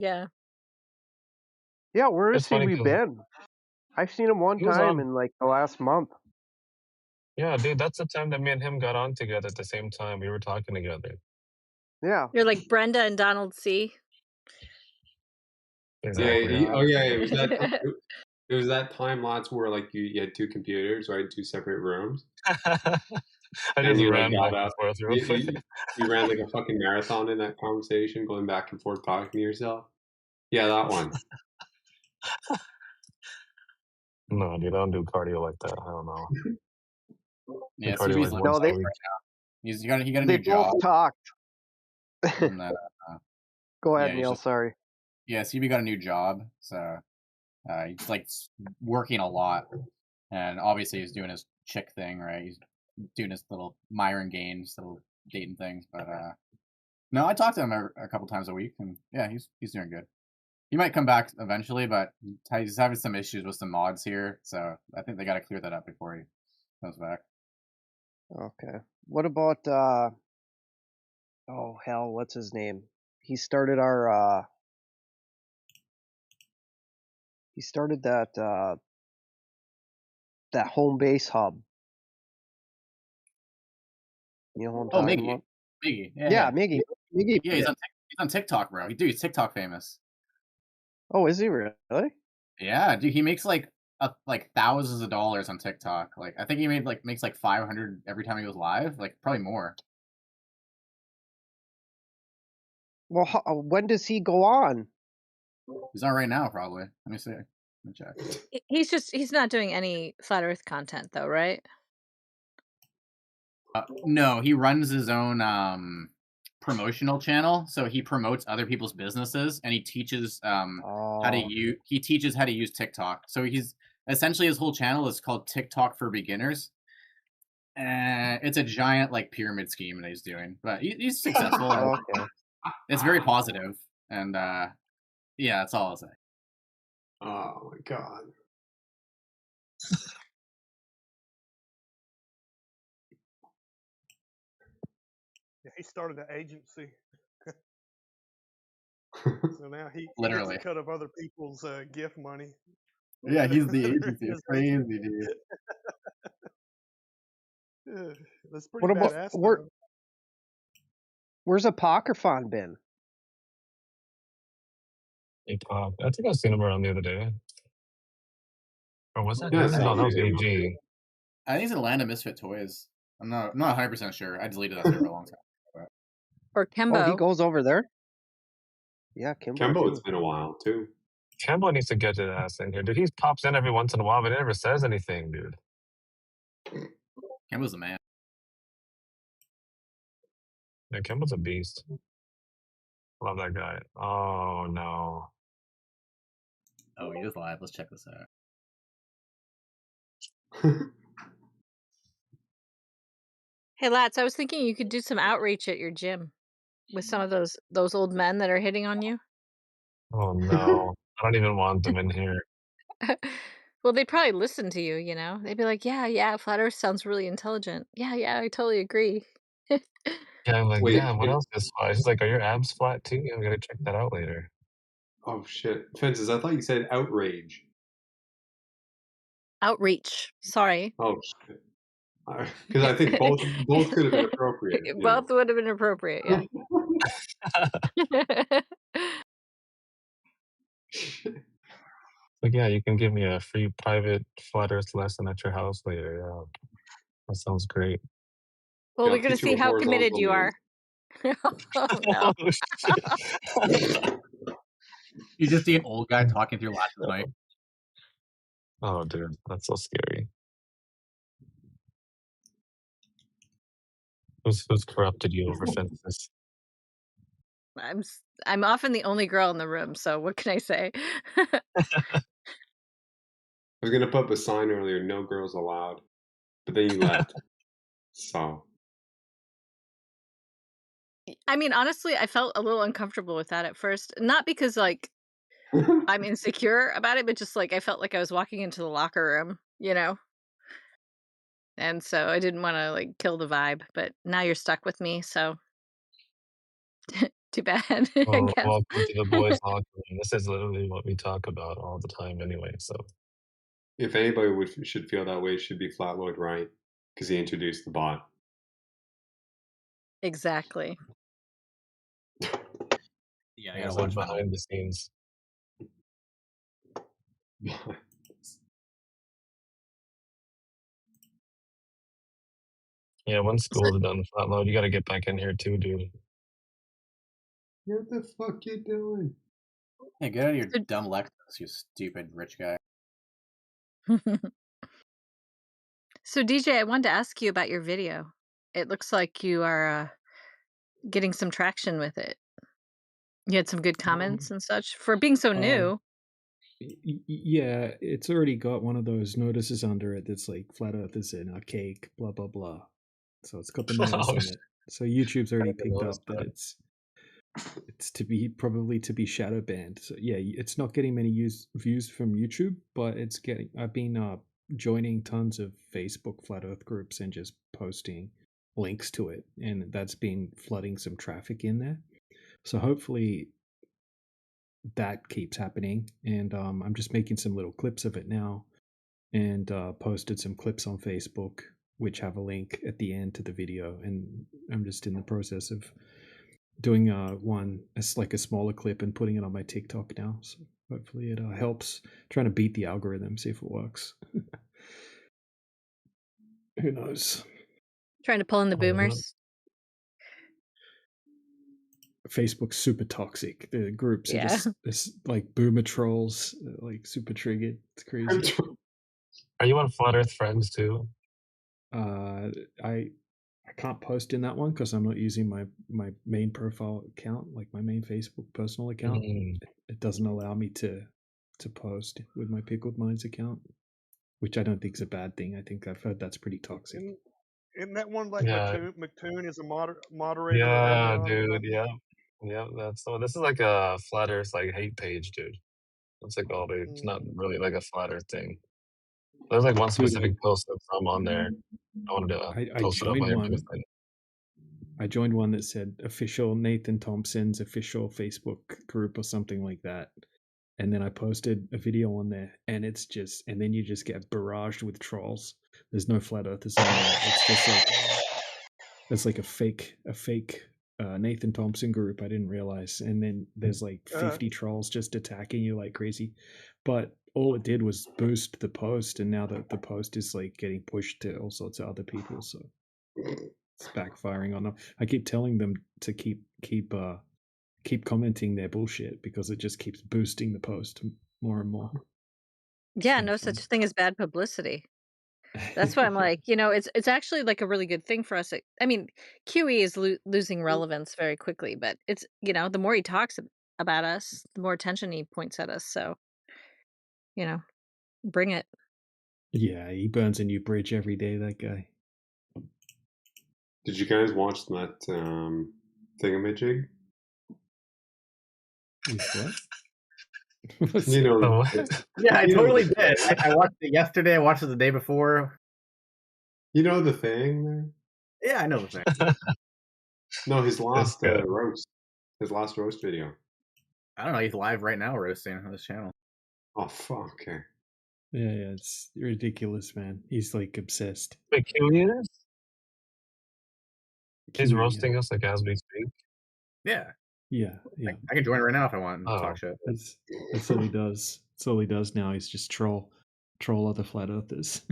Yeah. Yeah, where It's has he funny we because been? I've seen him one he was time on. in like the last month. Yeah, dude, that's the time that me and him got on together at the same time. We were talking together. Yeah. You're like Brenda and Donald C. Yeah, Exactly. oh yeah, it was that it was that time lots where like you had two computers, right? Two separate rooms. I And just you like ran got back and up. forth real You, quick. you, you ran like a fucking marathon in that conversation, going back and forth talking to yourself. Yeah, that one. No, dude, I don't do cardio like that. I don't know. Do Yeah, cardio CB's like living No, once a they life week. right now. He got a they new both job, talked. and then Go ahead, yeah, Neil. Sorry. CB got a new job, so he's like working a lot, and obviously he's doing his chick thing, right? He's doing his little Myron games, little dating things. But no, I talk to him a couple times a week, and yeah, he's doing good. He might come back eventually, but he's having some issues with some mods here, so I think they got to clear that up before he comes back. Okay. What about oh hell, what's his name? He started our he started that home base hub. You know what I'm Oh, talking Miggy, about? Miggy, Yeah, Miggy. Miggy. yeah, he's on TikTok, bro. Dude, he's TikTok famous. Oh, is he really? Yeah, dude, he makes like thousands of dollars on TikTok. Like, I think he makes like 500 every time he goes live. Like, probably more. Well, when does he go on? He's on right now, probably. Let me see. Let me check. He's not doing any flat Earth content though, right? No, he runs his own promotional channel, so he promotes other people's businesses, and he teaches how to use TikTok. So he's essentially, his whole channel is called TikTok for Beginners. It's a giant like pyramid scheme that he's doing, but he's successful. Okay. It's very positive, and yeah, that's all I'll say. Oh my god. Yeah, he started an agency, so now he gets Literally. a cut of other people's gift money. Yeah, he's the They're agency. It's his crazy, agency. dude. Yeah, that's pretty What about badass, though. where's Apocryphon been? I think I seen him around the other day. Or was that Yeah, him? No, that was Selfie. AG. I think it's Atlanta Misfit Toys. I'm not 100% sure. I deleted that server a long time ago. Or Oh, he Kembo. goes over there? Yeah, Kimbo Kembo, too. it's been a while too. Campbell needs to get his ass in here. Dude, he pops in every once in a while, but he never says anything, dude. Campbell's a man. Yeah, Campbell's a beast. Love that guy. Oh, no. Oh, he is live. Let's check this out. Hey, Lats, I was thinking you could do some outreach at your gym with some of those old men that are hitting on you. Oh, no. I don't even want them in here. Well, they'd probably listen to you, you know? They'd be like, "Yeah, yeah, flat Earth sounds really intelligent. Yeah, yeah, I totally agree." Yeah, I'm like, Wait, damn, what else is flat? She's like, are your abs flat too? I'm gonna check that out later. oh shit. Fences, I thought you said outrage. Outreach. Sorry. Oh shit. Because I think both could have been appropriate. Both would have been appropriate, yeah. Like, yeah, you can give me a free private flat earth lesson at your house later. Yeah, that sounds great. Well, Yeah, we're I'll gonna teach you see a how committed horizontal you man. are. Oh, no. Oh, shit. You just see an old guy talking through last night. Oh, dude, that's so scary. Who's corrupted you over fences? I'm often the only girl in the room, so what can I say? I was gonna put up a sign earlier, no girls allowed. But then you left. So I mean, honestly, I felt a little uncomfortable with that at first. Not because, like, I'm insecure about it, but just, like, I felt like I was walking into the locker room, you know? And so I didn't wanna, like, kill the vibe, but now you're stuck with me, so Too bad, I Well, guess. welcome to the boys' locker room. This is literally what we talk about all the time anyway, so. If anybody should feel that way, it should be Flat Lloyd Wright, because he introduced the bot. Exactly. Yeah, I Yeah, gotta it's like watch that one. behind the scenes. Yeah, once So school's done, Flat Load, you gotta get back in here too, dude. What the fuck you doing? Yeah, get out of your so dumb Lexus, you stupid rich guy. So DJ, I wanted to ask you about your video. It looks like you are, getting some traction with it. You had some good comments and such for being so Um, new. yeah, it's already got one of those notices under it that's like flat Earth is in a cake, blah blah blah. So it's got the notice Oh, on it. So YouTube's already I picked noticed up that that. it's to be probably to be shadow banned. So yeah, it's not getting many views from YouTube, but it's getting. I've been joining tons of Facebook flat Earth groups and just posting links to it, and that's been flooding some traffic in there. So hopefully that keeps happening, and I'm just making some little clips of it now, and posted some clips on Facebook, which have a link at the end to the video, and I'm just in the process of doing one as like a smaller clip and putting it on my TikTok now. So hopefully it helps. Trying to beat the algorithm, see if it works. Who knows? Trying to pull in the Oh, yeah. boomers. Facebook's super toxic. The groups are Yeah. just like boomer trolls, like super triggered. It's crazy. Are you on Flat Earth Friends too? I can't post in that one because I'm not using my main profile account, like my main Facebook personal account. Mm. It doesn't allow me to post with my Pickled Minds account, which I don't think is a bad thing. I think I've heard that's pretty toxic. Isn't that one like Yeah, McToon is a moderator or yeah, admin on it? dude, yeah. Yeah, that's so this is like a Flat Earth like hate page, dude. It's like all the it's not Mm. really like a Flat Earth thing. There's like one Dude, specific post that's from on there. I wanted to I post it up on joined your one. website. I joined one that said official Nathan Thompson's official Facebook group or something like that. And then I posted a video on there, and it's just, and then you just get barraged with trolls. There's no flat earthers on there. It's just like it's like a fake Nathan Thompson group. I didn't realize. And then there's like Uh, 50 trolls just attacking you like crazy. But all it did was boost the post, and now the post is like getting pushed to all sorts of other people. So it's backfiring on them. I keep telling them to keep commenting their bullshit because it just keeps boosting the post more and more. It's Yeah, kind of no such fun. thing as bad publicity. That's why I'm like, it's actually like a really good thing for us. I mean, QE is losing relevance very quickly, but it's, the more he talks about us, the more attention he points at us. So, you know, bring it. Yeah, he burns a new bridge every day, that guy. Did you guys watch that thingamajig? He's what? What's You that? Oh, know, what? Yeah, I you know totally the did. thing. I watched it yesterday. I watched it the day before. You know the thing there? Yeah, I know the thing. No, his This last guy. roast. His last roast video. I don't know. He's live right now roasting on this channel. Oh fuck. Okay. Yeah, it's ridiculous, man. He's like obsessed. Wait, Kiwi is? He's Kiwi, roasting us like as we speak. Yeah, yeah, I can join right now if I want and Oh, talk shit. that's all he does. That's all he does now. He's just troll other flat earthers.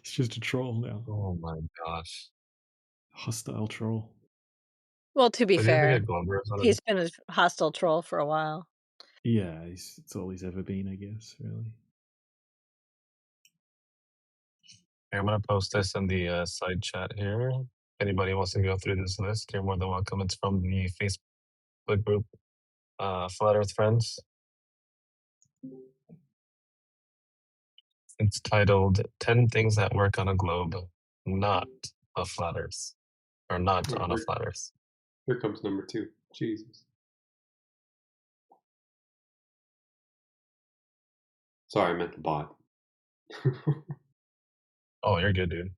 He's just a troll now, oh my gosh. hostile troll. Well, to be Does he ever fair, get Glombers on him? he's been a hostile troll for a while. Yeah, it's all he's ever been, I guess. Really. Here, I'm gonna post this in the side chat here. If anybody wants to go through this list, you're more than welcome. It's from the Facebook group, Flat Earth Friends. It's titled 10 Things That Work on a Globe, Not a Flat Earth. Or not Oh, on a Flat Earth. here comes number 2. Jesus. Sorry, I meant the bot. Oh, you're good, dude.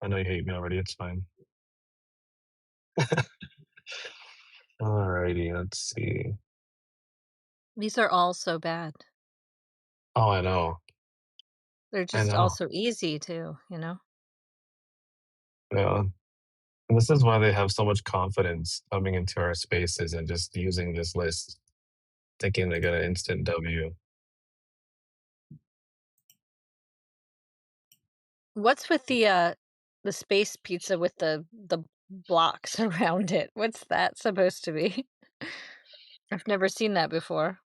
I know you hate me already. It's fine. Alrighty, let's see. These are all so bad. Oh, I know. They're I just all know. so easy too, you know? Yeah. And this is why they have so much confidence coming into our spaces and just using this list, thinking they got an instant W. What's with the space pizza with the blocks around it? What's that supposed to be? I've never seen that before.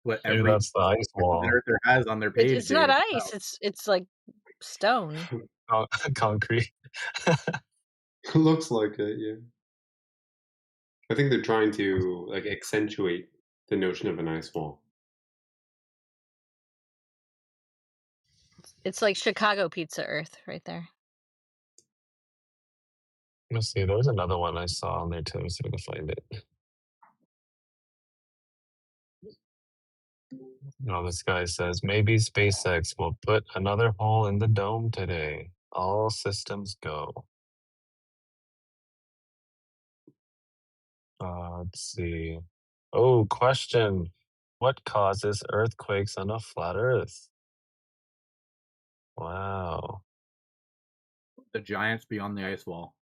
What Maybe every that's the ice wall. Earther has on their It page, it's not David. ice, it's like stone. Concrete. Looks like it, yeah. I think they're trying to like accentuate the notion of an ice wall. It's like Chicago pizza Earth right there. Let's see. There was another one I saw on there too. Let's see if I can find it. No, this guy says maybe SpaceX will put another hole in the dome today. All systems go. Let's see. Oh, question. What causes earthquakes on a flat Earth? Wow. The giants beyond the ice wall.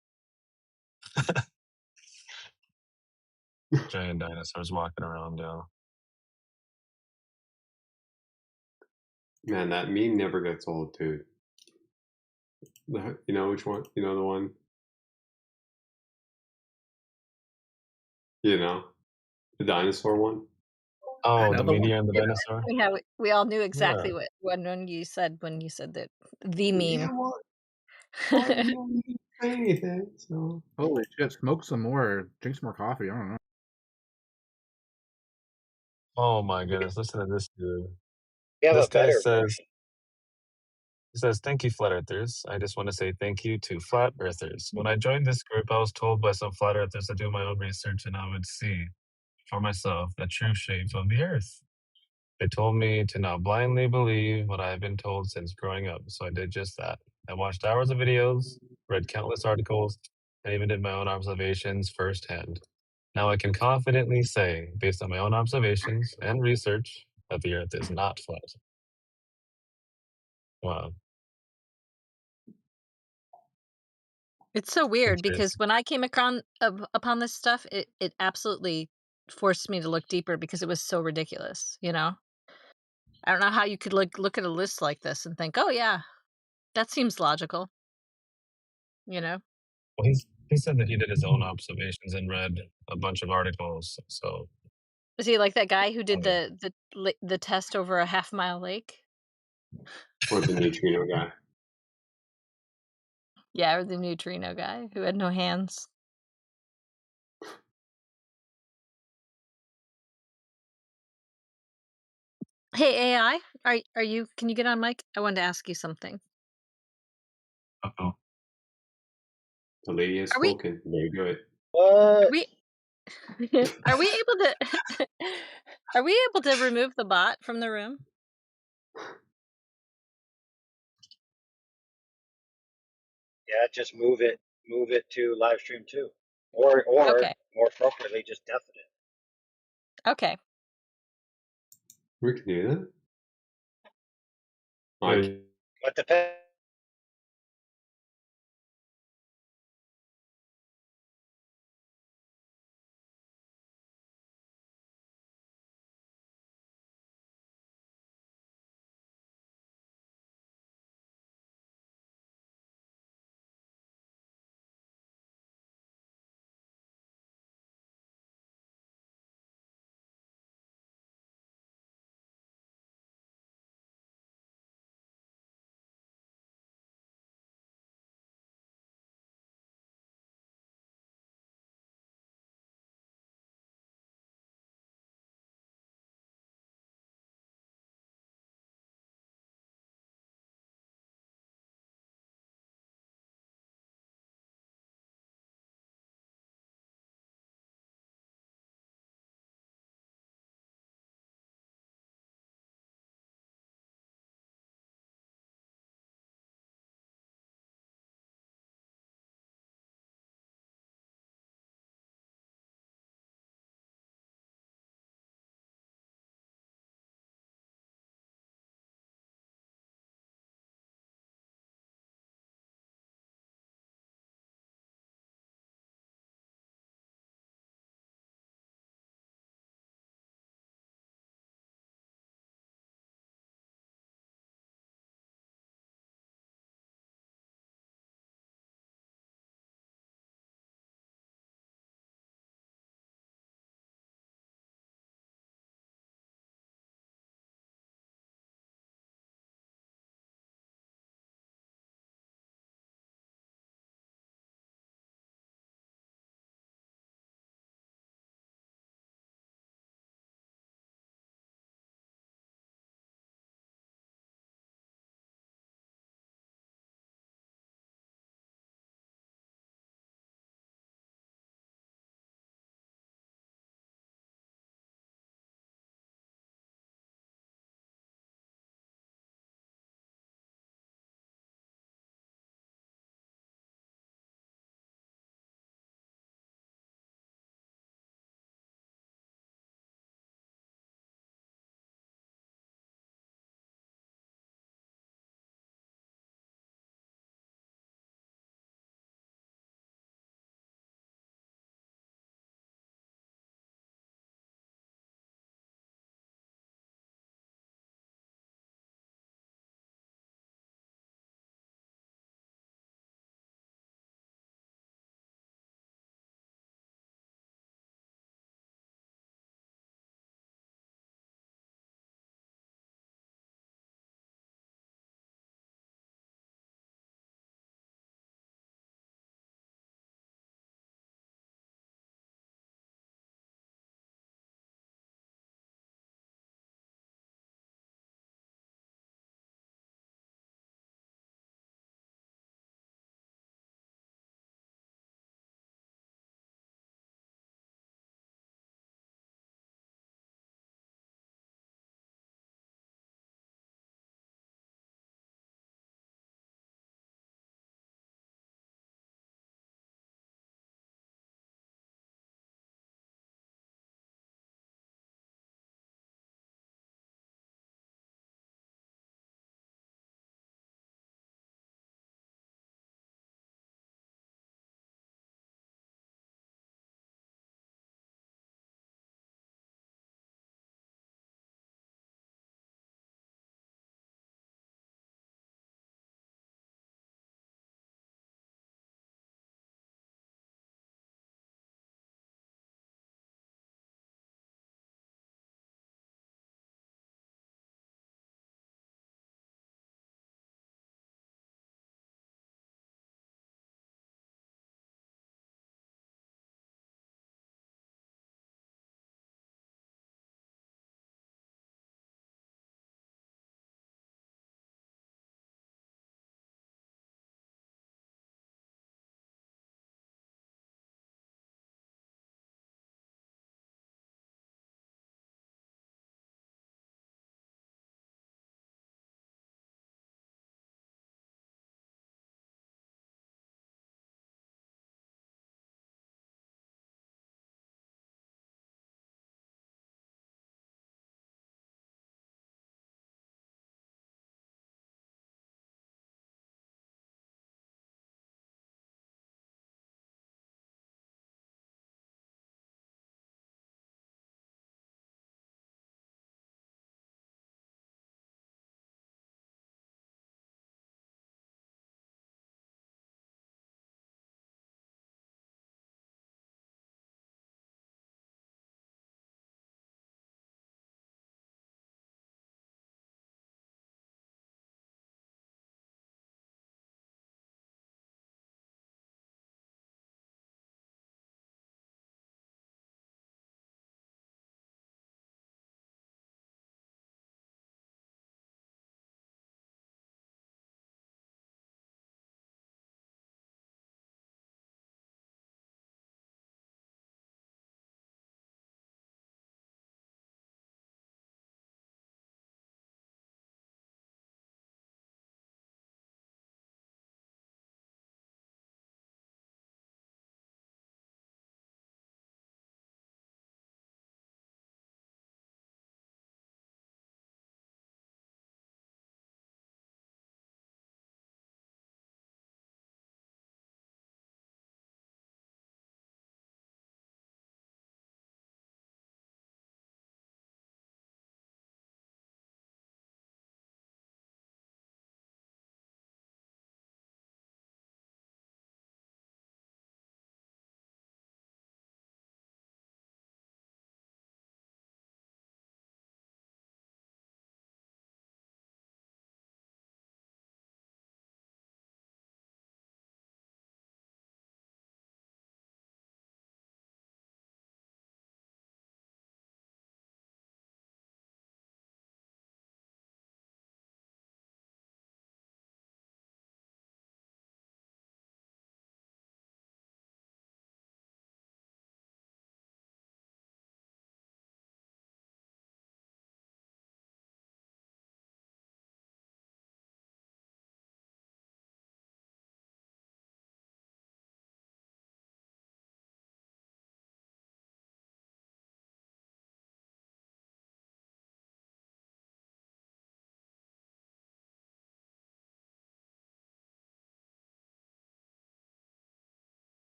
Giant dinosaurs walking around, yeah. Man, that meme never gets old, dude. You know which one? You know the one? You know? The dinosaur one? Oh, the Another one. meteor and the Yeah, dinosaur? yeah, we all knew Yeah. exactly what when you said that the Yeah, meme. well, you don't need to say anything, so. Holy shit! Smoke some more. Drink some more coffee. I don't know. Oh my goodness, listen to this dude. We have a This guy better says, version. he says, thank you, flat earthers. I just want to say thank you to flat earthers. When I joined this group, I was told by some flat earthers to do my own research and I would see for myself the true shape of the earth. They told me to not blindly believe what I have been told since growing up, so I did just that. I watched hours of videos, read countless articles, and even did my own observations firsthand. Now I can confidently say, based on my own observations and research, that the earth is not flat. Wow. It's so weird because Interesting. when I came upon this stuff, it absolutely forced me to look deeper because it was so ridiculous, you know? I don't know how you could look at a list like this and think, "Oh yeah, that seems logical," you know? Well, he said that he did his own observations and read a bunch of articles. So, Is he like that guy who did uh, the test over a half-mile lake? Or the neutrino guy. Yeah, or the neutrino guy who had no hands. Hey, AI, are you can you get on mic? I wanted to ask you something. uh-oh. The lady has Are we spoken. Very good. are What? we are we able to are we able to remove the bot from the room? Yeah, just move it to live stream too, or Okay. more appropriately, just definite. Okay. We can do that. I Yeah, But depends.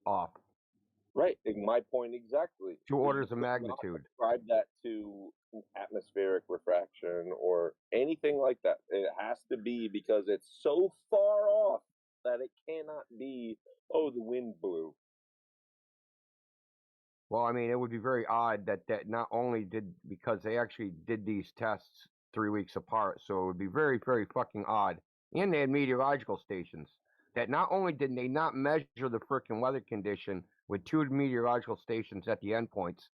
off. Right, my point exactly. 2 orders You of could not magnitude. ascribe that to atmospheric refraction or anything like that. It has to be because it's so far off that it cannot be, oh, the wind blew. Well, I mean, it would be very odd that not only because they actually did these tests 3 weeks apart, so it would be very, very fucking odd. And they had meteorological stations that not only did they not measure the frickin' weather condition with 2 meteorological stations at the endpoints,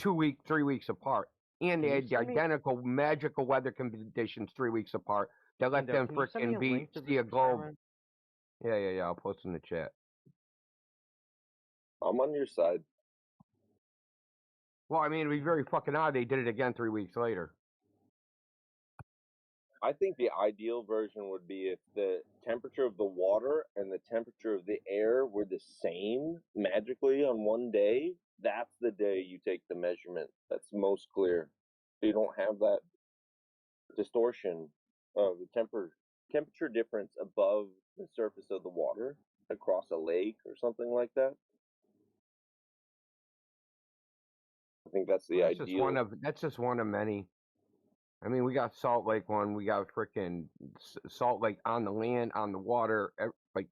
3 weeks apart, and they had the identical magical weather conditions 3 weeks apart that let them frickin' see a globe. Yeah. I'll post in the chat. I'm on your side. Well, I mean, it'd be very fucking odd they did it again 3 weeks later. I think the ideal version would be if the temperature of the water and the temperature of the air were the same magically on one day. That's the day you take the measurement. That's most clear. So you don't have that distortion of the temperature difference above the surface of the water across a lake or something like that. I think that's the ideal. That's just one of many. I mean, we got Salt Lake one. We got frickin' Salt Lake on the land, on the water. Like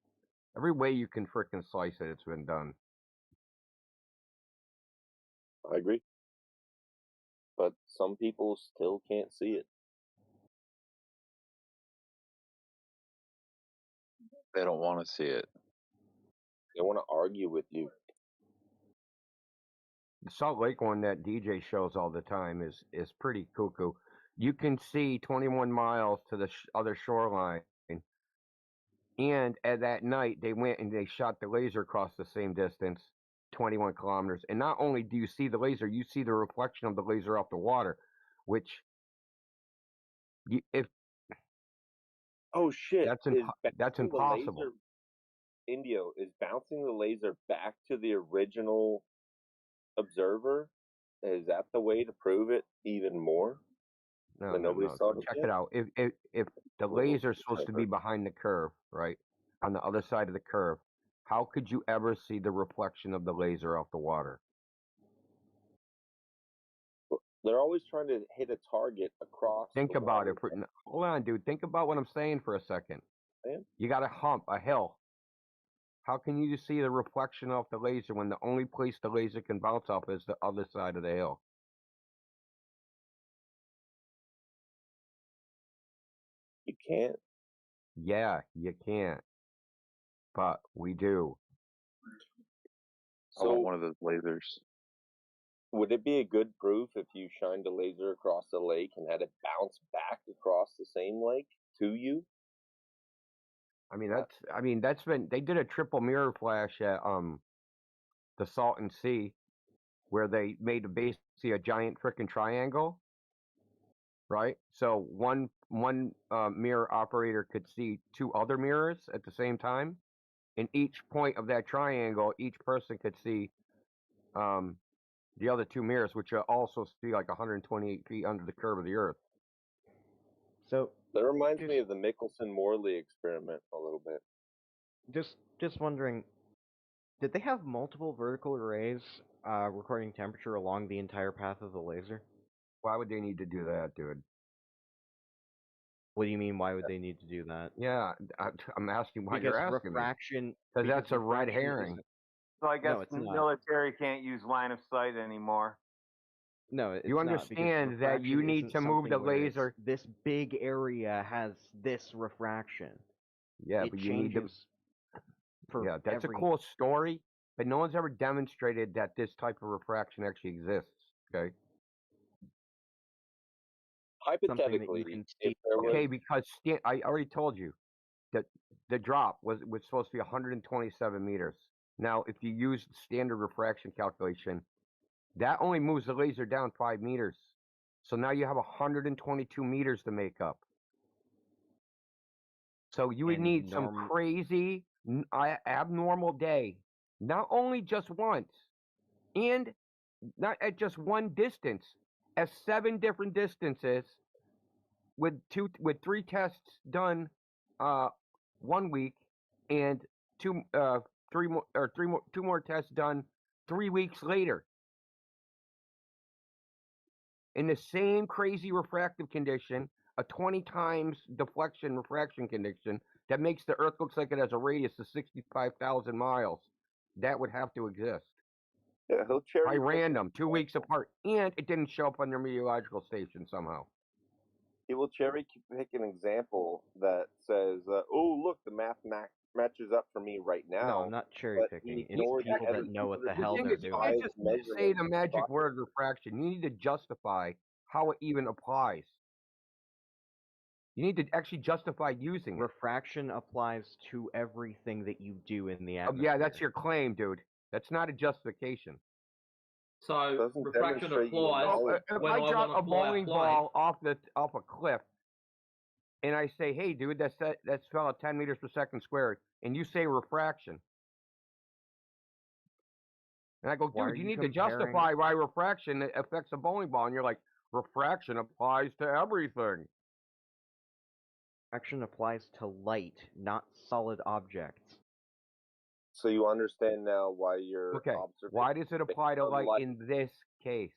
every way you can frickin' slice it, it's been done. I agree. But some people still can't see it. They don't want to see it. They want to argue with you. The Salt Lake one that DJ shows all the time is pretty cuckoo. You can see 21 miles to the other shoreline, and at that night they went and they shot the laser across the same distance, 21 kilometers. And not only do you see the laser, you see the reflection of the laser off the water, which oh shit, that's impossible. Indio is bouncing the laser back to the original observer. Is that the way to prove it even more? No. Check it out. If the laser is supposed to be behind the curve, right, on the other side of the curve, how could you ever see the reflection of the laser off the water? They're always trying to hit a target across. Think about it. Hold on, dude. Think about what I'm saying for a second. You got a hill. How can you see the reflection off the laser when the only place the laser can bounce off is the other side of the hill? You can't. Yeah, you can't. But we do. I want one of those lasers. Would it be a good proof if you shined a laser across the lake and had it bounce back across the same lake to you? They did a triple mirror flash at the Salton Sea, where they made basically a giant frickin' triangle, right? So one mirror operator could see 2 other mirrors at the same time, and each point of that triangle, each person could see the other 2 mirrors, which are also see like 128 feet under the curve of the Earth. So that reminds me of the Michelson-Morley experiment a little bit. Just wondering, did they have multiple vertical arrays recording temperature along the entire path of the laser? Why would they need to do that, dude? What do you mean, why would they need to do that? Yeah, I'm asking why you're asking refraction, me. Because that's a red herring. So I guess the military can't use line of sight anymore. No, it's you understand not, that you need to move the laser. This big area has this refraction. Yeah, but you need to. Yeah, that's a cool story, but no one's ever demonstrated that this type of refraction actually exists. Okay. Hypothetically, because I already told you that the drop was supposed to be 127 meters. Now, if you use the standard refraction calculation, that only moves the laser down 5 meters. So now you have 122 meters to make up. So you would need some crazy, abnormal day, not only just once, and not at just one distance, at 7 different distances, with 3 tests done 1 week, and two more tests done 3 weeks later. In the same crazy refractive condition, a 20 times deflection refraction condition that makes the Earth looks like it has a radius of 65,000 miles. That would have to exist. Yeah, he'll cherry By random, 2 weeks apart, and it didn't show up on their meteorological station somehow. He will cherry pick an example that says, "Oh, look, the math matches up for me right now." No, I'm not cherry picking. It's people that know what the hell they're doing. You can't just say the magic word refraction. You need to justify how it even applies. You need to actually justify using it. Refraction applies to everything that you do in the atmosphere. Yeah, that's your claim, dude. That's not a justification. So refraction applies if when I I drop want a to fly bowling a plane. ball off a cliff, and I say, "Hey, dude, that's fell at 10 meters per second squared," and you say refraction, and I go, "Dude, you need to justify why refraction affects a bowling ball," and you're like, "Refraction applies to everything." Refraction applies to light, not solid objects. So you understand now why your observation. Why does it apply to light in this case?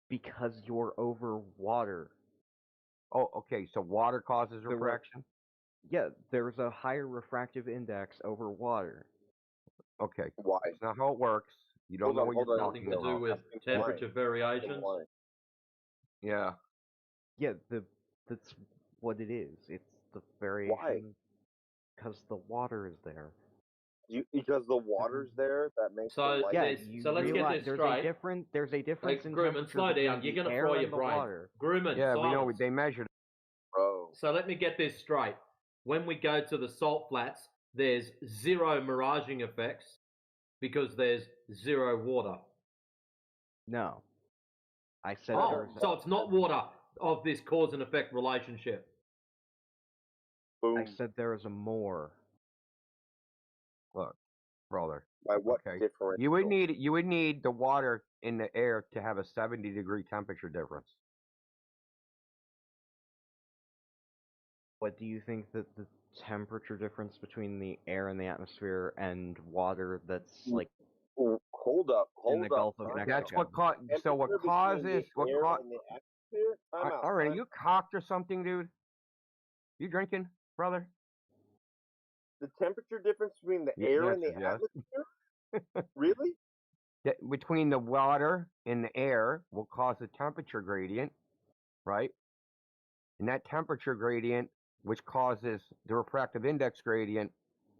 Because you're over water. Oh, okay. So water causes refraction? Yeah, there's a higher refractive index over water. Okay. Why? That's not how it works. You don't know what you're talking about. Nothing to do with temperature variations. Yeah. Yeah, that's what it is. It's the variation because the water is there. Because the water's there, that makes the light. Yeah, so let's get this straight. There's a difference in Grumman, temperature slow down. between You're the going to air fry and your the brain. water. Grumman, Yeah, we know silence. they measured it. Bro. So let me get this straight. When we go to the salt flats, there's zero miraging effects because there's zero water. No. I said so it's not water of this cause and effect relationship. Boom. I said there is a more. Look, brother. By what difference? You would need the water in the air to have a 70-degree temperature difference. What do you think that the temperature difference between the air in the atmosphere and water that's like hold up in the Gulf of Mexico? That's what causes all right, are you cocked or something, dude? You drinking, brother? The temperature difference between the air and the atmosphere? Really? Between the water and the air will cause a temperature gradient, right? And that temperature gradient, which causes the refractive index gradient,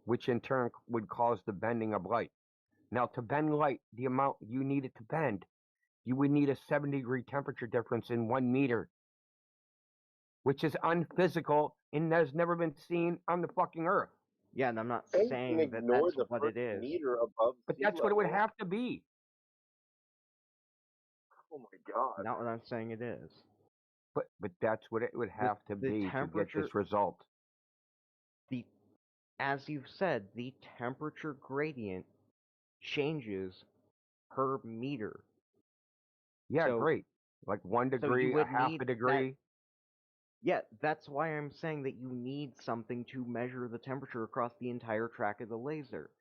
which in turn would cause the bending of light. Now, to bend light, the amount you need it to bend, you would need a 70-degree temperature difference in 1 meter, which is unphysical and has never been seen on the fucking Earth. Yeah, and I'm not saying that that's what it is. But that's what it would have to be. Oh my god. Not what I'm saying it is. But that's what it would have to be to get this result. As you've said, the temperature gradient changes per meter. Yeah, great. Like 1 degree, a half a degree. Yeah, that's why I'm saying that you need something to measure the temperature across the entire track of the laser.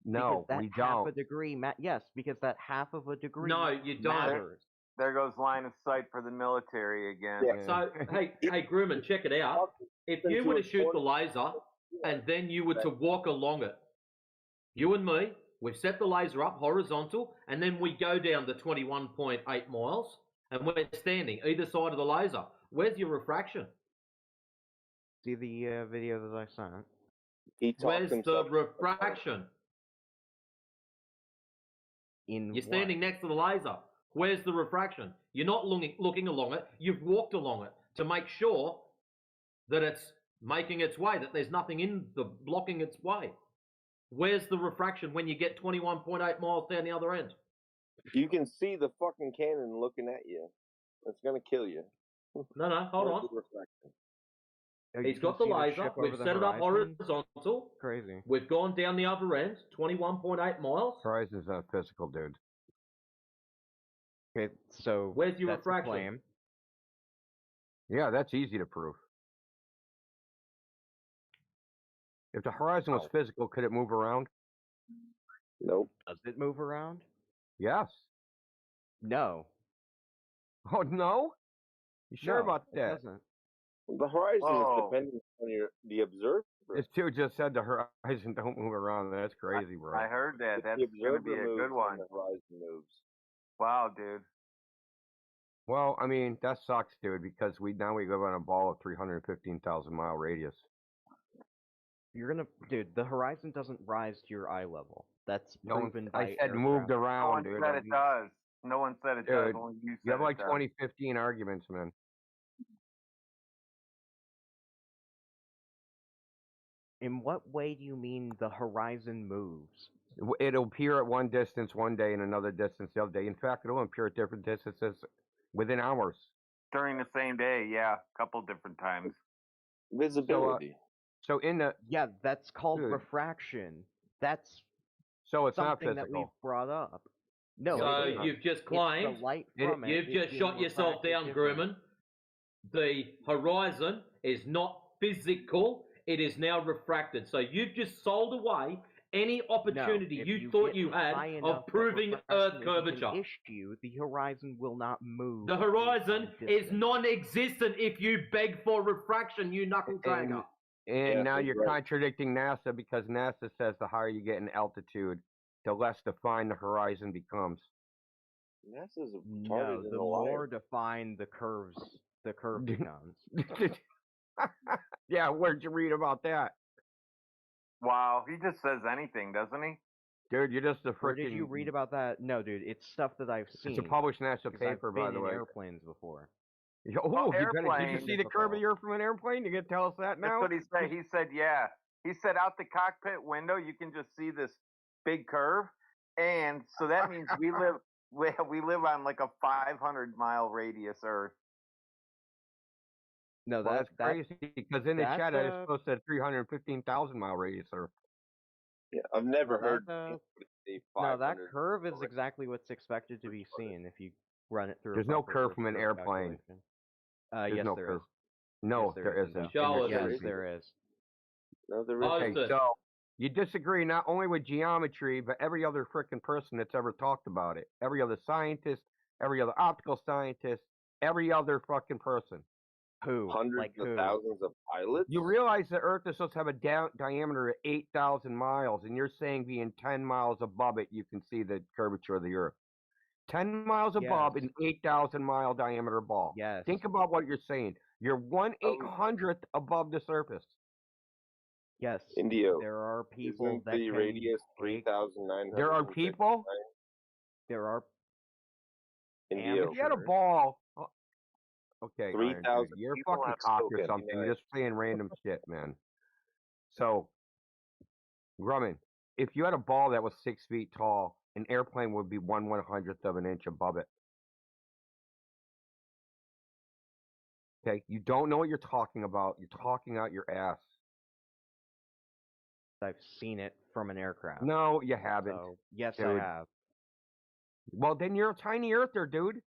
No, we don't. Half a degree, yes, because that half of a degree No, you don't. matters. There goes line of sight for the military again. Yeah. So, hey, Grumman, check it out. If you were to shoot the laser and then you were to walk along it, you and me, we've set the laser up horizontal, and then we go down the 21.8 miles, and we're standing either side of the laser. Where's your refraction? See the video that I sent? Where's the refraction? You're standing next to the laser. Where's the refraction? You're not looking along it. You've walked along it to make sure that it's making its way, that there's nothing in the blocking its way. Where's the refraction when you get 21.8 miles down the other end? You can see the fucking cannon looking at you. It's gonna kill you. No, hold on. He's got the laser. We've set it up horizontal. Crazy. We've gone down the other end, 21.8 miles. Horizon's not physical, dude. Okay, so where's your that's refraction? The claim. Yeah, that's easy to prove. If the horizon was physical, could it move around? Nope. Does it move around? Yes. No. Oh no? You sure No, about it that? doesn't. The horizon is Oh, dependent on the observer. This dude just said the horizon don't move around. That's crazy, bro. I heard that. If That's the going to be observer a moves, good then one. the horizon moves. Wow, dude. Well, I mean, that sucks, dude, because we live on a ball of 315,000-mile radius. Dude, the horizon doesn't rise to your eye level. That's No one, proven I by said moved No around, one dude. said it does. No one said it does. Dude, Only you you said have it like does. 2015 arguments, man. In what way do you mean the horizon moves? It'll appear at one distance one day and another distance the other day. In fact, it'll appear at different distances within hours. During the same day, yeah, a couple different times. Visibility. So in the that's called Dude. refraction. That's so it's not something that we've physical. brought up. No, So it isn't. you've just It's claimed the light from it you've is just being shot yourself refracted down, differently. Grumman. The horizon is not physical; it is now refracted. So you've just sold away any opportunity if you thought get you had high of enough that proving refraction Earth isn't curvature. an issue, the horizon will not move. The based horizon on is distance. non-existent if you beg for refraction, you knuckle dragger. And now you're right. contradicting NASA because NASA says the higher you get in altitude, the less defined the horizon becomes. NASA's No, retarded the and a liar. more defined the curve becomes. Yeah, where'd you read about that? Wow, he just says anything, doesn't he? Dude, you're just a Where did you freaking. read about that? No, dude, it's stuff that I've seen. It's a published NASA 'cause I've paper, been by the in way. airplanes before. Oh, did you airplane. see the curve of the Earth from an airplane? You gonna tell us that That's now? what he said. He said, yeah. He said out the cockpit window, you can just see this big curve. And so that means we live on like a 500-mile radius Earth. No, Well, that's crazy because in the chat I was supposed to have 315,000-mile radius Earth. Yeah, I've never heard. No, that curve is exactly what's expected to be seen if you run it through. There's no curve from an airplane. Yes, no there curve. is. No, Yes, there isn't. indeed. Show us. Yes, there is. No, there Okay, isn't. so you disagree not only with geometry, but every other freaking person that's ever talked about it. Every other scientist, every other optical scientist, every other fucking person. Who? Hundreds of thousands of pilots. You realize the Earth is supposed to have a diameter of 8,000 miles, and you're saying being 10 miles above it, you can see the curvature of the Earth. 10 miles above an 8,000 mile diameter ball. Yes. Think about what you're saying. You're 1/800th above the surface. Yes. Indio. There are people Isn't that the can radius 3,900. There are people. There are. Indio. If you had a ball. Okay, 3,000 Iron Dude, you're a people fucking have cock or spoken. something. You're just saying random shit, man. So, Grumman, if you had a ball that was 6 feet tall, an airplane would be 1/100th of an inch above it. Okay, you don't know what you're talking about. You're talking out your ass. I've seen it from an aircraft. No, you haven't. So, yes, dude. I have. Well, then you're a tiny earther, dude.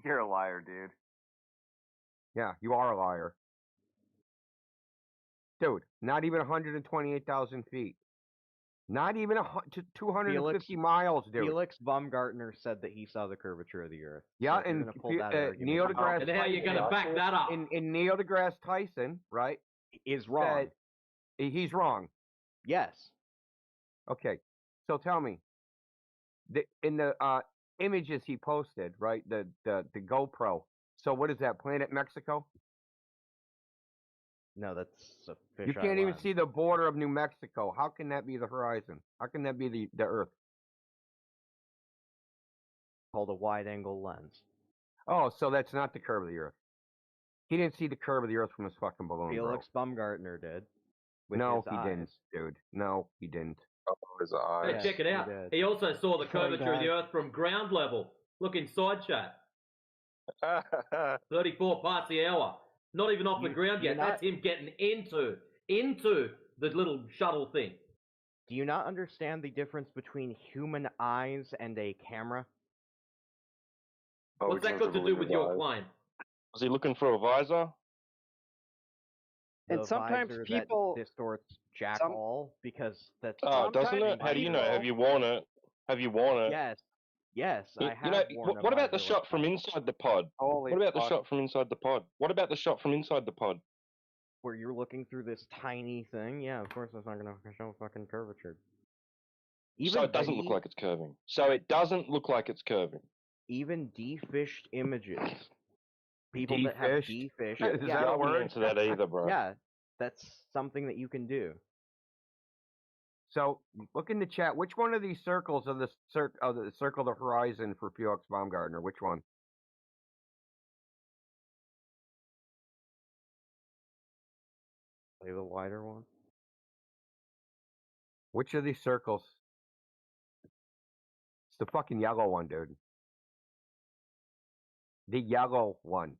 You're a liar, dude. Yeah, you are a liar. Dude, not even 128,000 feet. Not even 250 miles, dude. Felix Baumgartner said that he saw the curvature of the Earth. Yeah, so and Neil deGrasse Tyson. And how are you going to back that up? And Neil deGrasse Tyson, right, is wrong. He's wrong. Yes. Okay, so tell me, in the images he posted, right, the GoPro. So what is that? Planet Mexico? No, that's a fish. You can't even see the border of New Mexico. How can that be the horizon? How can that be the Earth? Called a wide-angle lens. Oh, so that's not the curve of the Earth. He didn't see the curve of the Earth from his fucking balloon. Felix Baumgartner did. No, he didn't, dude. No, he didn't. Oh, his eyes. Hey, check it out. He also saw the curvature of the Earth from ground level. Look inside chat. 34 parts the hour. Not even off the ground yet. That's him getting into the little shuttle thing. Do you not understand the difference between human eyes and a camera? What's that got to do with your claim? Was he looking for a visor? the And sometimes visor people- that distorts jack some- all because that's Oh, doesn't Sometimes it? How do you know? Have people- you worn it? Have you worn it? Yes, I You have know, worn a what about the visor shot like from that, inside the pod? Holy What about the fuck. shot from inside the pod? What about the shot from inside the pod? where you're looking through this tiny thing. Yeah, of course that's not gonna show fucking curvature. So it doesn't look like it's curving. So it doesn't look like it's curving. Even defished images. People that have Defished? defished. Is yeah, that a I wouldn't word? answer that either, bro. Yeah, that's something that you can do. So look in the chat. Which one of these circles of the circle of the horizon for Felix Baumgartner? Which one? Play the wider one. Which of these circles? It's the fucking yellow one, dude. The yellow one.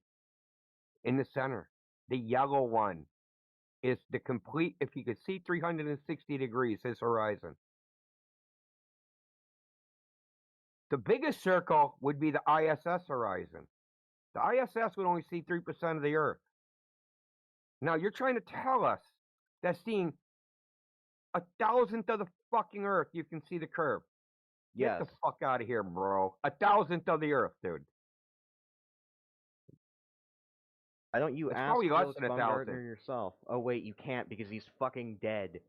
In the center. The yellow one is the complete, if you could see 360 degrees, his horizon. The biggest circle would be the ISS horizon. The ISS would only see 3% of the Earth. Now, you're trying to tell us that seeing 1,000th of the fucking Earth, you can see the curve. Get the fuck out of here, bro. 1,000th of the Earth, dude. Why don't you It's ask probably less Felix than 1,000. Baumgartner yourself? Oh wait, you can't because he's fucking dead.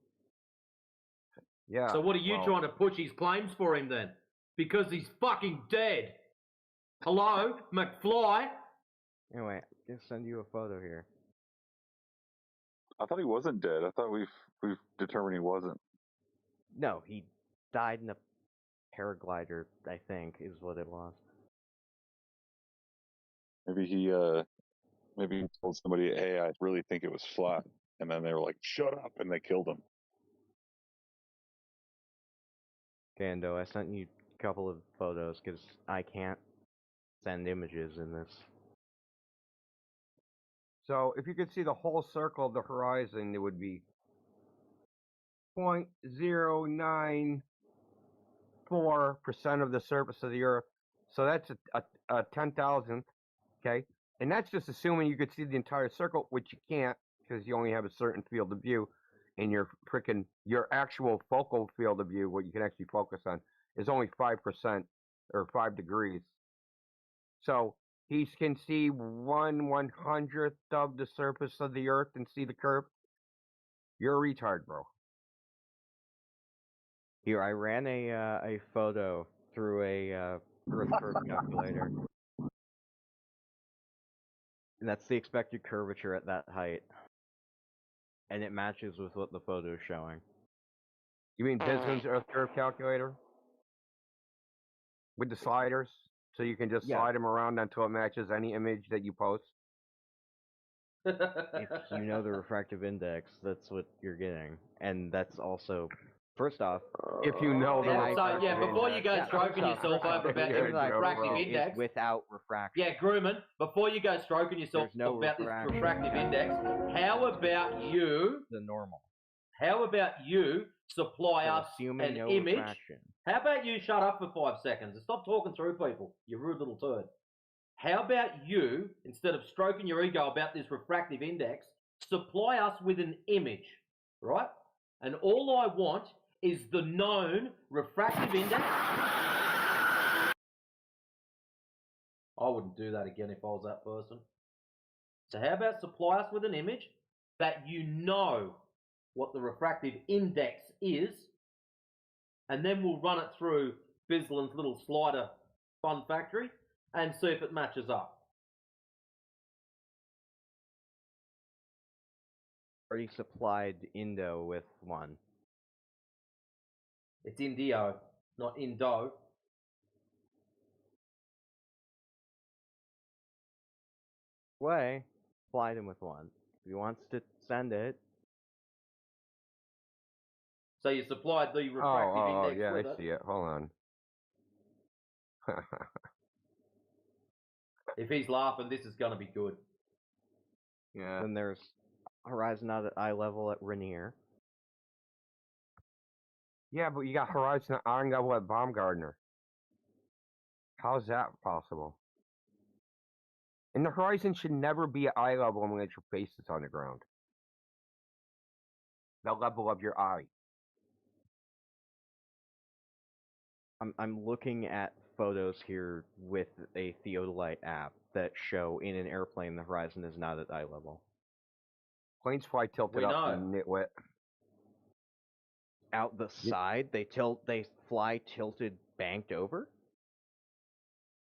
Yeah. So what are you well, trying to push his claims for him then? Because he's fucking dead. Hello, McFly? Anyway, I'll just send you a photo here. I thought he wasn't dead. I thought we've determined he wasn't. No, he died in a paraglider, I think, is what it was. Maybe he told somebody, "Hey, I really think it was flat," and then they were like, "Shut up," and they killed him. Gando, I sent you a couple of photos because I can't send images in this. So if you could see the whole circle of the horizon, it would be 0.094% of the surface of the Earth. So that's a 10,000th, okay? And that's just assuming you could see the entire circle, which you can't because you only have a certain field of view, and your actual focal field of view, what you can actually focus on, is only 5% or 5 degrees. So he can see 1/100th of the surface of the Earth and see the curve. You're a retard, bro. Here, I ran a photo through a Earth curve calculator. And that's the expected curvature at that height. And it matches with what the photo is showing. You mean Bisman's Earth curve calculator? With the sliders? So you can just slide them around until it matches any image that you post? If you know the refractive index, that's what you're getting. And that's also, first off, if you know the So, yeah, before you go stroking yourself over about the refractive index. Is without refraction. Yeah, Grumman, before you go stroking yourself about this refractive index, how about you... The normal. How about you supply us an image? Refraction. How about you shut up for 5 seconds and stop talking through people, you rude little turd. How about you, instead of stroking your ego about this refractive index, supply us with an image, right? And all I want is the known refractive index. I wouldn't do that again if I was that person. So how about supply us with an image that you know what the refractive index is, and then we'll run it through Bislin's little slider fun factory and see if it matches up. Already supplied Indo with one. It's Indio, not Indo. Way, supplied him with one. If he wants to send it. So you supplied the refractive index yeah, with I it. see it. Hold on. If he's laughing, this is going to be good. Yeah. Then there's horizon out at eye level at Rainier. Yeah, but you got horizon eye level at Baumgartner. How's that possible? And the horizon should never be at eye level unless your face is on the ground. the level of your eye. I'm looking at photos here with a theodolite app that show in an airplane the horizon is not at eye level. Planes fly tilted We up, know. you nitwit. Out the side, they fly tilted, banked over?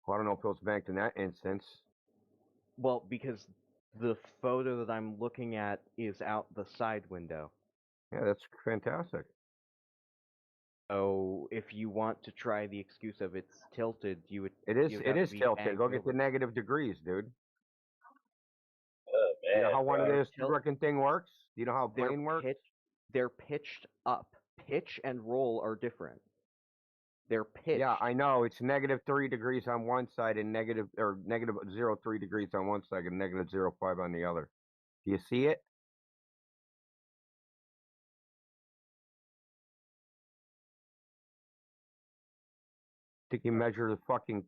Well, I don't know if it was banked in that instance. Well, because the photo that I'm looking at is out the side window. Yeah, that's fantastic. Oh, if you want to try the excuse of it's tilted, you would. It is. You'd It have is to be tilted. banked Go get the over. negative degrees, dude. Oh You know man, how one of bro. this freaking thing works? You know how a plane works? They're pitched up. Pitch and roll are different. They're pitched. Yeah, I know. It's -3 degrees on one side and -0.3 degrees on one side and -0.5 on the other. Do you see it? Think you measure the fucking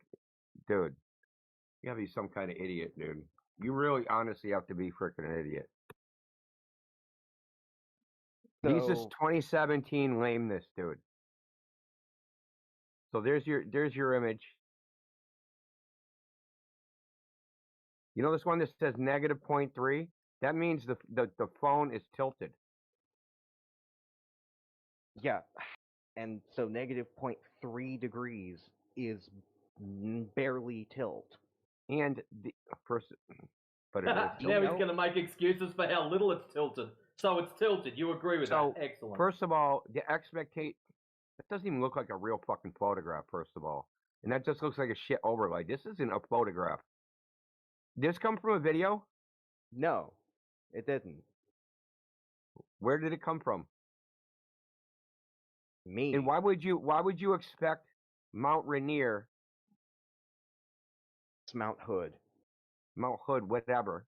dude? You gotta be some kind of idiot, dude. You really, honestly, have to be freaking an idiot. He's just 2017 lameness, dude. So there's your image. You know this one that says -0.3? That means the phone is tilted. Yeah, and so -0.3 degrees is barely tilt. And the first, but it is. Now he's going to make excuses for how little it's tilted. So it's tilted. You agree with that? Excellent. First of all, the expectation, that doesn't even look like a real fucking photograph, first of all. And that just looks like a shit overlay. This isn't a photograph. Did this come from a video? No, it didn't. Where did it come from? Me. And why would you expect Mount Rainier? It's Mount Hood. Mount Hood, whatever.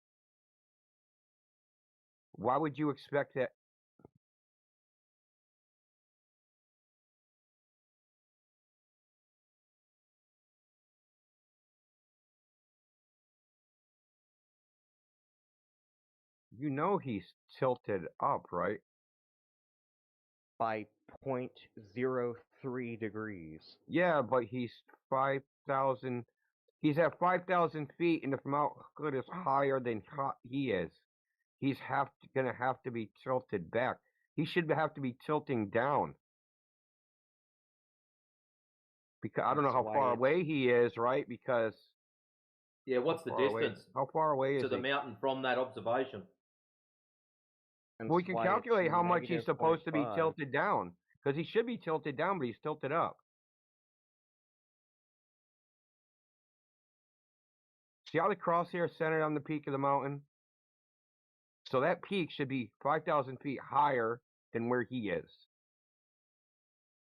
Why would you expect that? You know he's tilted up, right? By 0.03 degrees. Yeah, but he's 5,000. He's at 5,000 feet, and if Mount Hood is higher than he is, he's gonna have to be tilted back. He should have to be tilting down. Because I don't know how far away he is, right? Because yeah, what's the distance? How far away is to the mountain from that observation? Well, we can calculate how much he's supposed to be tilted down, because he should be tilted down, but he's tilted up. See how the crosshair is centered on the peak of the mountain? So that peak should be 5,000 feet higher than where he is.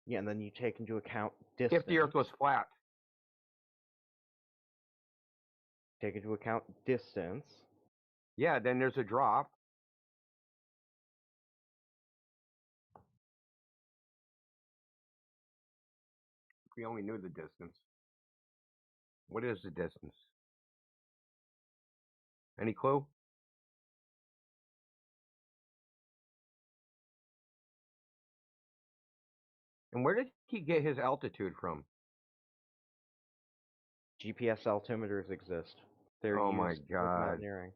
Yeah, and then you take into account distance. If the Earth was flat. Take into account distance. Yeah, then there's a drop. If we only knew the distance. What is the distance? Any clue? And where did he get his altitude from? GPS altimeters exist. They're oh my used for god. mountaineering.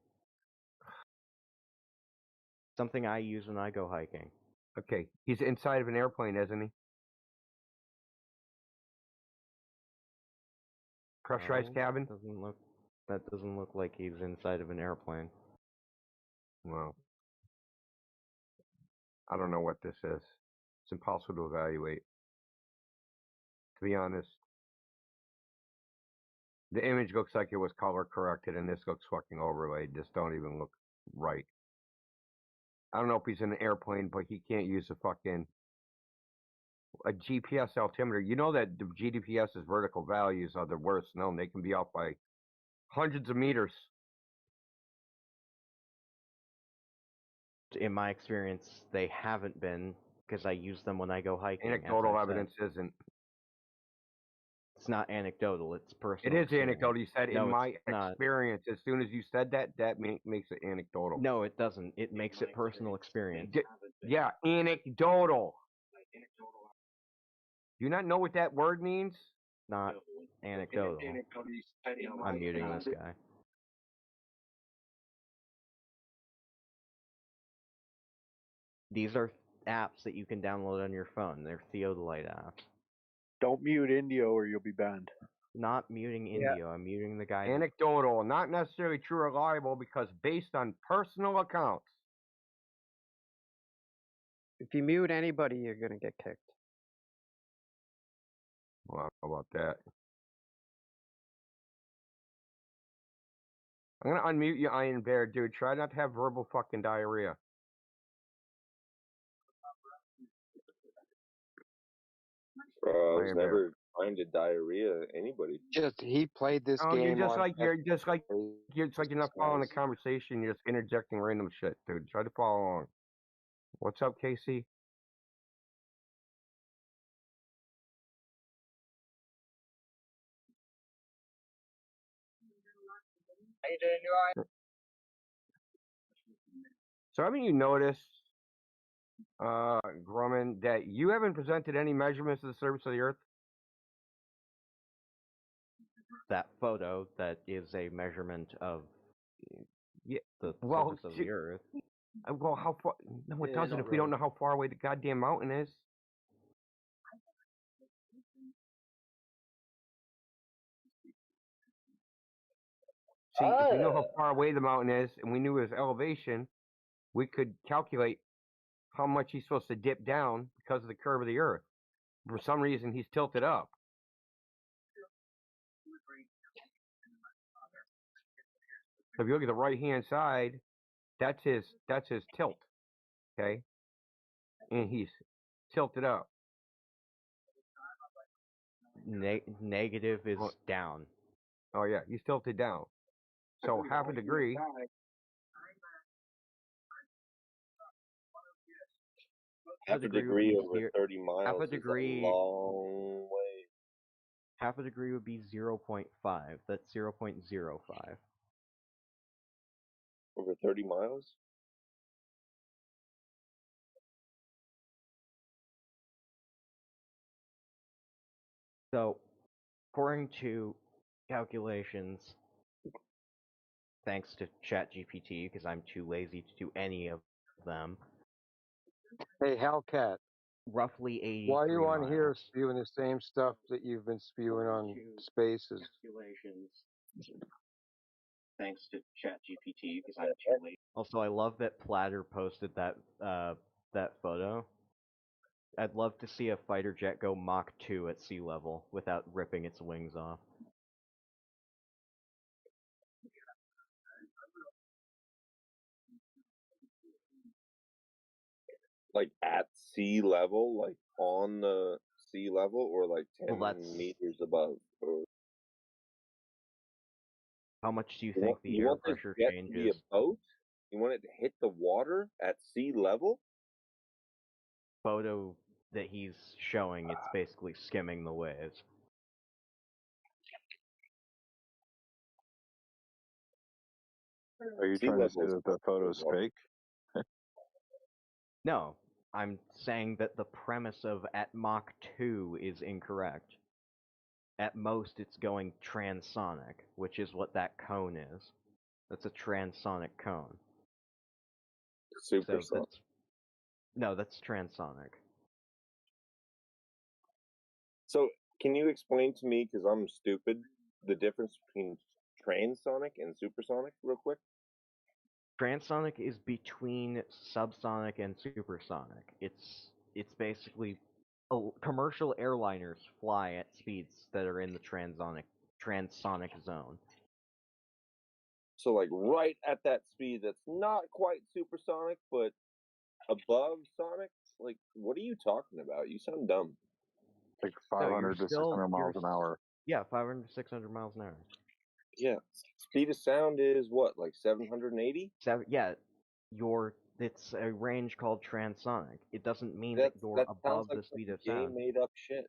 Something I use when I go hiking. Okay, he's inside of an airplane, isn't he? Pressurized cabin? That doesn't look like he's inside of an airplane. Well, I don't know what this is. It's impossible to evaluate. To be honest. The image looks like it was color corrected, and this looks fucking overlaid. This don't even look right. I don't know if he's in an airplane, but he can't use a GPS altimeter. You know that the GPS's vertical values are the worst known. They can be off by hundreds of meters. In my experience, they haven't been, because I use them when I go hiking. Anecdotal evidence isn't. It's not anecdotal, it's personal. It is anecdotal. You said, no, in my experience. As soon as you said that, that makes it anecdotal. No, it doesn't. It makes it personal experience. Yeah, anecdotal. Do you not know what that word means? Not anecdotal. I'm muting this guy. These are apps that you can download on your phone. They're theodolite apps. Don't mute Indio or you'll be banned. Not muting Indio. I'm muting the guy. Anecdotal, not necessarily true or reliable because based on personal accounts. If you mute anybody, you're gonna get kicked. Well, how about that? I'm gonna unmute you, Iron Bear, dude. Try not to have verbal fucking diarrhea. I was Iron Bear. never trying to diarrhea anybody. Just he played this Oh, game. you're just on like you're not following the conversation. You're just interjecting random shit, dude. Try to follow along. What's up, Casey? How you doing, you alright? So haven't you noticed, Grumman, that you haven't presented any measurements of the surface of the Earth? That photo that is a measurement of Yeah, the well, surface of the Earth. Well, how far? No, it doesn't. not If we don't really. know how far away the goddamn mountain is. See, if we know how far away the mountain is, and we knew his elevation, we could calculate how much he's supposed to dip down because of the curve of the Earth. For some reason, he's tilted up. So if you look at the right-hand side, that's his tilt, okay? And he's tilted up. Negative is down. Oh yeah, he's tilted down. So half a degree. Half a degree over 30 miles half a degree, is a long way. Half a degree would be 0.5. That's 0.05. Over 30 miles? So, according to calculations, thanks to ChatGPT, because I'm too lazy to do any of them. Hey, Hellcat. Roughly 83 Why are you on miles. here spewing the same stuff that you've been spewing on Spaces? Calculations. Thanks to ChatGPT, because I'm too lazy. Also, I love that Platter posted that photo. I'd love to see a fighter jet go Mach 2 at sea level without ripping its wings off. Like at sea level, like on the sea level, or like 10 meters above? Or... How much do you think the air pressure changes? To be a boat? You want it to hit the water at sea level? Photo that he's showing, it's basically skimming the waves. Are you trying to say that the photo's fake? No, I'm saying that the premise of at Mach 2 is incorrect. At most, it's going transonic, which is what that cone is. That's a transonic cone. Supersonic? No, that's transonic. So, can you explain to me, because I'm stupid, the difference between transonic and supersonic real quick? Transonic is between subsonic and supersonic. It's basically commercial airliners fly at speeds that are in the transonic zone. So like right at that speed that's not quite supersonic, but above sonic? Like, what are you talking about? You sound dumb. Like 500 to 600 miles an hour. Yeah, 500 to 600 miles an hour. Yeah. Speed of sound is what, like 780? Yeah, it's a range called transonic. It doesn't mean that you're above the speed of sound. Made up shit.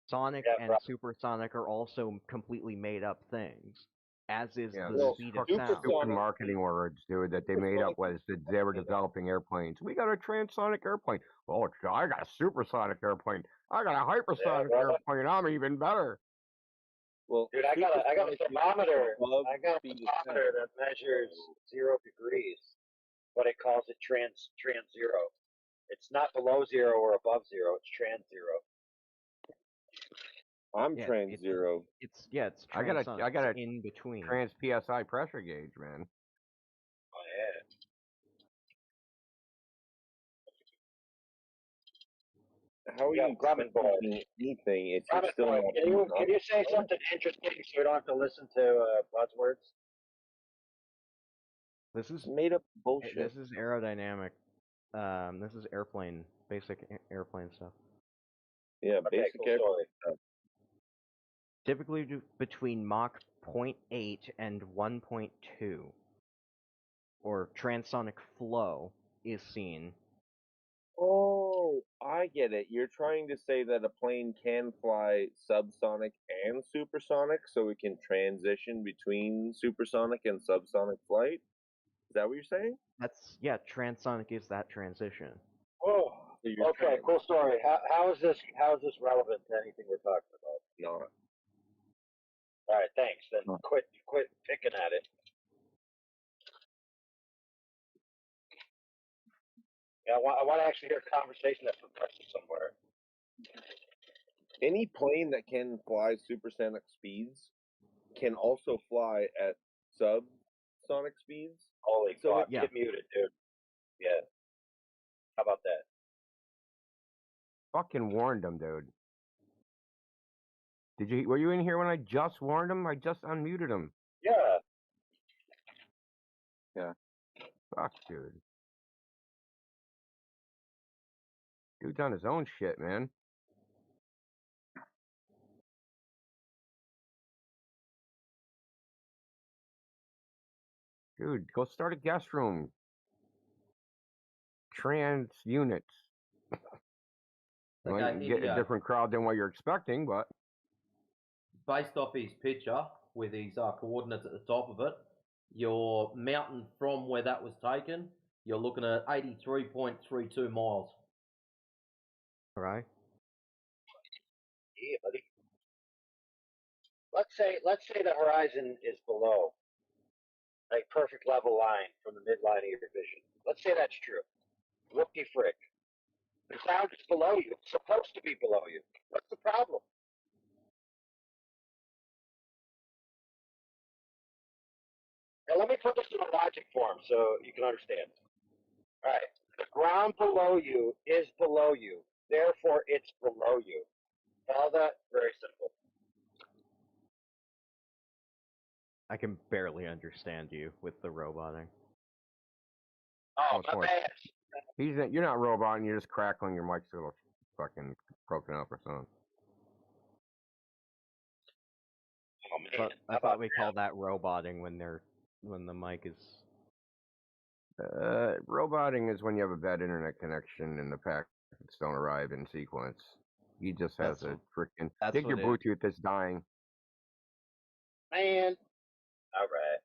Sonic and supersonic are also completely made up things. as is Yeah, the well, speed of fucking sound. stupid marketing words, dude, that they made up when they were developing airplanes. We got a transonic airplane. Oh, I got a supersonic airplane. I got a hypersonic airplane. I'm even better. Well, Dude, I got a thermometer. above I got a speed of thermometer that measures 0 degrees, but it calls it trans zero. It's not below 0 or above 0. It's trans 0. I'm trans zero. It's I got a in between. trans PSI pressure gauge, man. Oh yeah. How are you Grumman boy. anything if Grumman you're still boy, not can you say something interesting so we don't have to listen to buzzwords? This is made up bullshit. This is aerodynamic. This is basic airplane stuff. Yeah, basic airplane stuff. Typically between Mach 0.8 and 1.2, or transonic flow is seen. Oh, I get it. You're trying to say that a plane can fly subsonic and supersonic, so it can transition between supersonic and subsonic flight? Is that what you're saying? Transonic is that transition. Oh, okay, cool story. How is this relevant to anything we're talking about? Not. All right, thanks. Then quit picking at it. Yeah, I want to actually hear a conversation that progresses somewhere. Any plane that can fly supersonic speeds can also fly at subsonic speeds. Holy So fuck, get muted, dude. Yeah. How about that? Fucking warned them, dude. Were you in here when I just warned him? I just unmuted him. Yeah. Yeah. Fuck, dude. Dude's on his own shit, man. Dude, go start a guest room. Trans units. Okay, Might here get we a go. different crowd than what you're expecting, but Based off his picture with his coordinates at the top of it, your mountain from where that was taken, you're looking at 83.32 miles. All right. Yeah, buddy. Let's say the horizon is below, like perfect level line from the midline of your vision. Let's say that's true. Whoopie frick. The cloud is below you. It's supposed to be below you. What's the problem? Now let me put this in a logic form so you can understand. All right. The ground below you is below you. Therefore, it's below you. Follow that? Very simple. I can barely understand you with the roboting. Oh, my bad. you're not roboting, you're just crackling, your mic's a little fucking broken up or something. Oh, man. But I thought we call that roboting when the mic is. Roboting is when you have a bad internet connection and the packets don't arrive in sequence. He just has a freaking. I think your Bluetooth is dying. Man. All right.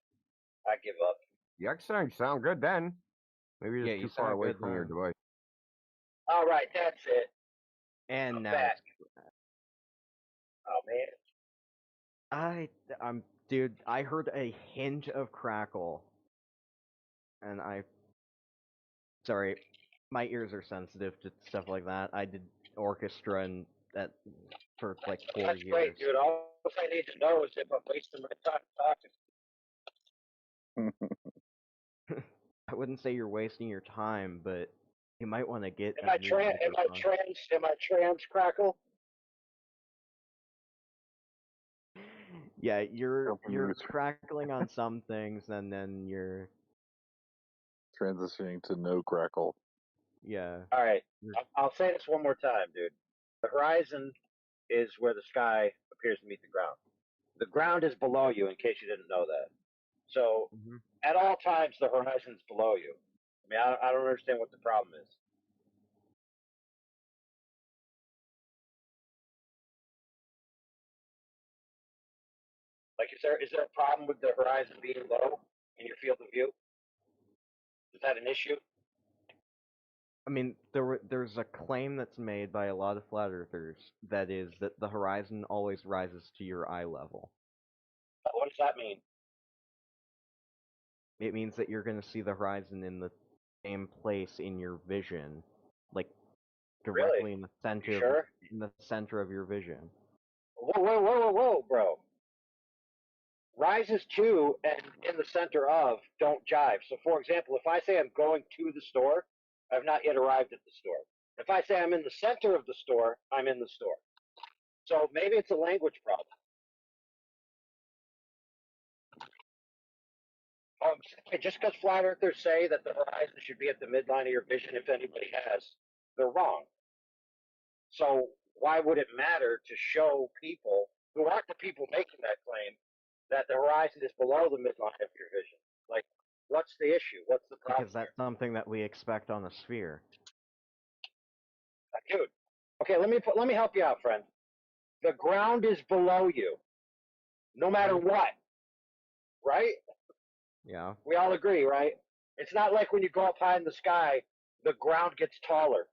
I give up. The X sound good then. Maybe you're just you too far sound away good from your then. device. All right, that's it. And I'm now back. Oh man. Dude, I heard a hint of crackle. And sorry, my ears are sensitive to stuff like that. I did orchestra and that for like 4 That's years. great, dude. All I need to know is if I'm wasting my time talking. I wouldn't say you're wasting your time, but you might want to get. Am I trans crackle? Yeah, you're crackling on some things, and then you're transitioning to no crackle. Yeah. All right. I'll say this one more time, dude. The horizon is where the sky appears to meet the ground. The ground is below you, in case you didn't know that. So, at all times, the horizon's below you. I mean, I don't understand what the problem is. Like, is there a problem with the horizon being low in your field of view? Is that an issue? I mean, there's a claim that's made by a lot of flat earthers that is that the horizon always rises to your eye level. What does that mean? It means that you're going to see the horizon in the same place in your vision, like directly Really? in the center. You sure? In the center of your vision. Whoa, bro. Rises to and in the center of don't jive. So, for example, if I say I'm going to the store, I've not yet arrived at the store. If I say I'm in the center of the store, I'm in the store. So maybe it's a language problem. Just because flat earthers say that the horizon should be at the midline of your vision, if anybody has, they're wrong. So why would it matter to show people who aren't the people making that claim that the horizon is below the midline of your vision? Like, what's the issue? What's the problem? Because that's something that we expect on a sphere. Dude, okay, let me help you out, friend. The ground is below you, no matter what, right? Yeah. We all agree, right? It's not like when you go up high in the sky, the ground gets taller.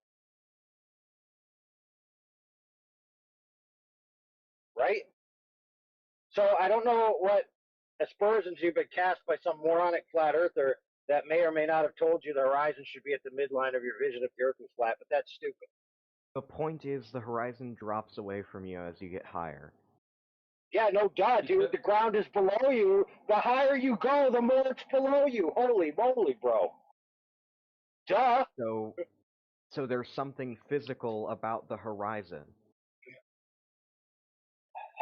Right? So I don't know what aspersions you've been cast by some moronic flat earther that may or may not have told you the horizon should be at the midline of your vision if the earth was flat, but that's stupid. The point is the horizon drops away from you as you get higher. Yeah, no duh, dude. The ground is below you. The higher you go, the more it's below you. Holy moly, bro. Duh. So there's something physical about the horizon.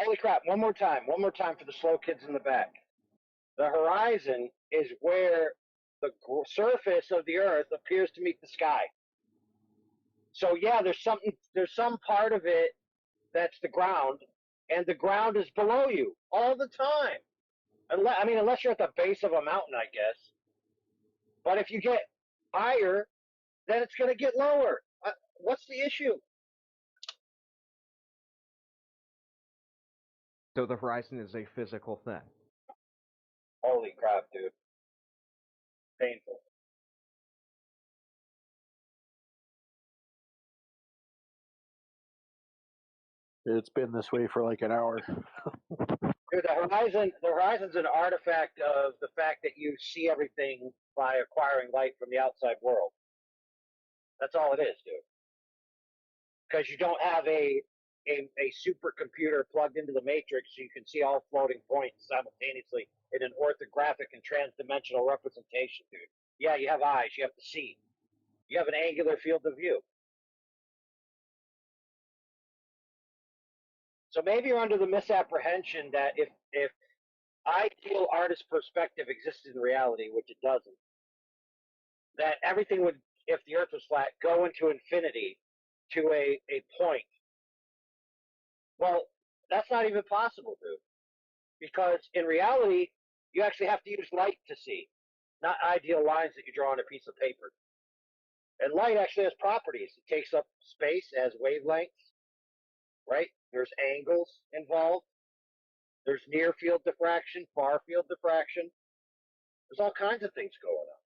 Holy crap, one more time for the slow kids in the back. The horizon is where the surface of the earth appears to meet the sky. So yeah, there's some part of it that's the ground, and the ground is below you all the time. Unless you're at the base of a mountain, I guess. But if you get higher, then it's going to get lower. What's the issue? So the horizon is a physical thing. Holy crap, dude. Painful. It's been this way for like an hour. Dude, the horizon's an artifact of the fact that you see everything by acquiring light from the outside world. That's all it is, dude. Because you don't have a supercomputer plugged into the matrix so you can see all floating points simultaneously in an orthographic and transdimensional representation, dude. Yeah, you have eyes, you have to see. You have an angular field of view. So maybe you're under the misapprehension that if ideal artist perspective existed in reality, which it doesn't, that everything would, if the earth was flat, go into infinity to a point. Well, that's not even possible, dude. Because in reality, you actually have to use light to see, not ideal lines that you draw on a piece of paper. And light actually has properties. It takes up space, as wavelengths, right? There's angles involved. There's near field diffraction, far field diffraction. There's all kinds of things going on.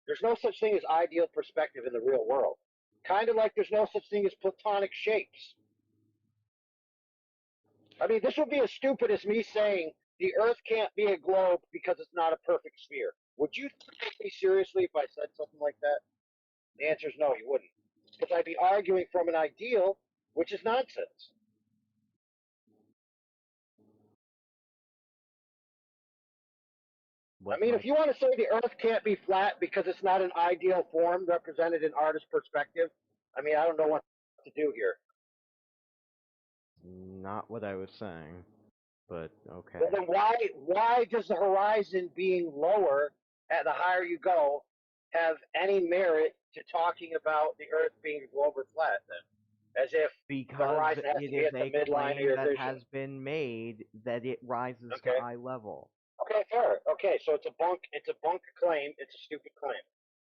There's no such thing as ideal perspective in the real world. Kind of like there's no such thing as platonic shapes. I mean, this would be as stupid as me saying the Earth can't be a globe because it's not a perfect sphere. Would you take me seriously if I said something like that? The answer is no, you wouldn't. Because I'd be arguing from an ideal, which is nonsense. I mean, if you want to say the Earth can't be flat because it's not an ideal form represented in artist perspective, I mean, I don't know what to do here. Not what I was saying, but okay. Well, then why does the horizon being lower at the higher you go have any merit to talking about the Earth being a globe or flat then? As if the horizon has to be at the midline of your that vision. has been made that it rises to eye level. Okay, fair. Okay, so it's a bunk claim. It's a stupid claim.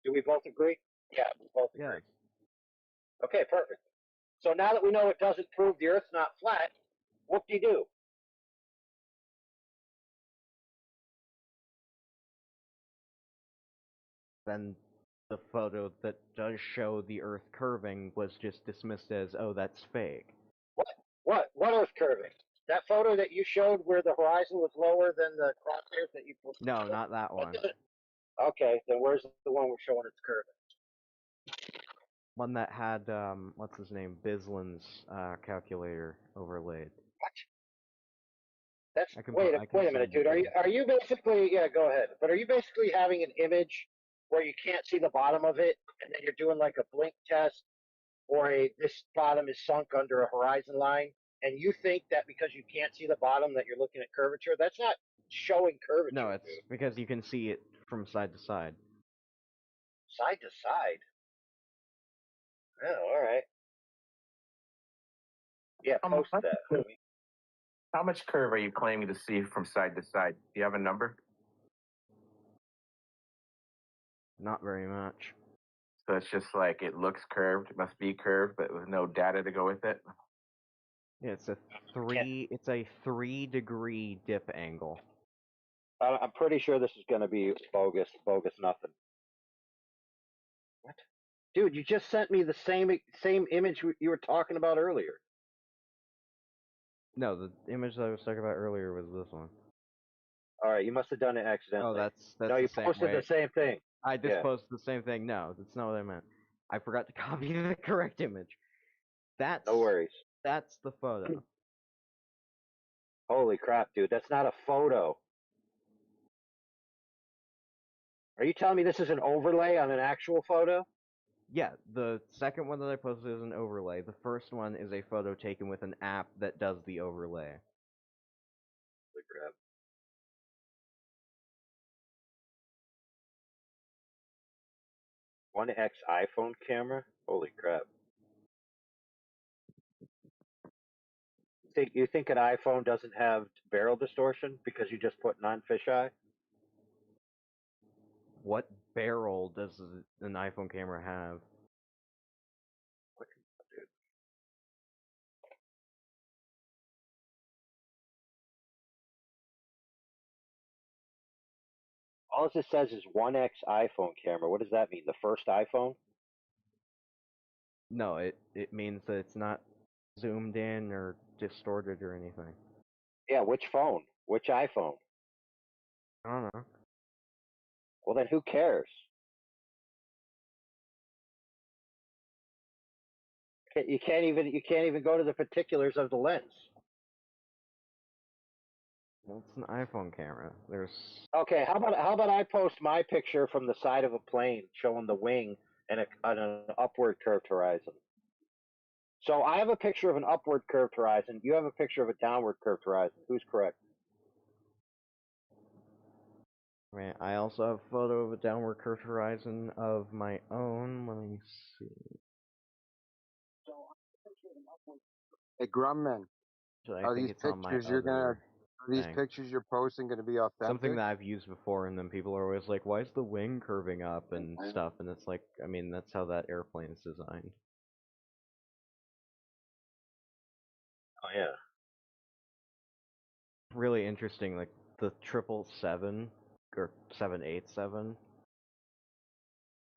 Do we both agree? Yeah, we both agree. Yes. Okay, perfect. So now that we know it doesn't prove the Earth's not flat, what do you do? then the photo that does show the Earth curving was just dismissed as, oh, that's fake. What Earth curving? That photo that you showed where the horizon was lower than the crosshairs that you put. No, not that one. Okay, then where's the one we're showing it's curving? One that had, what's his name, Bislin's calculator overlaid. That's wait a minute, dude. Are you basically go ahead. But are you basically having an image where you can't see the bottom of it, and then you're doing like a blink test, or this bottom is sunk under a horizon line, and you think that because you can't see the bottom that you're looking at curvature? That's not showing curvature. No, it's because you can see it from side to side. Side to side. Oh, all right. Yeah, post that. How much curve are you claiming to see from side to side? Do you have a number? Not very much. So it's just like it looks curved, it must be curved, but with no data to go with it. Yeah, it's a 3-degree dip angle. I'm pretty sure this is going to be bogus nothing. What? Dude, you just sent me the same image you were talking about earlier. No, the image that I was talking about earlier was this one. All right, you must have done it accidentally. Oh, that's no, you the same posted way. the same thing. I just posted the same thing. No, that's not what I meant. I forgot to copy the correct image. That's no worries. That's the photo. Holy crap, dude! That's not a photo. Are you telling me this is an overlay on an actual photo? Yeah, the second one that I posted is an overlay. The first one is a photo taken with an app that does the overlay. Holy crap. One X iPhone camera? Holy crap. You think an iPhone doesn't have barrel distortion because you just put non-fisheye? What barrel does an iPhone camera have? Dude. All it says is 1X iPhone camera. What does that mean? The first iPhone? No, it means that it's not zoomed in or distorted or anything. Yeah, which phone? Which iPhone? I don't know. Well, then who cares? You can't even go to the particulars of the lens. Well, it's an iPhone camera. There's Okay, how about I post my picture from the side of a plane showing the wing and an upward curved horizon. So I have a picture of an upward curved horizon. You have a picture of a downward curved horizon. Who's correct? Right, I also have a photo of a downward curved horizon of my own. Let me see. Hey, Grumman, are these pictures you're gonna? Are these pictures you're posting gonna be authentic? Something that I've used before, and then people are always like, "Why is the wing curving up and stuff?" And it's like, I mean, that's how that airplane is designed. Oh yeah. Really interesting, like the 777 or 787.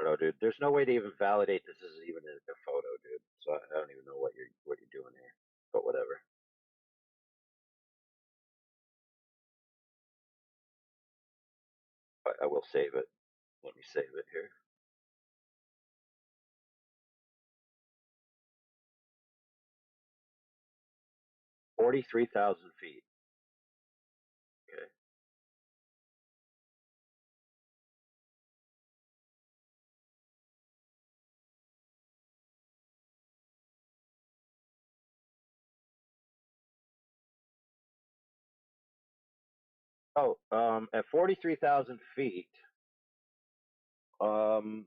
I don't know, dude. There's no way to even validate this is even a photo, dude. So I don't even know what you're doing here. But whatever. I will save it. Let me save it here. $43,000 feet. Okay. Oh, at 43,000 feet, the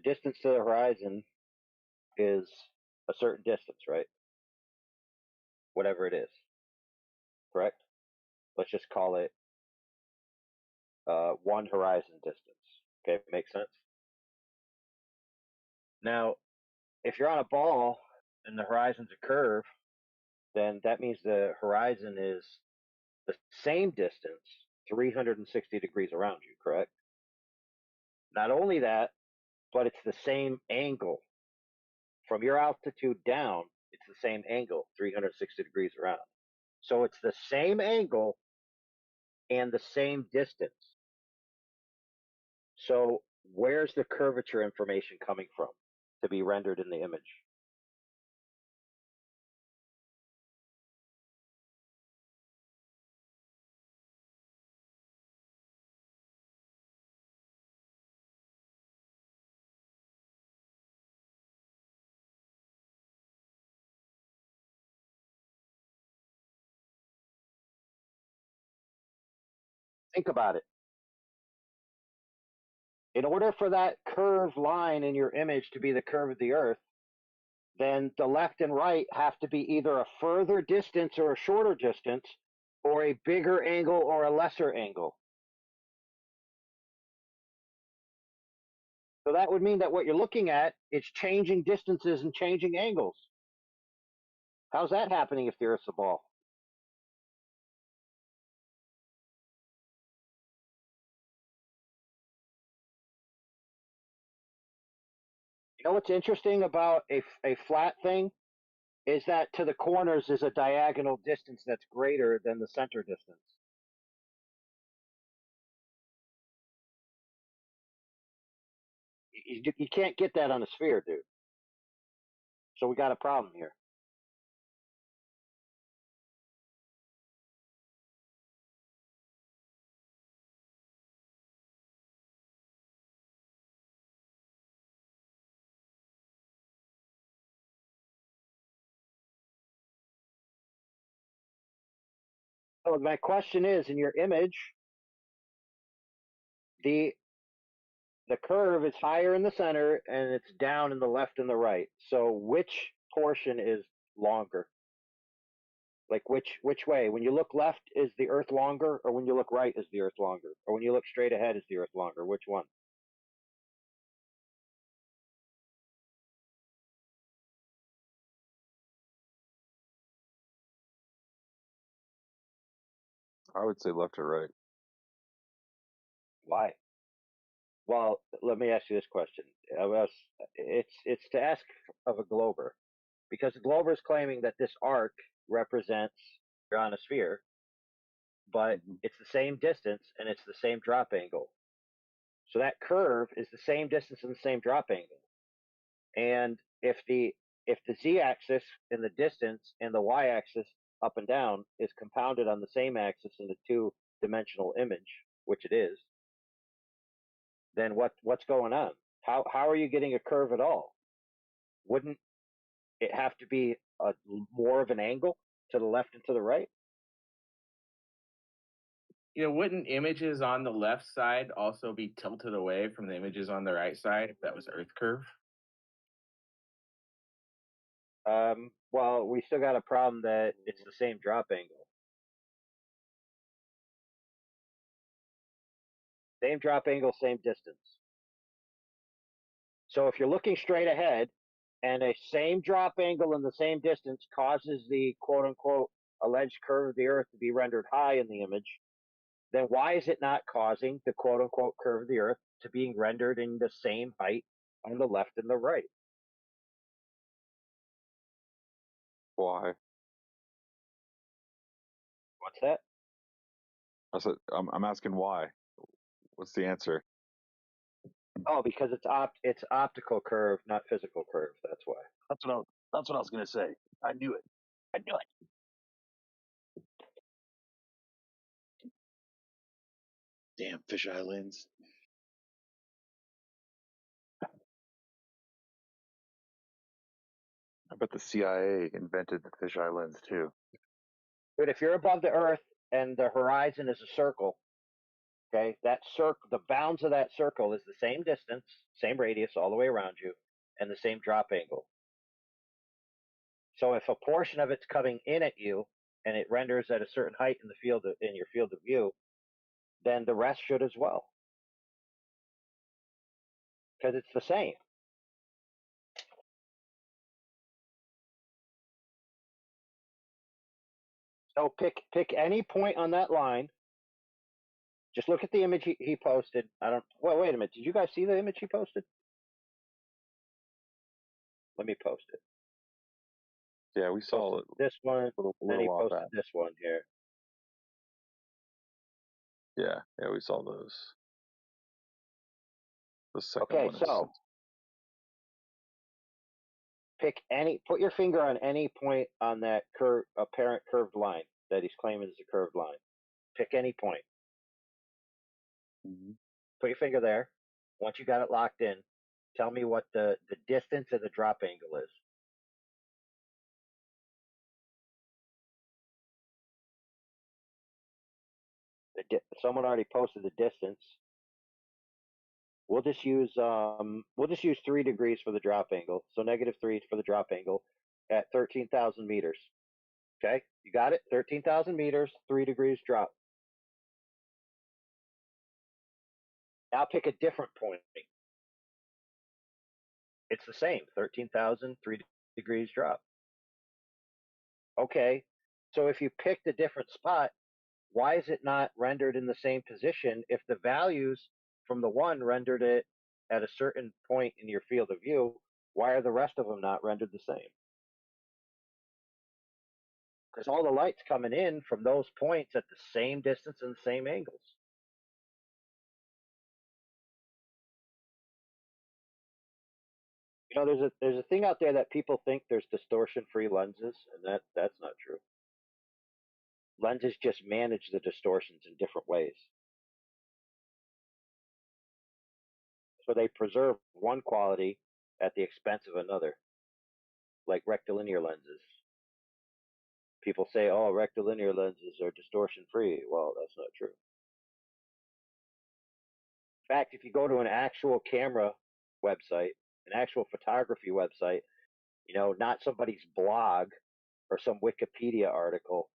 distance to the horizon is a certain distance, right? Whatever it is, correct? Let's just call it one horizon distance. Okay, makes sense. Now, if you're on a ball and the horizon's a curve, then that means the horizon is the same distance 360 degrees around you, correct? Not only that, but it's the same angle. From your altitude down, it's the same angle, 360 degrees around. So it's the same angle and the same distance. So where's the curvature information coming from to be rendered in the image? Think about it. In order for that curved line in your image to be the curve of the Earth, then the left and right have to be either a further distance or a shorter distance, or a bigger angle or a lesser angle. So that would mean that what you're looking at is changing distances and changing angles. How's that happening if the Earth's a ball? You know what's interesting about a flat thing is that to the corners is a diagonal distance that's greater than the center distance. You can't get that on a sphere, dude. So we got a problem here. So my question is, in your image, the curve is higher in the center and it's down in the left and the right. So which portion is longer? Like which way? When you look left, is the Earth longer, or when you look right, is the Earth longer, or when you look straight ahead, is the Earth longer? Which one? I would say left or right. Why? Well, let me ask you this question. It's to ask of a glober, because the glober is claiming that this arc represents you're on a sphere, but it's the same distance and it's the same drop angle. So that curve is the same distance and the same drop angle. And if the z-axis in the distance and the y-axis up and down is compounded on the same axis in the two-dimensional image, which it is, then what's going on? How are you getting a curve at all? Wouldn't it have to be more of an angle to the left and to the right? You know, wouldn't images on the left side also be tilted away from the images on the right side if that was Earth curve? Well, we still got a problem that it's the same drop angle. Same drop angle, same distance. So if you're looking straight ahead and a same drop angle and the same distance causes the quote unquote alleged curve of the Earth to be rendered high in the image, then why is it not causing the quote unquote curve of the Earth to being rendered in the same height on the left and the right? Why? What's that? I said, I'm asking why. What's the answer? Oh, because it's optical curve, not physical curve. That's why. That's what I was gonna say. I knew it. I knew it. Damn fisheye lens. I bet the CIA invented the fisheye lens too. But if you're above the Earth and the horizon is a circle, okay, that circle, the bounds of that circle is the same distance, same radius all the way around you, and the same drop angle. So if a portion of it's coming in at you and it renders at a certain height in your field of view, then the rest should as well, because it's the same. So pick any point on that line Just look at the image he posted. I don't. Well, wait a minute. Did you guys see the image he posted? Let me post it. Yeah, we saw it. This one, a and he while posted back. this one here. Yeah, we saw those. The second Okay, one is so put your finger on any point on that apparent curved line that he's claiming is a curved line. Pick any point. Put your finger there. Once you got it locked in, tell me what the distance of the drop angle is. Someone already posted the distance. We'll just use 3 degrees for the drop angle. So -3 for the drop angle at 13,000 meters. Okay, you got it? 13,000 meters, 3 degrees drop. Now pick a different point. It's the same, 13,000, 3 degrees drop. Okay, so if you picked a different spot, why is it not rendered in the same position if the values from the one rendered it at a certain point in your field of view? Why are the rest of them not rendered the same? Because all the light's coming in from those points at the same distance and the same angles. You know, there's a thing out there that people think there's distortion-free lenses, and that's not true. Lenses just manage the distortions in different ways. So they preserve one quality at the expense of another, like rectilinear lenses. People say, oh, rectilinear lenses are distortion-free. Well, that's not true. In fact, if you go to an actual camera website, an actual photography website, you know, not somebody's blog or some Wikipedia article,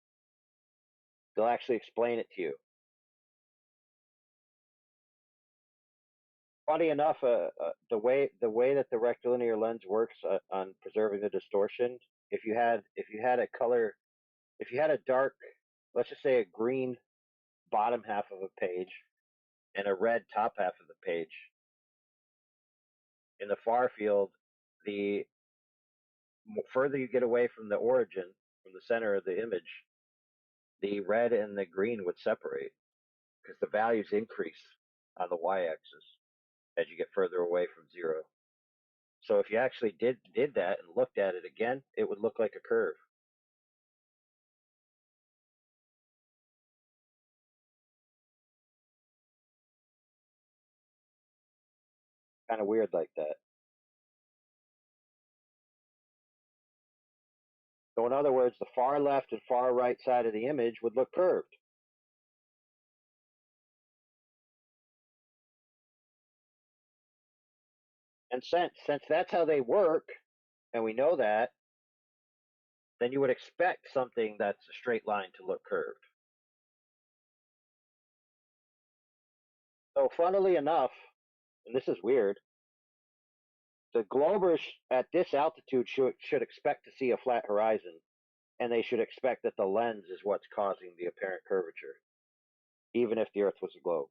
they'll actually explain it to you. Funny enough, the way that the rectilinear lens works on preserving the distortion, if you had a dark, let's just say a green bottom half of a page and a red top half of the page, in the far field, the further you get away from the origin, from the center of the image, the red and the green would separate because the values increase on the y-axis as you get further away from zero. So if you actually did that and looked at it again, it would look like a curve. Kind of weird like that. So in other words, the far left and far right side of the image would look curved. And since that's how they work, and we know that, then you would expect something that's a straight line to look curved. So funnily enough, and this is weird, the globers at this altitude should expect to see a flat horizon, and they should expect that the lens is what's causing the apparent curvature, even if the Earth was a globe.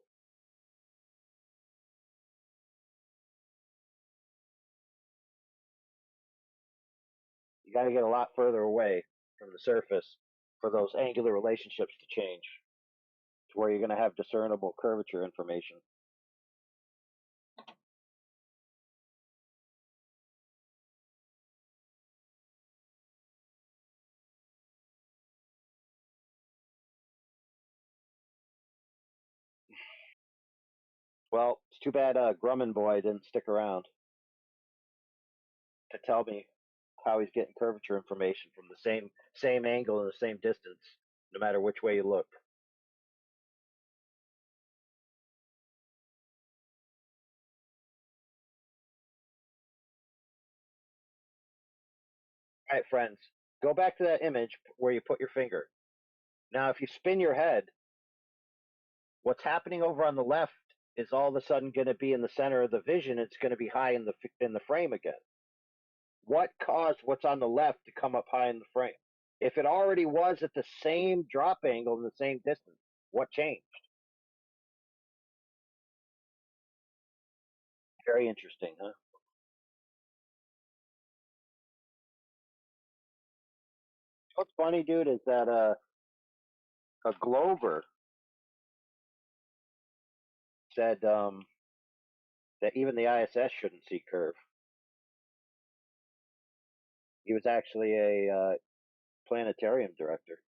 You got to get a lot further away from the surface for those angular relationships to change to where you're going to have discernible curvature information. Well, it's too bad Grumman boy didn't stick around to tell me how he's getting curvature information from the same angle and the same distance, no matter which way you look. All right, friends, go back to that image where you put your finger. Now, if you spin your head, what's happening over on the left is all of a sudden going to be in the center of the vision. It's going to be high in the frame again. What caused what's on the left to come up high in the frame? If it already was at the same drop angle and the same distance, what changed? Very interesting, huh? What's funny, dude, is that a Glover said that even the ISS shouldn't see curve. He was actually a planetarium director.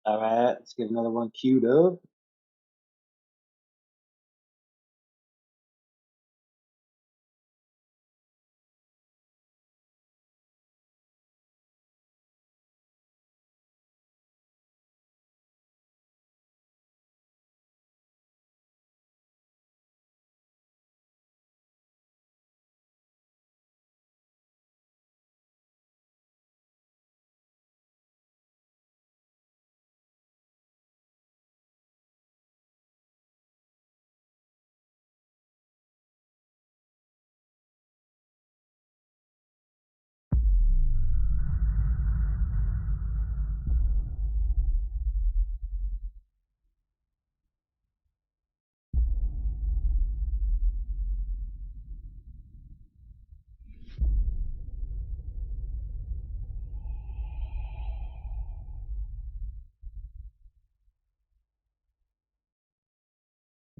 All right, let's get another one queued up.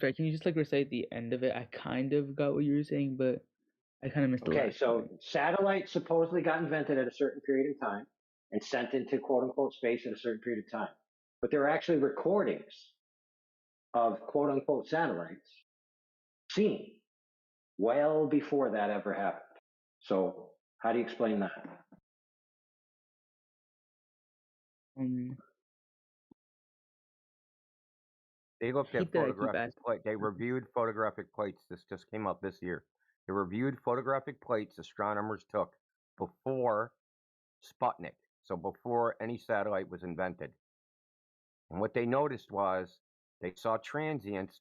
Sorry, can you just like recite the end of it? I kind of got what you were saying, but I kind of missed the Okay, last so part. satellites supposedly got invented at a certain period of time and sent into quote unquote space at a certain period of time. But there are actually recordings of quote unquote satellites seen well before that ever happened. So how do you explain that? They looked hate at that I keep photographic asking. plate. They reviewed photographic plates. This just came up this year. They reviewed photographic plates astronomers took before Sputnik, so before any satellite was invented. And what they noticed was they saw transients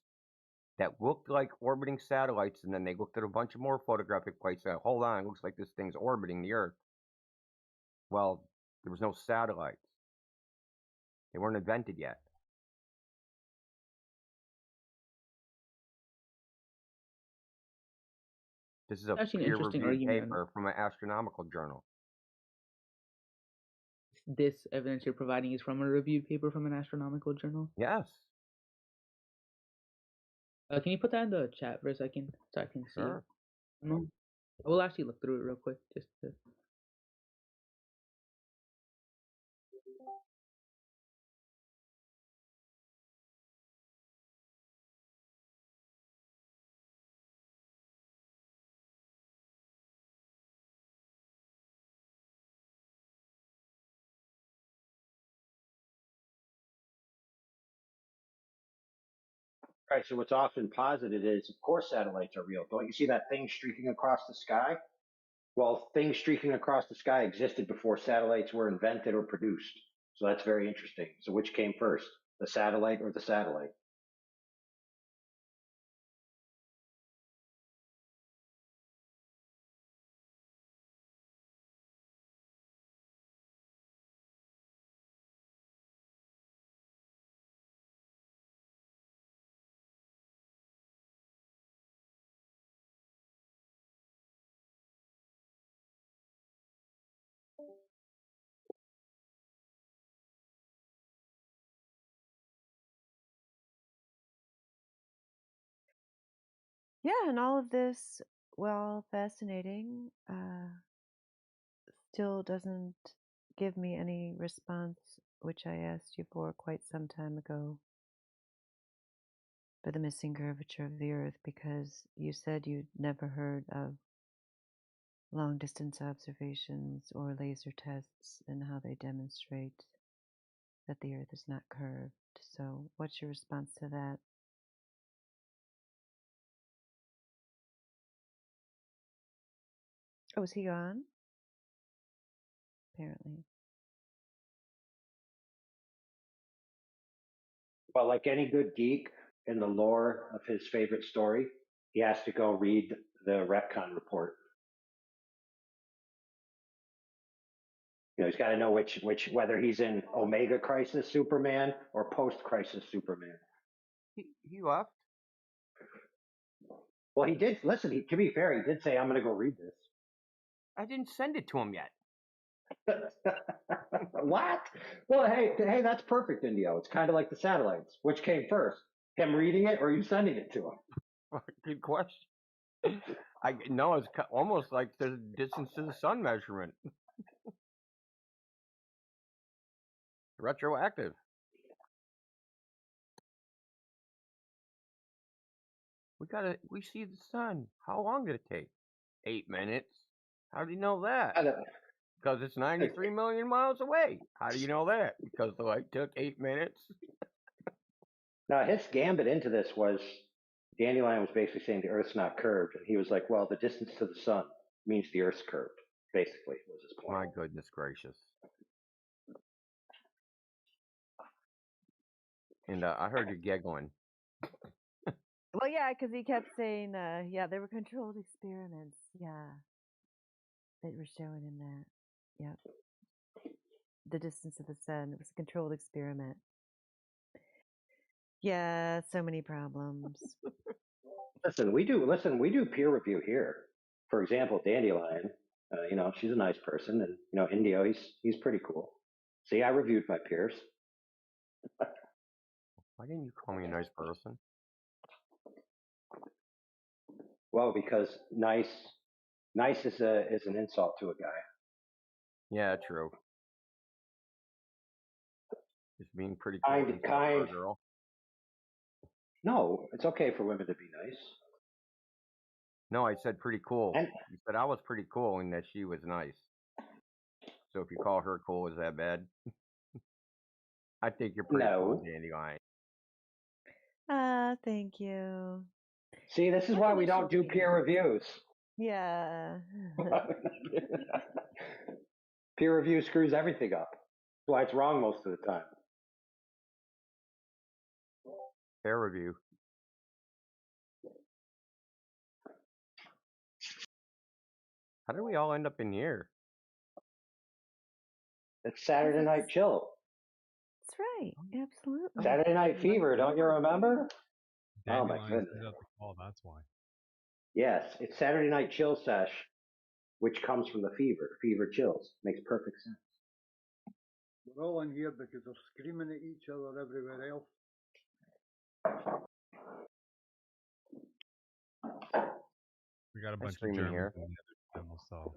that looked like orbiting satellites, and then they looked at a bunch of more photographic plates and said, hold on, it looks like this thing's orbiting the Earth. Well, there was no satellites. They weren't invented yet. This is a Actually, an interesting peer-reviewed argument on paper from an astronomical journal. this evidence you're providing is from a reviewed paper from an astronomical journal. Yes. Can you put that in the chat for a second so I can see? Sure. No, I will actually look through it real quick just to. Right. So what's often posited is, of course, satellites are real. Don't you see that thing streaking across the sky? Well, things streaking across the sky existed before satellites were invented or produced. So that's very interesting. So which came first, the satellite or the satellite? Yeah, and all of this, well, fascinating, still doesn't give me any response, which I asked you for quite some time ago, for the missing curvature of the Earth, because you said you'd never heard of long distance observations or laser tests and how they demonstrate that the Earth is not curved. So, what's your response to that? Oh, is he gone? Apparently. Well, like any good geek in the lore of his favorite story, he has to go read the retcon report. You know, he's got to know which whether he's in Omega Crisis Superman or Post Crisis Superman. He left. Well, he did. Listen, to be fair, he did say, "I'm going to go read this." I didn't send it to him yet. What? Well, hey, that's perfect, Indio. It's kind of like the satellites. Which came first, him reading it or you sending it to him? Good question. No, it's almost like the distance to the sun measurement. Retroactive. We see the sun. How long did it take? 8 minutes. How do you know that? Because it's 93 million miles away. How do you know that? Because the light took 8 minutes. Now, his gambit into this was Dandelion was basically saying the Earth's not curved, and he was like, "Well, the distance to the sun means the Earth's curved." Basically, was his point. My goodness gracious! And I heard you giggling. Well, yeah, because he kept saying, yeah, they were controlled experiments. Yeah. They were showing him that. Yep. The distance of the sun. It was a controlled experiment. Yeah, so many problems. Listen, we do peer review here. For example, Dandelion, you know, she's a nice person, and you know, Indio, he's pretty cool. See, I reviewed my peers. Why didn't you call me a nice person? Well, because nice is an insult to a guy. Yeah, true. Just being pretty Kind. for a girl. No, it's okay for women to be nice. No, I said pretty cool. You said I was pretty cool and that she was nice. So if you call her cool, is that bad? I think you're pretty cool, Dandelion. Thank you. See, this is why we don't do peer reviews. Yeah. Peer review screws everything up. That's why it's wrong most of the time. Peer review. How did we all end up in here? It's Saturday Night Chill. That's right. Absolutely. Saturday Night Fever, don't you remember? Oh my Dandelion goodness. sent out the call, that's why. Yes, it's Saturday Night Chill Sesh, which comes from the fever. Fever chills. Makes perfect sense. We're all in here because they're screaming at each other everywhere else. We got a bunch of Germans in the other channel, so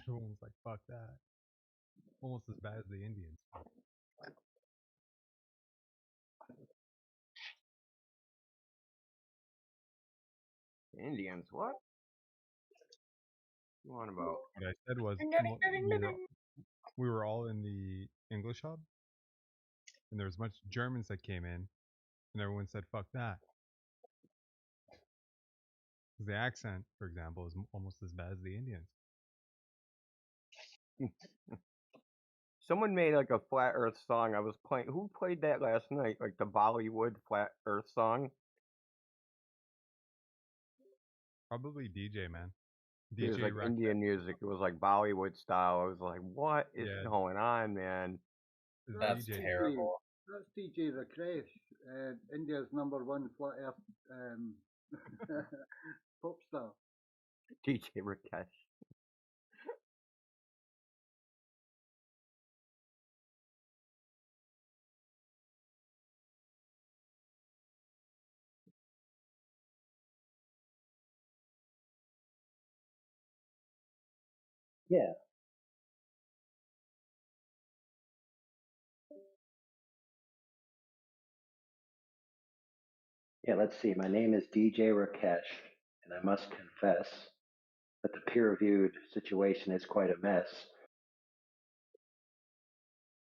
everyone's like, fuck that. Almost as bad as the Indians. Indians, what? What you on about? What I said was, we were all in the English hub, and there was much Germans that came in, and and everyone said fuck that. The accent, for example, is almost as bad as the Indians. Someone made like a flat Earth song. I was playing. Who played that last night? Like the Bollywood flat Earth song. Probably DJ, man. It was DJ like Rakesh. Indian music. It was like Bollywood style. I was like, what is going on, man? That's terrible. That's DJ Rakesh, India's #1 flat earth pop star. DJ Rakesh. Yeah. Yeah, let's see. My name is DJ Rakesh, and I must confess that the peer-reviewed situation is quite a mess.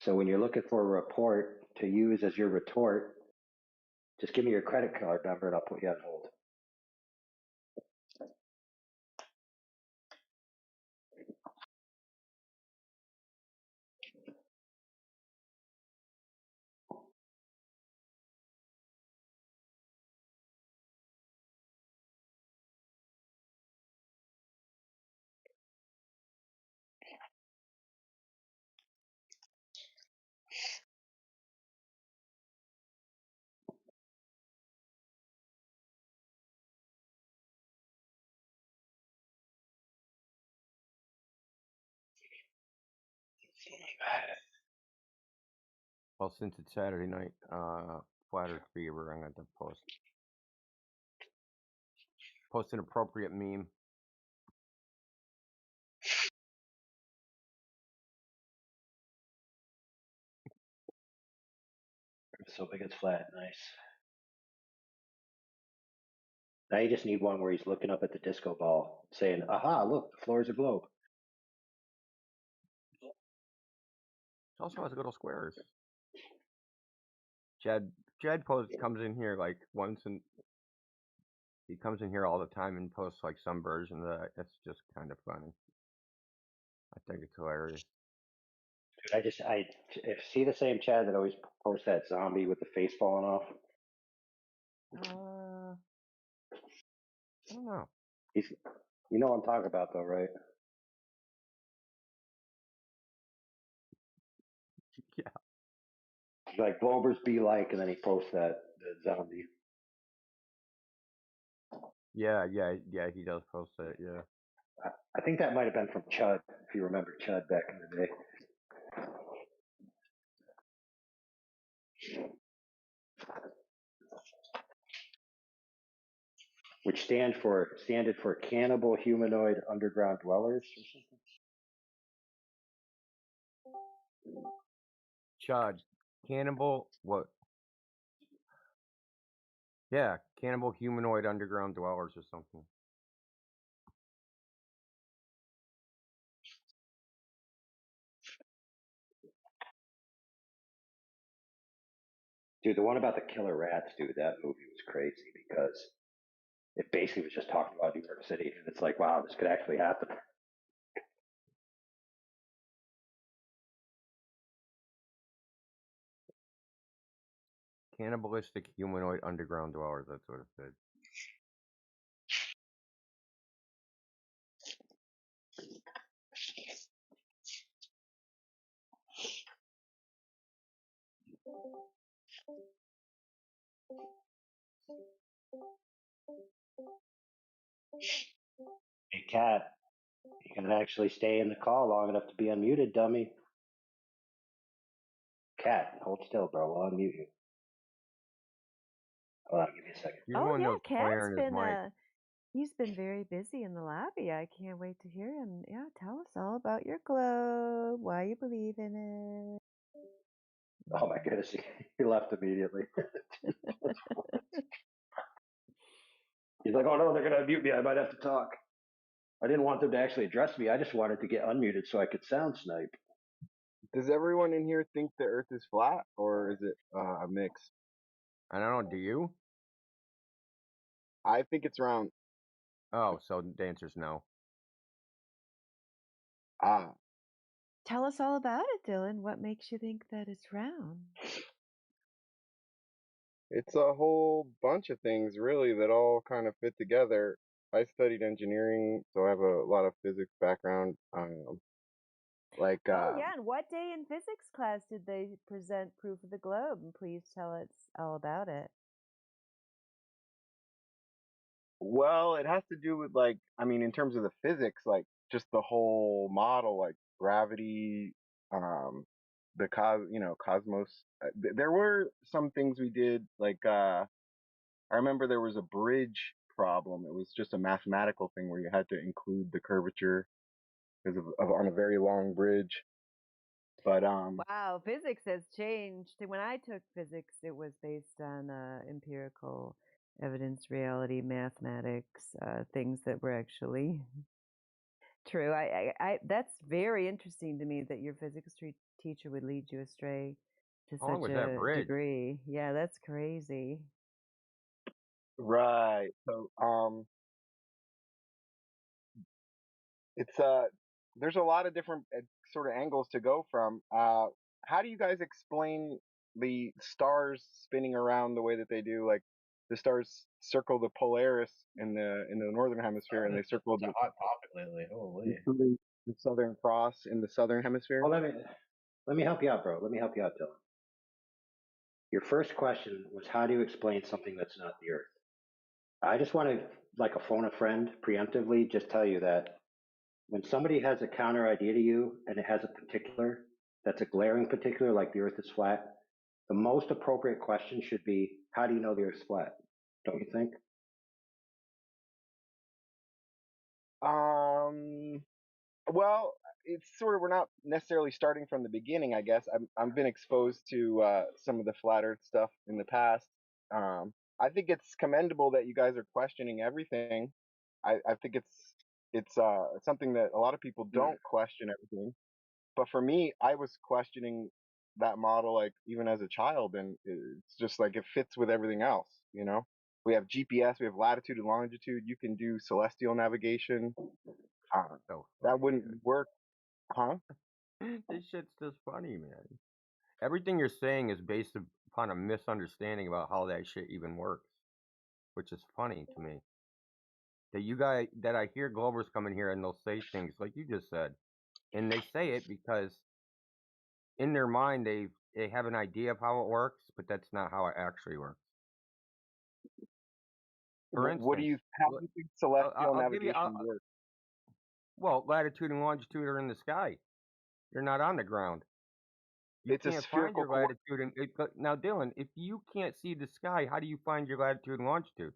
So when you're looking for a report to use as your retort, just give me your credit card number and I'll put you on hold. Well, since it's Saturday night, Flat Earth Fever, I'm going to post an appropriate meme. So big it's flat, nice. Now you just need one where he's looking up at the disco ball, saying, "Aha! Look, the floor is a globe." It also has little squares. Jed comes in here like once, and he comes in here all the time and posts like some version of that. It's just kind of funny. I think it's hilarious. Dude, if see the same Chad that always posts that zombie with the face falling off. I don't know. You know what I'm talking about though, right? Yeah. Like Globers be like, and then he posts the zombie. Yeah, he does post that, yeah. I think that might have been from Chud, if you remember Chud back in the day. Which standed for Cannibal Humanoid Underground Dwellers or something. Chud, Cannibal, what? Yeah, Cannibal Humanoid Underground Dwellers or something. Dude, the one about the killer rats, dude, that movie was crazy because it basically was just talking about New York City, and it's like, wow, this could actually happen. Cannibalistic Humanoid Underground Dwellers, that's what it said. Hey, Cat, you can actually stay in the call long enough to be unmuted, dummy. Cat, hold still, bro. We'll unmute you. Hold on, give me a second. Oh yeah, Cat's been he's been very busy in the lobby. I can't wait to hear him. Yeah, tell us all about your globe, why you believe in it. Oh my goodness, he left immediately. He's like, oh no, they're gonna unmute me. I might have to talk. I didn't want them to actually address me. I just wanted to get unmuted so I could sound snipe. Does everyone in here think the Earth is flat, or is it a mix? I don't know. Do you? I think it's round. Oh, so the answer's no. Ah. Tell us all about it, Dylan. What makes you think that it's round? It's a whole bunch of things, really, that all kind of fit together. I studied engineering, so I have a lot of physics background. Oh yeah, and what day in physics class did they present proof of the globe? And please tell us all about it. Well, it has to do with in terms of the physics, like just the whole model, like gravity, the cosmos. There were some things we did, I remember there was a bridge problem. It was just a mathematical thing where you had to include the curvature because of on a very long bridge. But Wow, physics has changed. When I took physics, it was based on empirical evidence, reality, mathematics, things that were actually true. That's very interesting to me that your physics teacher would lead you astray to How long such was that a bridge? degree. Yeah, that's crazy. right, so it's there's a lot of different sort of angles to go from. How do you guys explain the stars spinning around the way that they do? Like the stars circle the Polaris in the northern hemisphere, and they circle It's a hot topic lately. Holy. the Southern Cross in the southern hemisphere. Well, let me help you out, bro. Let me help you out, Dylan. Your first question was how do you explain something that's not the Earth? I just want to, like a phone a friend, preemptively just tell you that when somebody has a counter idea to you and it has a particular that's a glaring particular, like the Earth is flat, the most appropriate question should be, how do you know the Earth's flat? Don't you think? Well, it's sort of we're not necessarily starting from the beginning. I guess I've been exposed to some of the flat Earth stuff in the past. I think it's commendable that you guys are questioning everything. I think it's something that a lot of people don't question everything. But for me, I was questioning that model like even as a child, and it's just like it fits with everything else. You know, we have GPS, we have latitude and longitude. You can do celestial navigation. That wouldn't work, huh? This shit's just funny, man. Everything you're saying is based upon a misunderstanding about how that shit even works, which is funny to me. That I hear Glovers come in here and they'll say things like you just said, and they say it because in their mind they have an idea of how it works, but that's not how it actually works. For instance, How do you think celestial I'll give you. navigation works? Well, latitude and longitude are in the sky. You're not on the ground. You It's a can't find spherical your latitude and now, Dylan, if you can't see the sky, how do you find your latitude and longitude?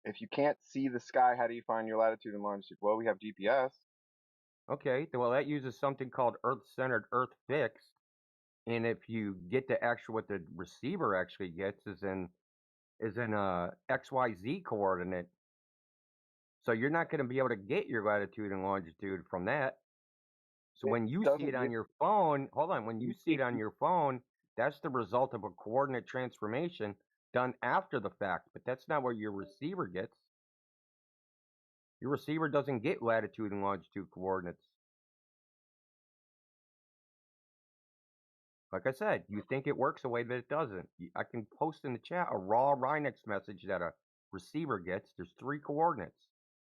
If you can't see the sky, how do you find your latitude and longitude? Well, we have GPS. Okay, well that uses something called Earth-centered, Earth-fixed, and if you get the actual what the receiver actually gets is in a XYZ coordinate. So you're not going to be able to get your latitude and longitude from that. So when you see it on your phone, hold on, when you see it on your phone, that's the result of a coordinate transformation done after the fact, but that's not what your receiver gets. Your receiver doesn't get latitude and longitude coordinates. Like I said, you think it works a way that it doesn't. I can post in the chat a raw Rhinex message that a receiver gets. There's 3 coordinates.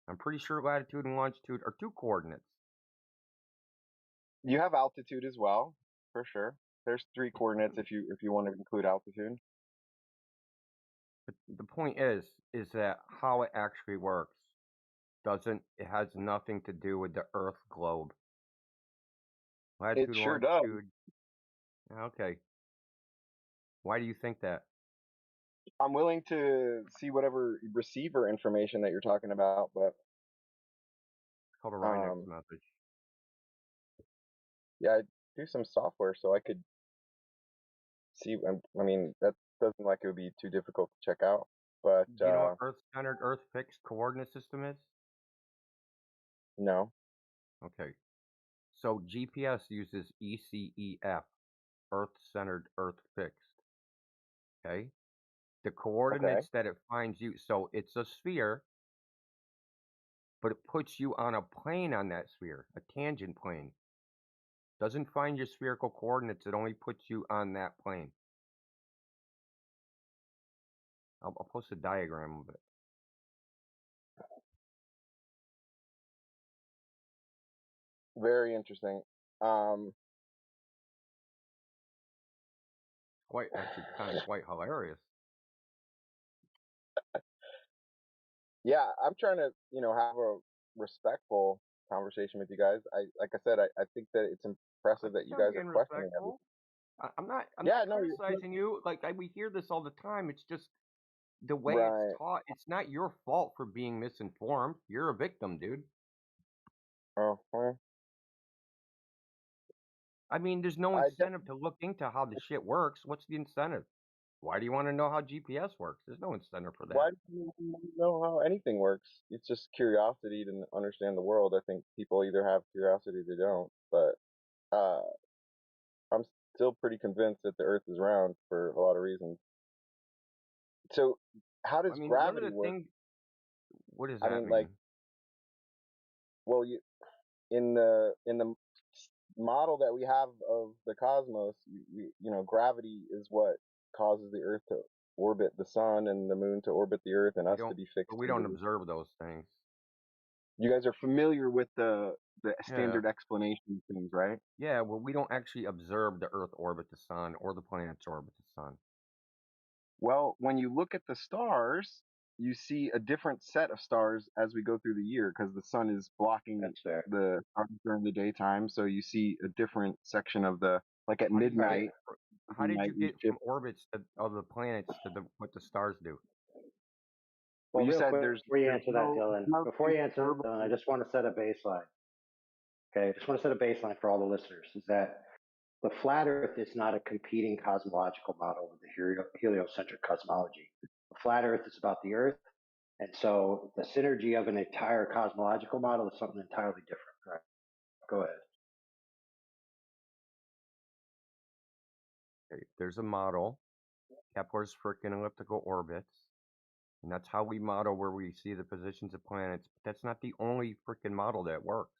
I'm pretty sure latitude and longitude are 2 coordinates. You have altitude as well, for sure. There's 3 coordinates if you want to include altitude. But the point is that how it actually works it has nothing to do with the Earth globe. Latitude, It sure does. longitude. Okay. Why do you think that? I'm willing to see whatever receiver information that you're talking about, but it's called a Rhinex message. Yeah, I do some software, so I could see. I mean, that doesn't like it would be too difficult to check out. But do you know what Earth-centered, Earth-fixed coordinate system is? No. Okay. So GPS uses ECEF, Earth-centered, Earth-fixed. Okay, the coordinates that it finds you. So it's a sphere, but it puts you on a plane on that sphere, a tangent plane. Doesn't find your spherical coordinates. It only puts you on that plane. I'll post a diagram of it. Very interesting. Actually kind of quite hilarious. Yeah, I'm trying to, have a respectful conversation with you guys. Like I said, I think that it's impressive that you guys are questioning everything. I'm not Yeah, no, criticizing you. Like we hear this all the time. It's just the way Right. it's taught. It's not your fault for being misinformed. You're a victim, dude. Oh, well. I mean, there's no incentive to look into how the shit works. What's the incentive? Why do you want to know how GPS works? There's no incentive for that. Why do you know how anything works? It's just curiosity to understand the world. I think people either have curiosity or they don't. But I'm still pretty convinced that the Earth is round for a lot of reasons. So, how does gravity work? What does that mean? Like, well, in the model that we have of the cosmos, gravity is what causes the Earth to orbit the sun and the moon to orbit the Earth and us to be fixed. But we don't observe those things. You guys are familiar with the standard explanation of things, right? Yeah, well, we don't actually observe the Earth orbit the sun or the planets orbit the sun. Well, when you look at the stars, you see a different set of stars as we go through the year because the sun is blocking the stars during the daytime. So you see a different section of like at midnight. How did you get from orbits of the planets to what the stars do? Well, you real said quick, before you answer that, Dylan, I just want to set a baseline. Okay, I just want to set a baseline for all the listeners, is that the flat Earth is not a competing cosmological model with the heliocentric cosmology. The flat Earth is about the Earth, and so the synergy of an entire cosmological model is something entirely different. Right? Go ahead. Okay, there's a model, Kepler's freaking elliptical orbits, and that's how we model where we see the positions of planets. But that's not the only freaking model that works.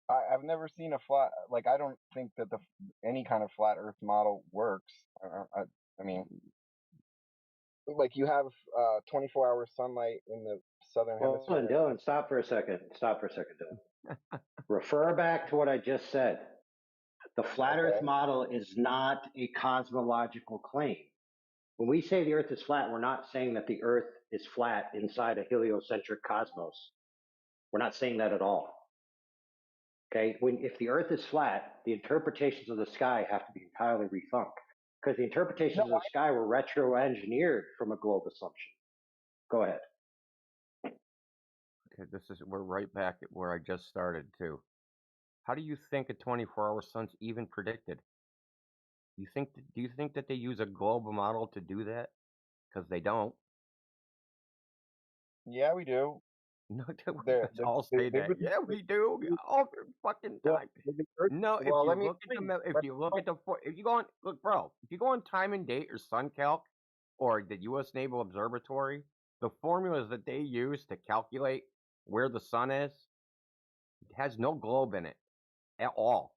I've never seen a flat, like, I don't think that any kind of flat Earth model works. I mean, like, you have 24-hour sunlight in the southern hemisphere. Dylan, stop for a second, Dylan. Refer back to what I just said. The flat Earth model is not a cosmological claim. When we say the Earth is flat, we're not saying that the Earth is flat inside a heliocentric cosmos. We're not saying that at all. Okay, if the Earth is flat, the interpretations of the sky have to be entirely rethunk because the interpretations of the sky were retro-engineered from a globe assumption. Go ahead. Okay, we're right back at where I just started too. How do you think a 24-hour sun's even predicted? Do you think that they use a global model to do that? Because they don't. Yeah, we do. No, let's all say that. Yeah, we do. All the fucking time. No, if you go on Time and Date or SunCalc or the U.S. Naval Observatory, the formulas that they use to calculate where the sun is, it has no globe in it at all.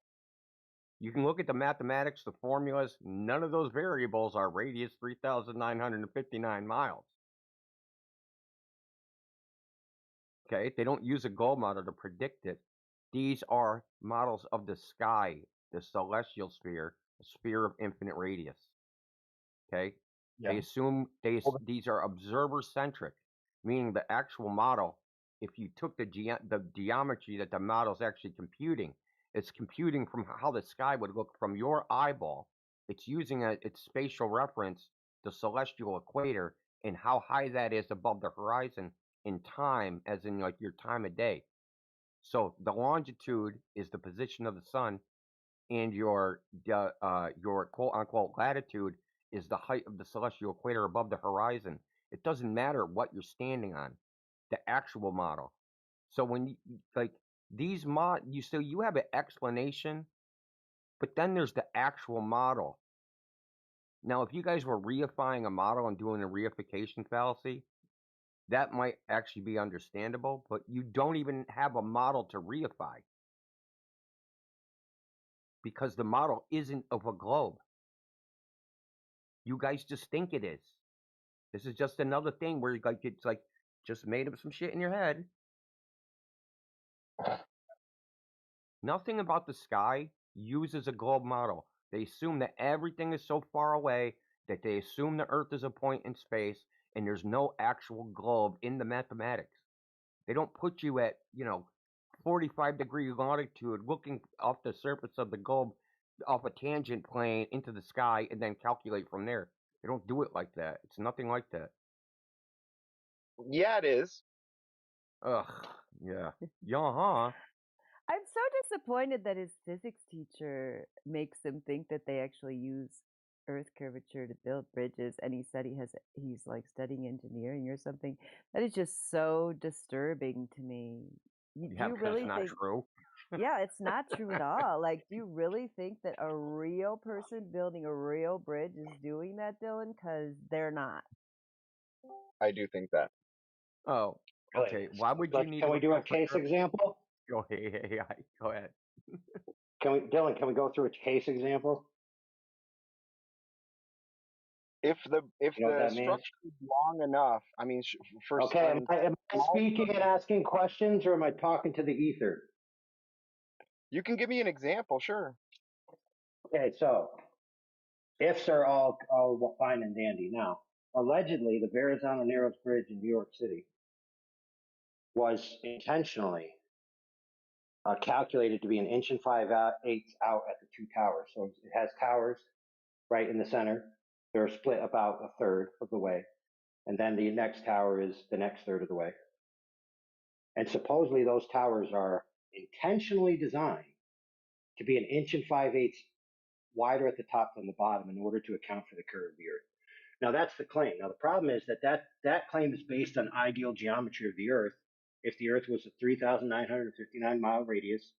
You can look at the mathematics, the formulas. None of those variables are radius 3,959 miles. Okay, they don't use a globe model to predict it. These are models of the sky, the celestial sphere, a sphere of infinite radius. Okay, they assume these are observer-centric, meaning the actual model. If you took the geometry that the model is actually computing, it's computing from how the sky would look from your eyeball. It's using its spatial reference, the celestial equator, and how high that is above the horizon in time, as in like your time of day. So the longitude is the position of the sun, and your quote unquote latitude is the height of the celestial equator above the horizon. It doesn't matter what you're standing on, the actual model. So when you you have an explanation, but then there's the actual model. Now, if you guys were reifying a model and doing a reification fallacy, that might actually be understandable, but you don't even have a model to reify because the model isn't of a globe. You guys just think it is. This is just another thing where it's like just made up some shit in your head. Nothing about the sky uses a globe model. They assume that everything is so far away that they assume the Earth is a point in space and there's no actual globe in the mathematics. They don't put you at, 45-degree longitude looking off the surface of the globe off a tangent plane into the sky and then calculate from there. They don't do it like that. It's nothing like that. Yeah, it is. Ugh, yeah. Yeah, I'm so disappointed that his physics teacher makes him think that they actually use Earth curvature to build bridges, and he said he's like studying engineering or something. That is just so disturbing to me. Do Yeah, you because really it's not think? true. Yeah, it's not true at all. Like, do you really think that a real person building a real bridge is doing that, Dylan? Because they're not. I do think that. Oh, okay. Why would you need Can to we do a account for case example? Go ahead. Go ahead. Dylan, can we go through a case example? If the You know what that means? structure is long enough, I mean, Okay, am I speaking and asking questions, or am I talking to the ether? You can give me an example, sure. Okay, so ifs are all fine and dandy. Now, allegedly, the Verrazano Narrows Bridge in New York City was intentionally calculated to be 1 inch and 5/8 out at the two towers. So it has towers right in the center. They're split about a third of the way. And then the next tower is the next third of the way. And supposedly those towers are intentionally designed to be 1 inch and 5/8 wider at the top than the bottom in order to account for the curve of the Earth. Now that's the claim. Now the problem is that claim is based on ideal geometry of the Earth. If the Earth was a 3,959 mile radius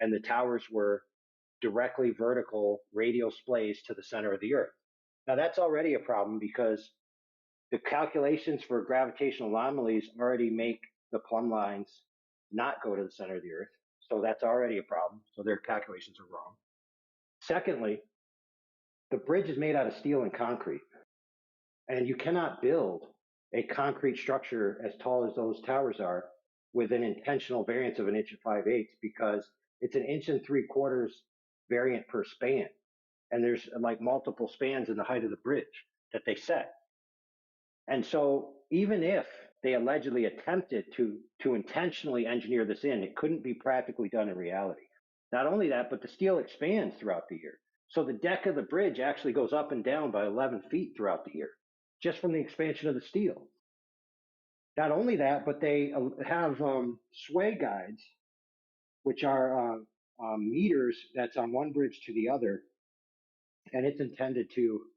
and the towers were directly vertical radial splays to the center of the Earth. Now that's already a problem because the calculations for gravitational anomalies already make the plumb lines not go to the center of the Earth. So that's already a problem. So their calculations are wrong. Secondly, the bridge is made out of steel and concrete. And you cannot build a concrete structure as tall as those towers are with an intentional variance of 1 inch and 5/8 because it's 1 inch and 3/4 variant per span. And there's like multiple spans in the height of the bridge that they set. And so even if they allegedly attempted to intentionally engineer this in, it couldn't be practically done in reality. Not only that, but the steel expands throughout the year. So the deck of the bridge actually goes up and down by 11 feet throughout the year, just from the expansion of the steel. Not only that, but they have sway guides, which are meters that's on one bridge to the other, and it's intended to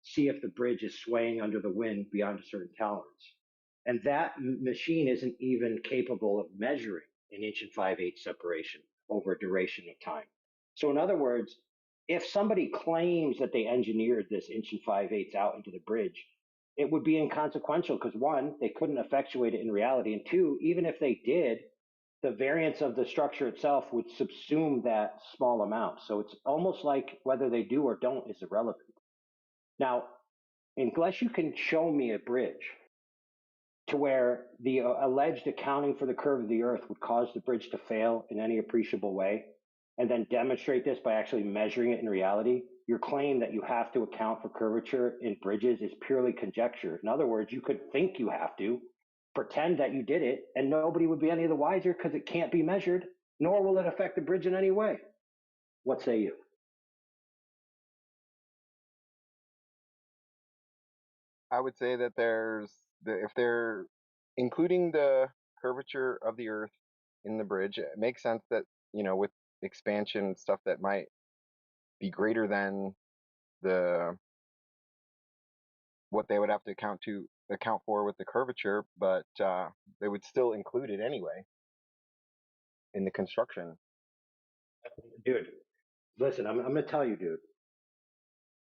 see if the bridge is swaying under the wind beyond a certain tolerance. And that machine isn't even capable of measuring 1 inch and 5/8 separation over a duration of time. So in other words, if somebody claims that they engineered this 1 inch and 5/8 out into the bridge, it would be inconsequential because one, they couldn't effectuate it in reality. And two, even if they did, the variance of the structure itself would subsume that small amount. So it's almost like whether they do or don't is irrelevant. Now, unless you can show me a bridge to where the alleged accounting for the curve of the Earth would cause the bridge to fail in any appreciable way, and then demonstrate this by actually measuring it in reality, your claim that you have to account for curvature in bridges is purely conjecture. In other words, you could think you have to, pretend that you did it, and nobody would be any the wiser because it can't be measured, nor will it affect the bridge in any way. What say you? I would say that if they're including the curvature of the Earth in the bridge, it makes sense that, with expansion stuff that might be greater than what they would have to account for with the curvature, but they would still include it anyway in the construction. Dude, listen, I'm going to tell you, dude.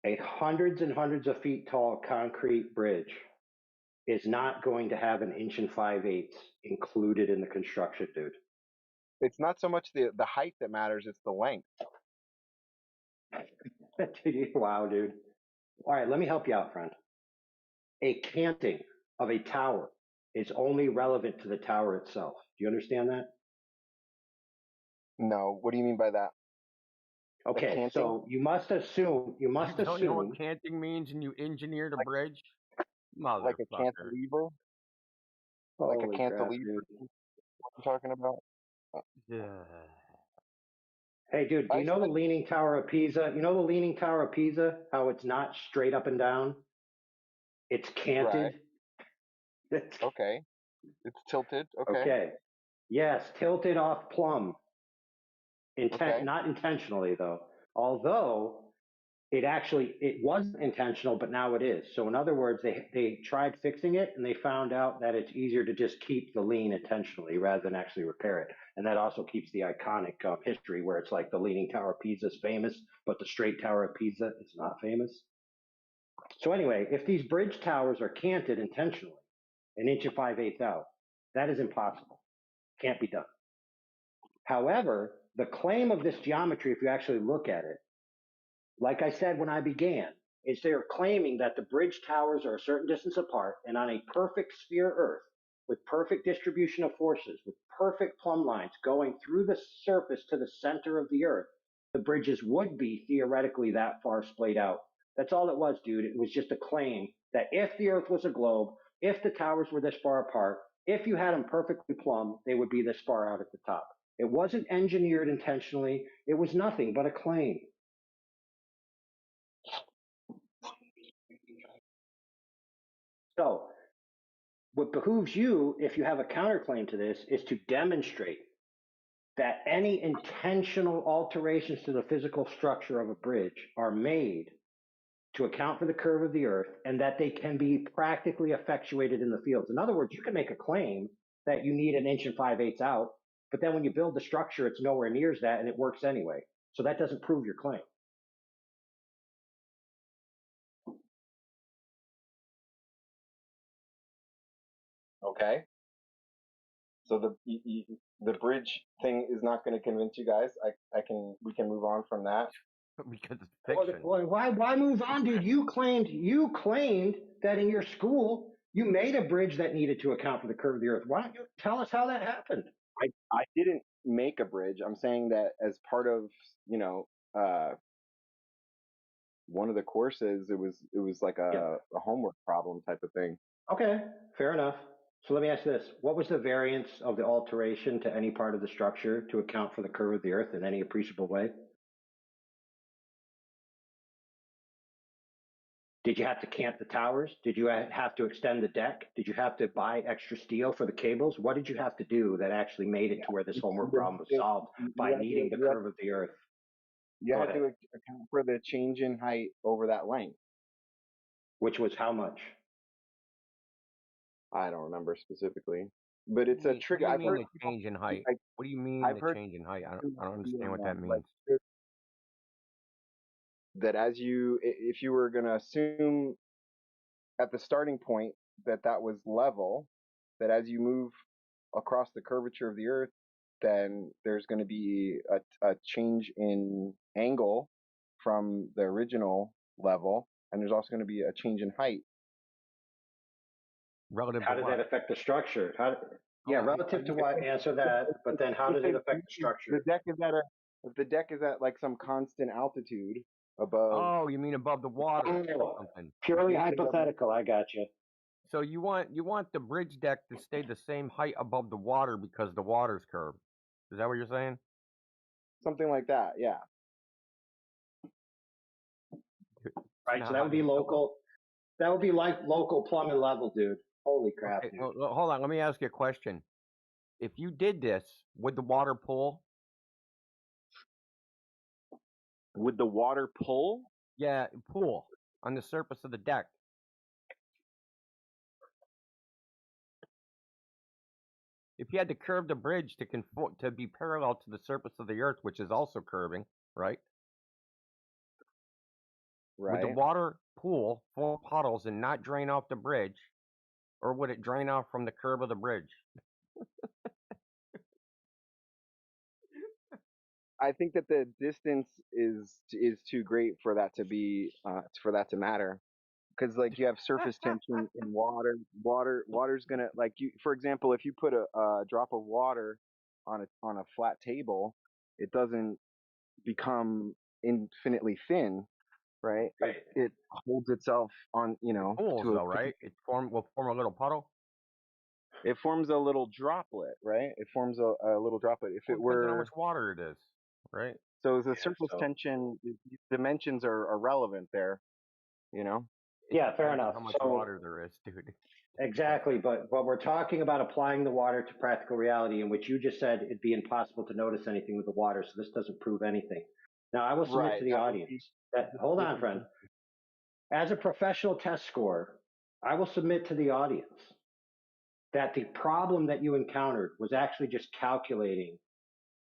A hundreds and hundreds of feet tall concrete bridge is not going to have an 1 5/8 included in the construction, dude. It's not so much the height that matters; it's the length. Wow, dude. All right, let me help you out, friend. A canting of a tower is only relevant to the tower itself. Do you understand that? No. What do you mean by that? Okay, so you must assume. You must don't know what assume. canting means, and you engineered a bridge, Like a motherfucker. cantilever. Like a cantilever. What I'm talking about? Hey, dude, do you know the Leaning Tower of Pisa? You know the Leaning Tower of Pisa? How it's not straight up and down? It's canted. Right. Okay. It's tilted. Okay. Okay. Yes, tilted off plumb. Okay. Not intentionally, though. Although it wasn't intentional, but now it is. So in other words, they tried fixing it and they found out that it's easier to just keep the lean intentionally rather than actually repair it. And that also keeps the iconic history where it's like the Leaning Tower of Pisa is famous, but the Straight Tower of Pisa is not famous. So anyway, if these bridge towers are canted intentionally, 1 5/8 out, that is impossible. Can't be done. However, the claim of this geometry, if you actually look at it, like I said when I began, is they're claiming that the bridge towers are a certain distance apart and on a perfect sphere Earth with perfect distribution of forces, with perfect plumb lines going through the surface to the center of the Earth, the bridges would be theoretically that far splayed out. That's all it was, dude. It was just a claim that if the Earth was a globe, if the towers were this far apart, if you had them perfectly plumb, they would be this far out at the top. It wasn't engineered intentionally. It was nothing but a claim. So, what behooves you, if you have a counterclaim to this, is to demonstrate that any intentional alterations to the physical structure of a bridge are made to account for the curve of the Earth and that they can be practically effectuated in the fields. In other words, you can make a claim that you need an 1 5/8 out, but then when you build the structure, it's nowhere near that and it works anyway. So that doesn't prove your claim. Okay. So the bridge thing is not going to convince you guys. We can move on from that. Because it's fiction. Well, why move on, dude? You claimed that in your school you made a bridge that needed to account for the curve of the Earth. Why don't you tell us how that happened? I didn't make a bridge. I'm saying that as part of one of the courses, it was like a homework problem type of thing. Okay, fair enough. So let me ask this. What was the variance of the alteration to any part of the structure to account for the curve of the Earth in any appreciable way? Did you have to cant the towers? Did you have to extend the deck? Did you have to buy extra steel for the cables? What did you have to do that actually made it to where this homework problem was solved by needing the curve of the Earth? You had to account for the change in height over that length. Which was how much? I don't remember specifically, but it's a trigger. What do you mean the change in height? What do you mean the change in height? I don't understand what that means. That if you were going to assume at the starting point that was level, that as you move across the curvature of the Earth, then there's going to be a change in angle from the original level, and there's also going to be a change in height. Relative how did that affect the structure? Relative to what? Answer that. But then, how did it affect the structure? If the deck is at like some constant altitude above. Oh, you mean above the water or something? Purely hypothetical. I got you. So you want the bridge deck to stay the same height above the water because the water's curved. Is that what you're saying? Something like that. Yeah. Right. So that would be local. That would be like local plumbing level, dude. Holy crap, Okay, dude. hold on. Let me ask you a question. If you did this, would the water pool? Would the water pull? Yeah, pool on the surface of the deck. If you had to curve the bridge to be parallel to the surface of the Earth, which is also curving, right? Would the Right. water pool full of puddles and not drain off the bridge, or would it drain off from the curb of the bridge? I think that the distance is too great for that to be for that to matter. Because like you have surface tension in water. Water's gonna, like, you, for example, if you put a drop of water on a flat table, it doesn't become infinitely thin, right? Right. It holds itself on, It pools to a though, right? It will form a little puddle. it forms a little droplet, right? It forms a little droplet. If Well, it it depends on how were much water it is, right? so the Yeah, surface so tension dimensions are relevant there, you know. It yeah, fair depends on enough. how much So water there is, dude. exactly, but we're talking about applying the water to practical reality, in which you just said it'd be impossible to notice anything with the water. So this doesn't prove anything. Now I will submit Right. to the That would be audience that hold on, friend. different. As a professional test scorer, I will submit to the audience that the problem that you encountered was actually just calculating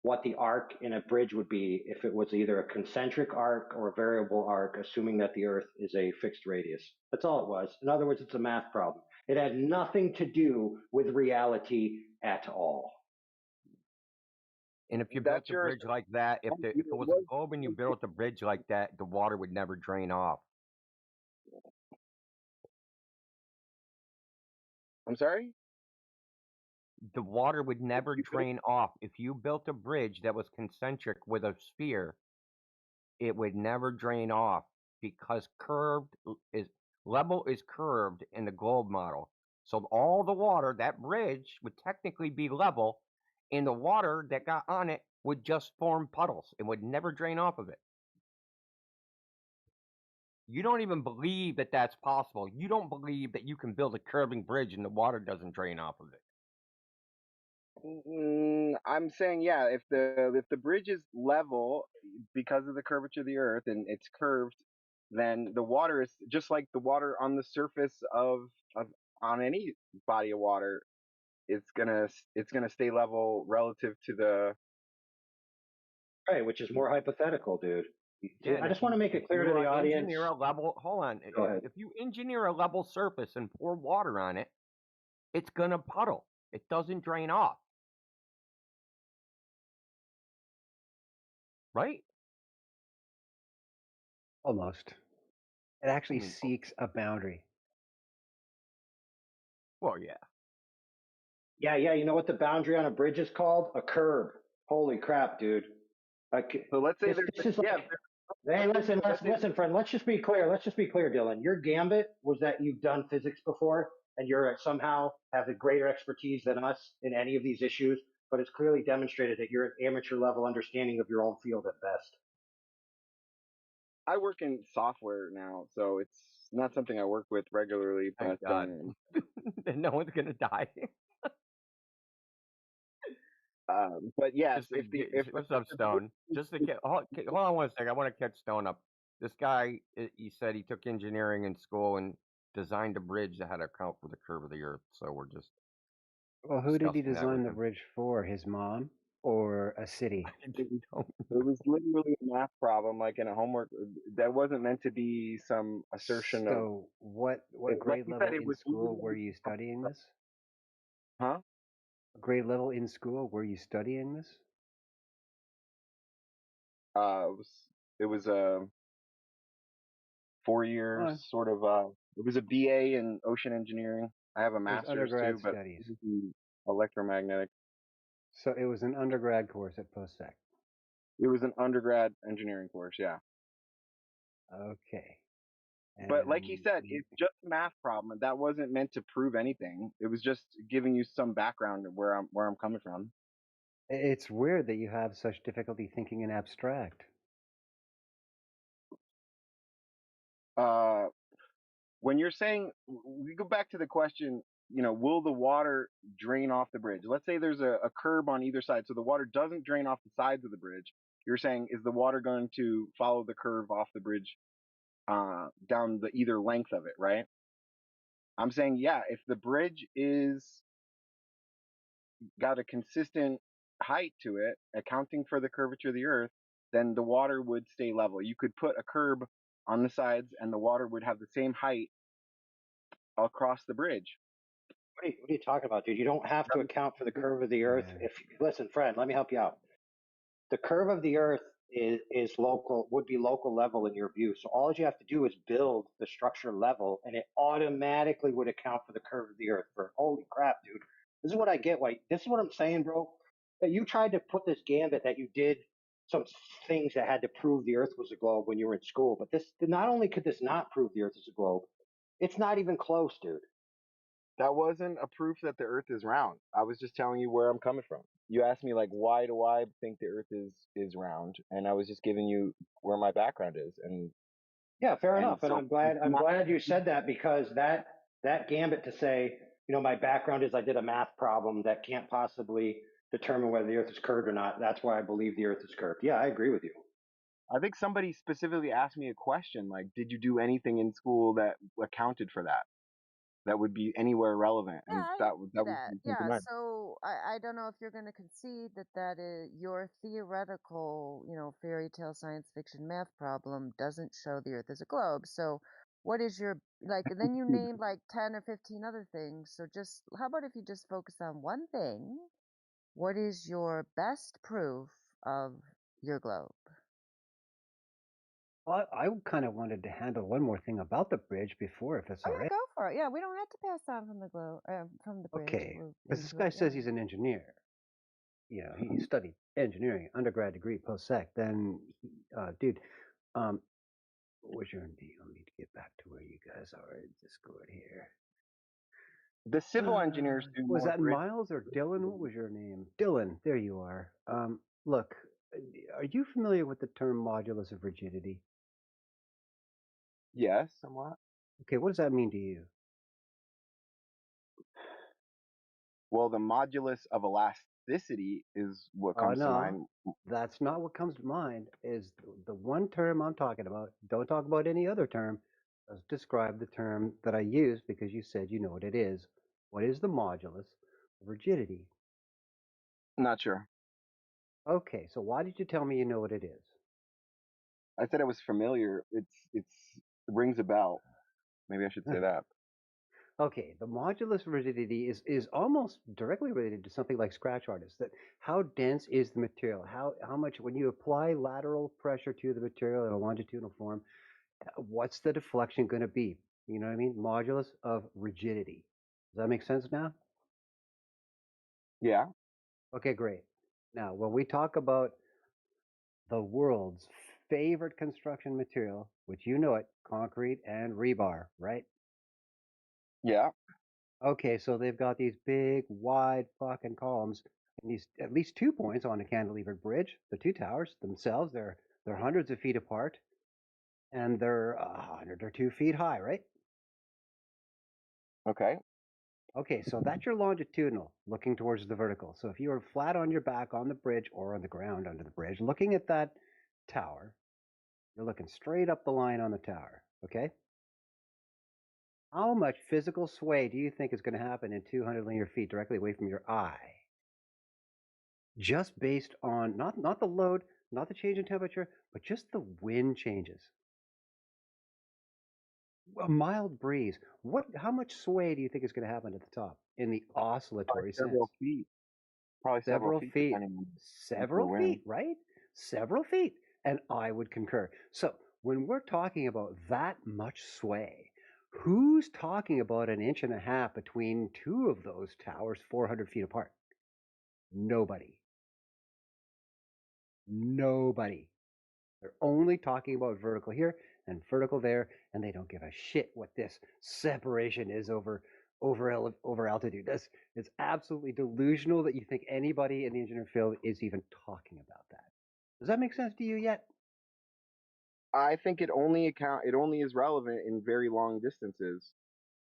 what the arc in a bridge would be if it was either a concentric arc or a variable arc, assuming that the Earth is a fixed radius. That's all it was. In other words, it's a math problem. It had nothing to do with reality at all. And if you built That's a your bridge like that, if it was a globe and you built a bridge like that, the water would never drain off. I'm sorry? The water would never drain off. If you built a bridge that was concentric with a sphere, it would never drain off because level is curved in the globe model. So all the water, that bridge would technically be level, and the water that got on it would just form puddles. It would never drain off of it. You don't even believe that that's possible. You don't believe that you can build a curving bridge and the water doesn't drain off of it. I'm saying, yeah, if the bridge is level because of the curvature of the Earth and it's curved, then the water is just like the water on the surface of on any body of water. It's gonna stay level relative to the Right, which is more hypothetical, dude. Yeah, and I just want to make it clear to the audience. engineer a level, hold on. Go ahead. If you engineer a level surface and pour water on it, it's gonna puddle. It doesn't drain off. Right? Almost. It actually seeks a boundary. Well, yeah. Yeah, you know what the boundary on a bridge is called? A curb. Holy crap, dude. So let's say this is like, hey, listen, friend. Let's just be clear, Dylan. Your gambit was that you've done physics before, and you're somehow have a greater expertise than us in any of these issues. But it's clearly demonstrated that you're an amateur level understanding of your own field at best. I work in software now, so it's not something I work with regularly. Thank But God. No one's gonna die. but yes, What's up, Stone? Just to hold on one second. I want to catch Stone up. This guy, he said he took engineering in school and designed a bridge that had to account for the curve of the Earth. So we're just. Well, who did he discussing that design with the him. bridge for? His mom or a city? It was literally a math problem, like in a homework. That wasn't meant to be some assertion of. So what Like grade you level said, it in was school were literally. you studying this? Huh? Grade level in school were you studying this? It was a 4 years sort of. It was a BA in ocean engineering. I have a master's undergrad too, but studies. this is in electromagnetic. So it was an undergrad course at post-sec. It was an undergrad engineering course, yeah. Okay. But like he said, it's just a math problem. That wasn't meant to prove anything. It was just giving you some background of where I'm coming from. It's weird that you have such difficulty thinking in abstract. When you're saying, we go back to the question, will the water drain off the bridge? Let's say there's a curb on either side, so the water doesn't drain off the sides of the bridge. You're saying, is the water going to follow the curve off the bridge down the either length of it, right? I'm saying, yeah, if the bridge is got a consistent height to it, accounting for the curvature of the Earth, then the water would stay level. You could put a curb on the sides, and the water would have the same height across the bridge. What are you talking about, dude? You don't have to account for the curve of the Earth. If listen, Fred, let me help you out. The curve of the Earth is local, would be local level in your view. So all you have to do is build the structure level, and it automatically would account for the curve of the Earth. For holy crap, dude! This is what I get. Like, this is what I'm saying, bro. That you tried to put this gambit that you did some things that had to prove the Earth was a globe when you were in school, but this not only could this not prove the Earth is a globe, it's not even close, dude. That wasn't a proof that the Earth is round. I was just telling you where I'm coming from. You asked me like, why do I think the Earth is round, and I was just giving you where my background is. And yeah, fair enough. And so I'm glad you said that, because that gambit to say, my background is I did a math problem that can't possibly determine whether the Earth is curved or not. That's why I believe the Earth is curved. Yeah, I agree with you. I think somebody specifically asked me a question like, did you do anything in school that accounted for that? That would be anywhere relevant, and that was Yeah, so I don't know if you're going to concede that is your theoretical, fairy tale science fiction math problem doesn't show the Earth as a globe. So what is your, then you named like 10 or 15 other things. So just, how about if you just focus on one thing? What is your best proof of your globe? I kind of wanted to handle one more thing about the bridge before, if that's all right. Go for it. Yeah, we don't have to pass on from the globe, from the bridge. Okay, because this guy says he's an engineer. He studied engineering, undergrad degree, post-sec. Then, dude, what's your name? Let me get back to where you guys are in Discord here. The civil engineers do Was more that Miles or Dylan? What was your name? Dylan, there you are. Look, are you familiar with the term modulus of rigidity? Yes, somewhat. Okay, what does that mean to you? Well, the modulus of elasticity is what comes to mind. That's not what comes to mind. Is the one term I'm talking about. Don't talk about any other term. Let's describe the term that I use, because you said you know what it is. What is the modulus of rigidity? Not sure. Okay, so why did you tell me you know what it is? I said it was familiar. It rings a bell. Maybe I should say that. Okay, the modulus of rigidity is almost directly related to something like scratch artists. That how dense is the material? How much, when you apply lateral pressure to the material in a longitudinal form, what's the deflection going to be? You know what I mean? Modulus of rigidity. Does that make sense now? Yeah. Okay, great. Now, when we talk about the world's favorite construction material, which you know it, concrete and rebar, right? Yeah. Okay, so they've got these big, wide fucking columns, and these at least 2 points on a cantilevered bridge. The two towers themselves, they're hundreds of feet apart, and they're 100 or 2 feet high, right? Okay. Okay, so that's your longitudinal, looking towards the vertical. So if you were flat on your back on the bridge or on the ground under the bridge, looking at that tower, you're looking straight up the line on the tower, okay? How much physical sway do you think is going to happen in 200 linear feet directly away from your eye? Just based on, not the load, not the change in temperature, but just the wind changes. A mild breeze. How much sway do you think is going to happen at the top in the oscillatory sense? Several feet. Probably several feet. Several feet, right? Several feet. And I would concur. So when we're talking about that much sway, who's talking about 1.5 inches between two of those towers 400 feet apart? Nobody. Nobody. They're only talking about vertical here and vertical there, and they don't give a shit what this separation is over altitude. It's absolutely delusional that you think anybody in the engineering field is even talking about that. Does that make sense to you yet? I think it only is relevant in very long distances.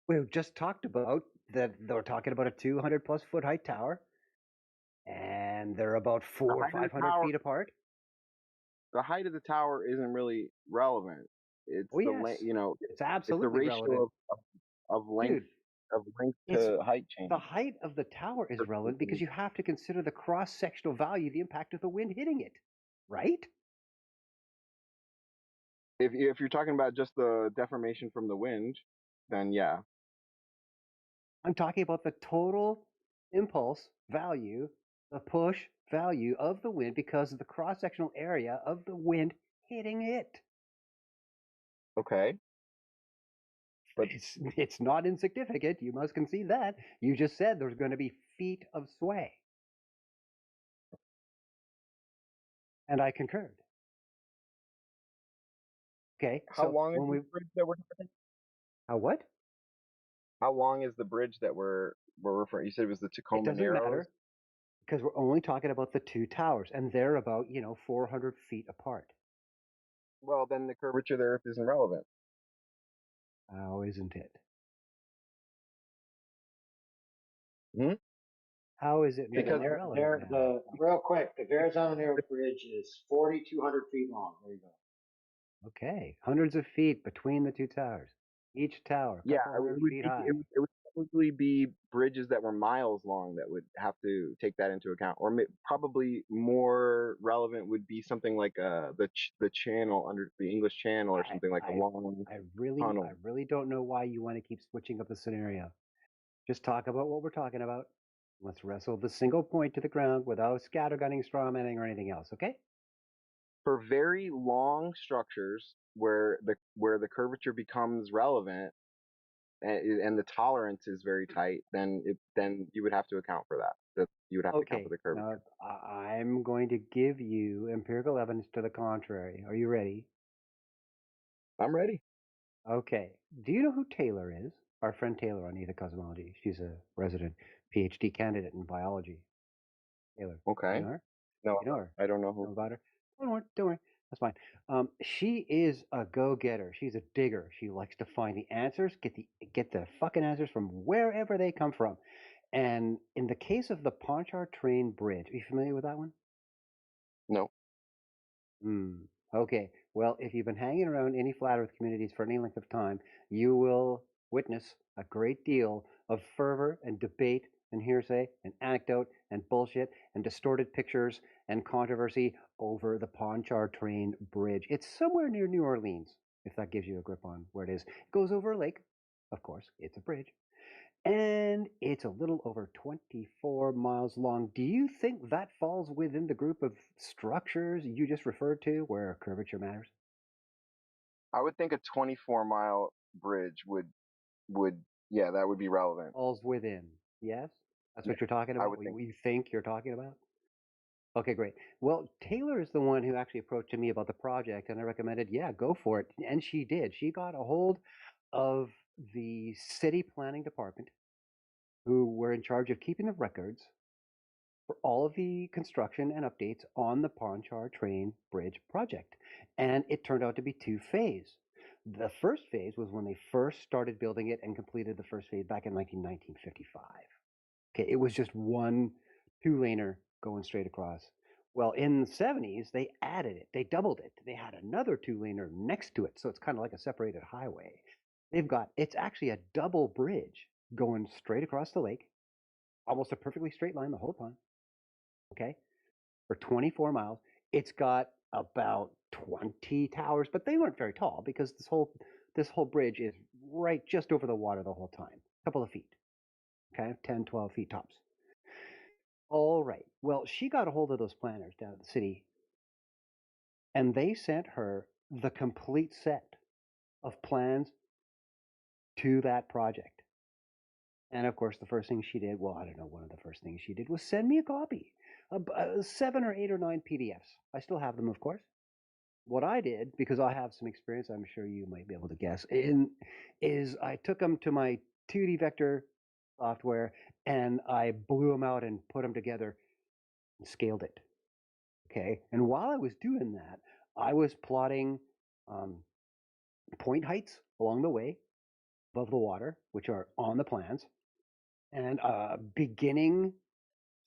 We just talked about that. They're talking about a 200 plus foot height tower, and they're about 400 or 500 feet apart. The height of the tower isn't really relevant. It's it's absolutely it's the ratio relevant. of length. Dude, of length to height change. The height of the tower is relevant because you have to consider the cross-sectional value, the impact of the wind hitting it, right? If you're talking about just the deformation from the wind, then yeah. I'm talking about the total impulse value, the push value of the wind because of the cross-sectional area of the wind hitting it. Okay. But it's not insignificant. You must concede that. You just said there's going to be feet of sway. And I concurred. Okay. How long is the bridge that we're talking? How what? How long is the bridge that we're referring? You said it was the Tacoma It doesn't Narrows? matter because we're only talking about the two towers, and they're about 400 feet apart. Well, then the curvature of the Earth isn't relevant. How isn't it? Hmm? How is it? Because real quick, the Verrazano Narrows Bridge is 4,200 feet long. There you go. Okay, hundreds of feet between the two towers. Each tower, a couple hundred feet high. It would probably be bridges that were miles long that would have to take that into account, or probably more relevant would be something like the channel under the English Channel, or something like a long tunnel. I really don't know why you want to keep switching up the scenario. Just talk about what we're talking about. Let's wrestle the single point to the ground without scattergunning, strawmanning, or anything else. Okay? For very long structures where the curvature becomes relevant and the tolerance is very tight, then you would have to account for that. That you would have to account for the curvature. Now, I'm going to give you empirical evidence to the contrary. Are you ready? I'm ready. Okay. Do you know who Taylor is? Our friend Taylor on Ether Cosmology. She's a resident PhD candidate in biology. Taylor. Okay. You know her? No, you know her? I don't know who. Know about her? Don't worry. That's fine. She is a go-getter. She's a digger. She likes to find the answers, get the fucking answers from wherever they come from. And in the case of the Pontchartrain Bridge, are you familiar with that one? No. Okay. Well, if you've been hanging around any flat Earth communities for any length of time, you will witness a great deal of fervor and debate and hearsay and anecdote and bullshit and distorted pictures and controversy over the Pontchartrain Bridge. It's somewhere near New Orleans, if that gives you a grip on where it is. It goes over a lake. Of course, it's a bridge. And it's a little over 24 miles long. Do you think that falls within the group of structures you just referred to where curvature matters? I would think a 24-mile bridge would that would be relevant. Falls within. Yes? That's what you're talking about? What you think you're talking about? Okay, great. Well, Taylor is the one who actually approached me about the project, and I recommended, yeah, go for it. And she did. She got a hold of the city planning department, who were in charge of keeping the records for all of the construction and updates on the Pontchartrain Bridge project. And it turned out to be two-phase. The first phase was when they first started building it and completed the first phase back in 1955. Okay, it was just one two-laner going straight across. Well, in the 70s, they added it. They doubled it. They had another two-laner next to it, so it's kind of like a separated highway. It's actually a double bridge going straight across the lake, almost a perfectly straight line the whole time. Okay, for 24 miles. It's got about 20 towers, but they weren't very tall because this whole bridge is right just over the water the whole time, a couple of feet. Okay, 10, 12 feet tops. All right. Well, she got a hold of those planners down at the city, and they sent her the complete set of plans to that project. And of course, the first thing she did, well, I don't know, one of the first things she did was send me a copy, 7 or 8 or 9 PDFs. I still have them, of course. What I did, because I have some experience, I'm sure you might be able to guess, is I took them to my 2D vector software and I blew them out and put them together and scaled it. Okay. And while I was doing that, I was plotting point heights along the way above the water, which are on the plans, and beginning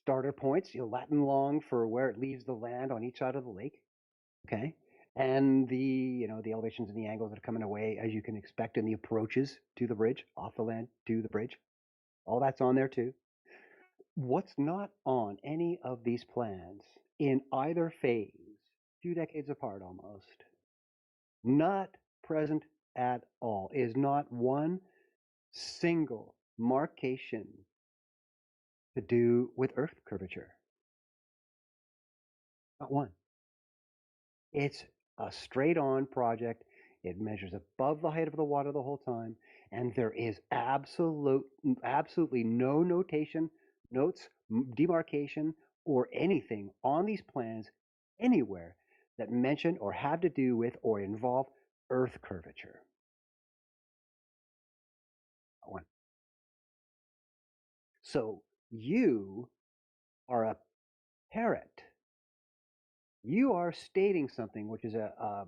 starter points, Latin long for where it leaves the land on each side of the lake. Okay. And the elevations and the angles that are coming away, as you can expect, and the approaches to the bridge, off the land to the bridge. All that's on there too. What's not on any of these plans in either phase, 2 decades apart almost, Not present at all. Is not one single markation to do with Earth curvature. Not one. It's a straight on project. It measures above the height of the water the whole time, and there is absolutely no notation, notes, demarcation, or anything on these plans anywhere that mention or have to do with or involve Earth curvature. Not one. So you are a parrot. You are stating something which is a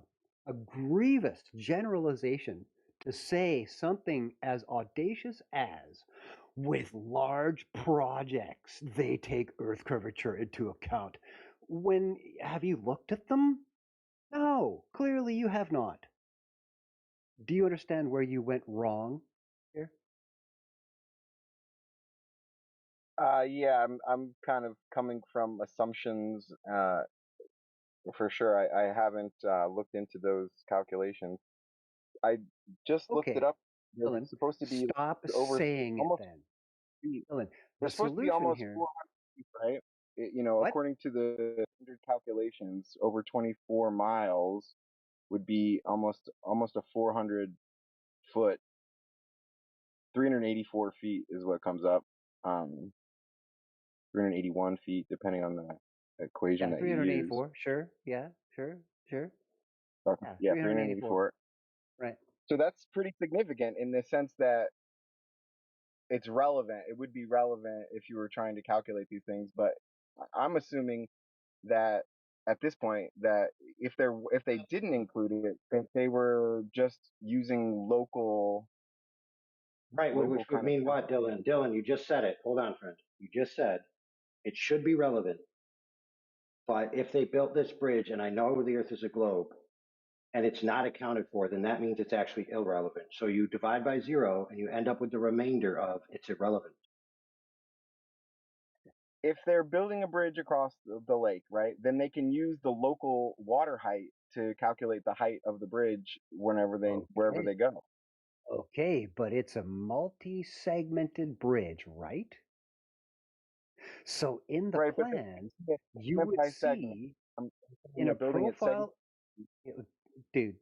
grievous generalization to say something as audacious as with large projects they take Earth curvature into account. When have you looked at them? No, clearly you have not. Do you understand where you went wrong here? Yeah, I'm kind of coming from assumptions. For sure, I haven't looked into those calculations. I just looked it Okay, up. They're Dylan, supposed to be stop over saying it almost then. feet. Dylan, They're the supposed to be solution almost here. 400 feet, right? What? According to the standard calculations, over 24 miles would be almost a 400 foot, 384 feet is what comes up. 381 feet, depending on the equation Yeah, that you use. 384. Sure. Yeah, sure. Okay. Yeah, Yeah, 384. 384. Right. So that's pretty significant in the sense that it's relevant. It would be relevant if you were trying to calculate these things, but I'm assuming that at this point that if they didn't include it, that they were just using local Right, which would kind of. mean what, Dylan? Dylan, you just said it. Hold on, friend. You just said it should be relevant. But if they built this bridge, and I know the Earth is a globe, and it's not accounted for, then that means it's actually irrelevant. So you divide by 0, and you end up with the remainder of it's irrelevant. If they're building a bridge across the lake, right, then they can use the local water height to calculate the height of the bridge wherever wherever they go. Okay, but it's a multi-segmented bridge, right? So in the Right, but plans, you segment would by segment. see I'm in a building it segment. profile, dude,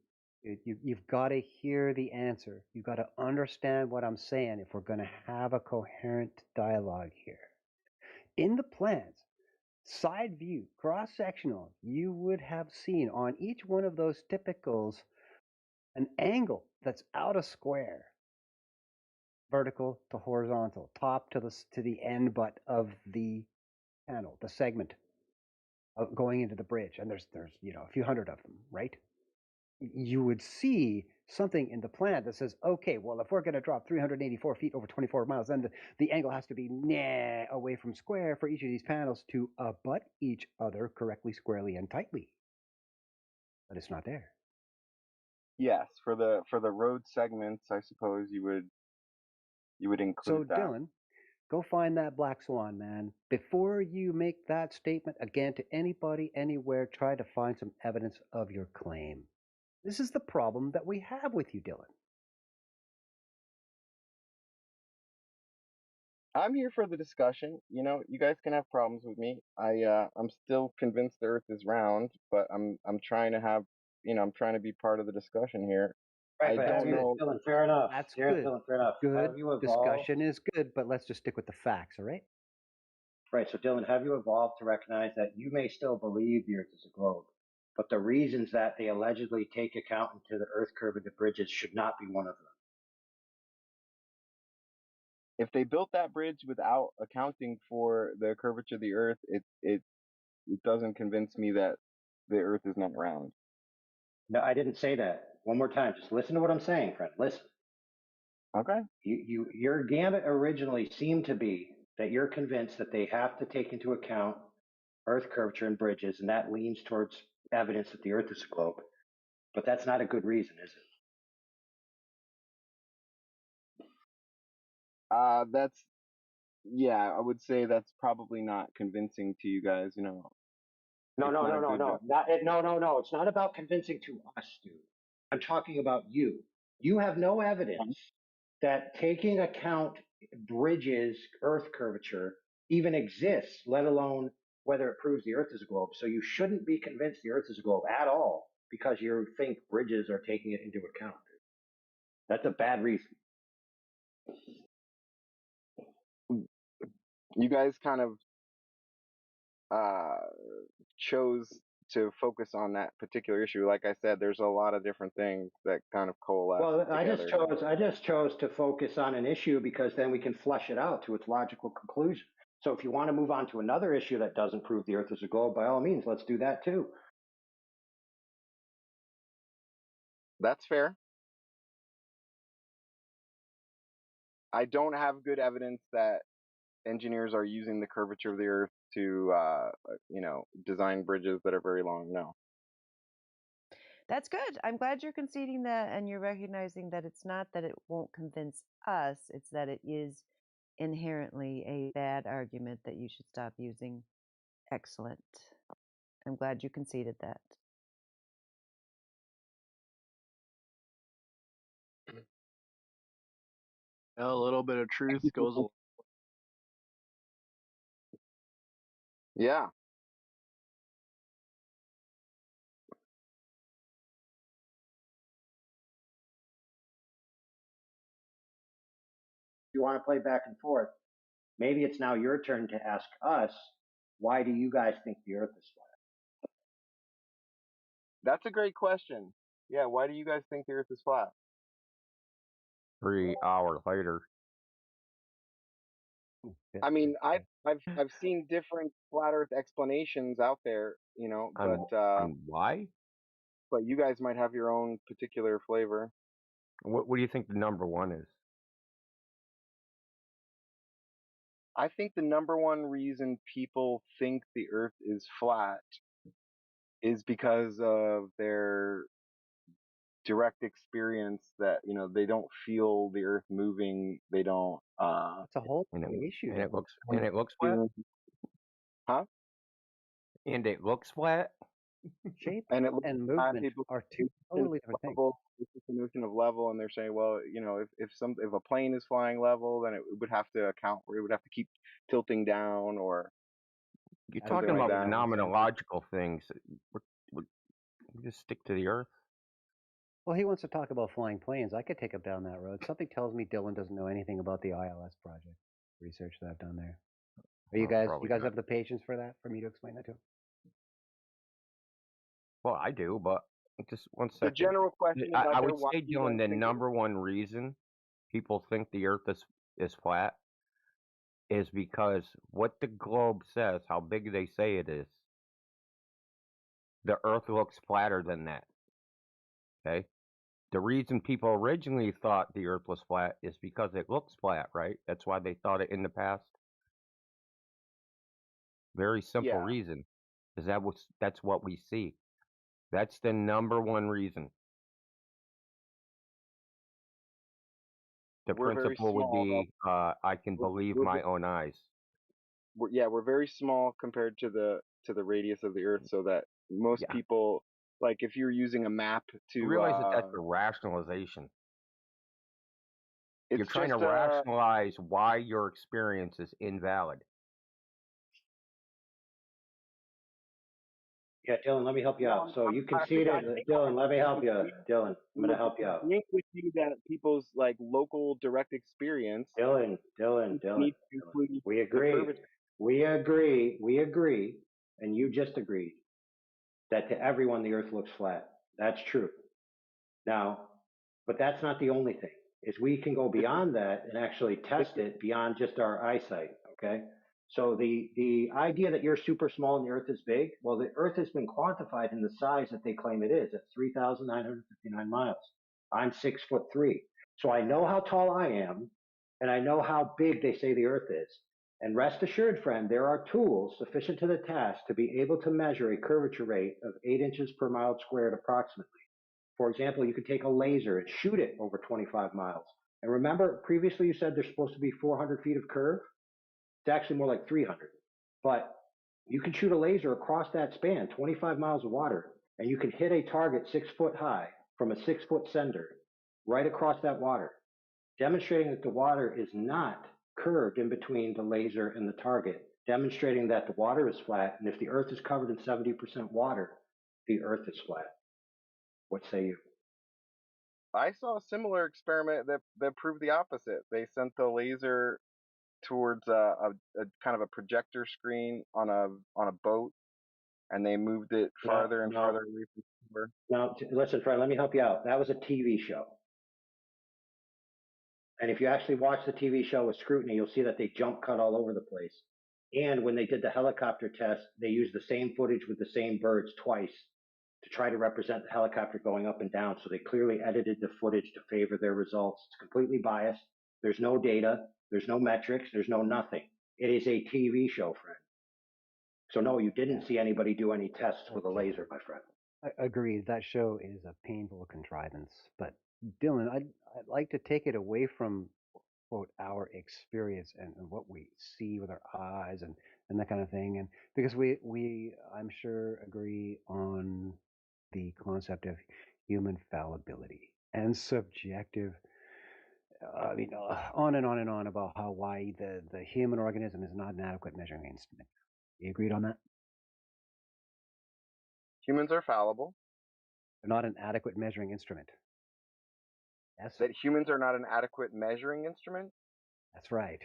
you've got to hear the answer. You've got to understand what I'm saying if we're going to have a coherent dialogue here. In the plans, side view, cross-sectional, you would have seen on each one of those typicals an angle that's out of square, vertical to horizontal, top to the end butt of the panel, the segment going into the bridge, and there's a few hundred of them, right? You would see something in the plan that says, okay, well, if we're going to drop 384 feet over 24 miles, then the angle has to be away from square for each of these panels to abut each other correctly, squarely, and tightly. But it's not there. Yes, for the road segments, I suppose you would include So, that. Dylan, go find that black swan, man. Before you make that statement again to anybody, anywhere, try to find some evidence of your claim. This is the problem that we have with you, Dylan. I'm here for the discussion. You guys can have problems with me. I'm still convinced the Earth is round, but I'm trying to have I'm trying to be part of the discussion here. Right, I but don't know. Dylan, fair enough. That's good. Dylan, fair enough. Good Have you evolved? discussion is good, but let's just stick with the facts, all right? Right, so Dylan, have you evolved to recognize that you may still believe the Earth is a globe, but the reasons that they allegedly take account into the Earth curve into bridges should not be one of them? If they built that bridge without accounting for the curvature of the Earth, it doesn't convince me that the Earth is not round. No, I didn't say that. One more time, just listen to what I'm saying, friend. Listen. Okay. Your gambit originally seemed to be that you're convinced that they have to take into account Earth curvature in bridges, and that leans towards evidence that the Earth is a globe. But that's not a good reason, is it? Yeah, I would say that's probably not convincing to you guys. No. It's not about convincing to us, dude. I'm talking about you. You have no evidence that taking account bridges Earth curvature even exists, let alone whether it proves the Earth is a globe. So you shouldn't be convinced the Earth is a globe at all because you think bridges are taking it into account. That's a bad reason. You guys kind of chose to focus on that particular issue. Like I said, there's a lot of different things that kind of coalesce Well, together. I just chose to focus on an issue because then we can flesh it out to its logical conclusion. So if you want to move on to another issue that doesn't prove the Earth is a globe, by all means, let's do that too. That's fair. I don't have good evidence that engineers are using the curvature of the Earth to, design bridges that are very long. No. That's good. I'm glad you're conceding that and you're recognizing that it's not that it won't convince us, it's that it is inherently a bad argument that you should stop using. Excellent. I'm glad you conceded that. A little bit of truth goes a Yeah. If you want to play back and forth, maybe it's now your turn to ask us, why do you guys think the Earth is flat? That's a great question. Yeah, why do you guys think the Earth is flat? 3 hours later. I mean, I've seen different flat Earth explanations out there, On why? But you guys might have your own particular flavor. What do you think the number one is? I think the number one reason people think the Earth is flat is because of their direct experience that they don't feel the Earth moving. They don't. It's a whole issue. And it looks flat. Huh? And it looks flat. Shape and movement people are two totally different things. It's just a notion of level, and they're saying, well, if a plane is flying level, then it would have to account for it would have to keep tilting down, or you're talking about phenomenological things. We just stick to the Earth. Well, he wants to talk about flying planes. I could take him down that road. Something tells me Dylan doesn't know anything about the ILS project research that I've done there. Are you guys? You guys have the patience for that? For me to explain that to him? Well, I do, but just one second. The general question. I would say, Dylan, the number one reason people think the Earth is flat is because what the globe says, how big they say it is, the Earth looks flatter than that. Okay? The reason people originally thought the Earth was flat is because it looks flat, right? That's why they thought it in the past. Very simple reason. Because that's what we see. That's the number one reason. The principle would be, I can believe my own eyes. We're very small compared to the radius of the Earth, so that most people, like if you're using a map to realize that's a rationalization. You're trying to just, rationalize why your experience is invalid. Yeah, Dylan, let me help you out. So you conceded, Dylan, let me help you. Dylan, I'm going to help you out. Link with you that people's local direct experience. Dylan. We agree, and you just agreed that to everyone the Earth looks flat. That's true. Now, but that's not the only thing. Is we can go beyond that and actually test it beyond just our eyesight. Okay. So the idea that you're super small and the Earth is big, well, the Earth has been quantified in the size that they claim it is at 3,959 miles. I'm 6'3", so I know how tall I am, and I know how big they say the Earth is. And rest assured, friend, there are tools sufficient to the task to be able to measure a curvature rate of 8 inches per mile squared approximately. For example, you could take a laser and shoot it over 25 miles. And remember, previously you said there's supposed to be 400 feet of curve? It's actually more like 300. But you can shoot a laser across that span, 25 miles of water, and you can hit a target 6 foot high from a 6-foot sender right across that water, demonstrating that the water is not curved in between the laser and the target, demonstrating that the water is flat, and if the Earth is covered in 70% water, the Earth is flat. What say you? I saw a similar experiment that proved the opposite. They sent the laser towards a kind of a projector screen on a boat, and they moved it farther and farther away from the shore. Now, listen, friend, let me help you out. That was a TV show. And if you actually watch the TV show with scrutiny, you'll see that they jump cut all over the place. And when they did the helicopter test, they used the same footage with the same birds twice to try to represent the helicopter going up and down. So they clearly edited the footage to favor their results. It's completely biased. There's no data. There's no metrics. There's no nothing. It is a TV show, friend. So no, you didn't see anybody do any tests with a laser, my friend. Agreed. That show is a painful contrivance. But Dylan, I'd like to take it away from quote our experience and what we see with our eyes and that kind of thing. And because we I'm sure agree on the concept of human fallibility and subjective. I mean, on and on and on about why the human organism is not an adequate measuring instrument. You agreed on that? Humans are fallible. They're not an adequate measuring instrument. Yes. That humans are not an adequate measuring instrument? That's right.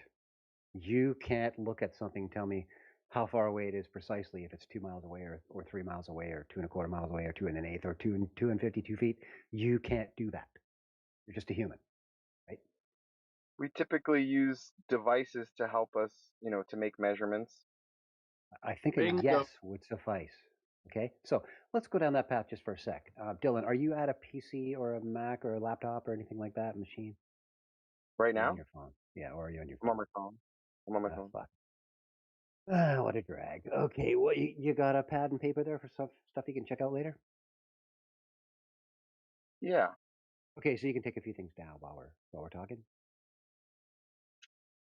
You can't look at something and tell me how far away it is precisely if it's 2 miles away or 3 miles away or 2.25 miles away or 2 1/8 or 2 and 52 feet. You can't do that. You're just a human, right? We typically use devices to help us, to make measurements. I think a yes would suffice. Okay, so let's go down that path just for a sec. Dylan, are you at a PC or a Mac or a laptop or anything like that machine? Right now? On your phone. Yeah, or are you on your phone? I'm on my phone. I'm on my phone. Fuck. What a drag. Okay, well, you got a pad and paper there for stuff you can check out later? Yeah. Okay, so you can take a few things down while we're talking.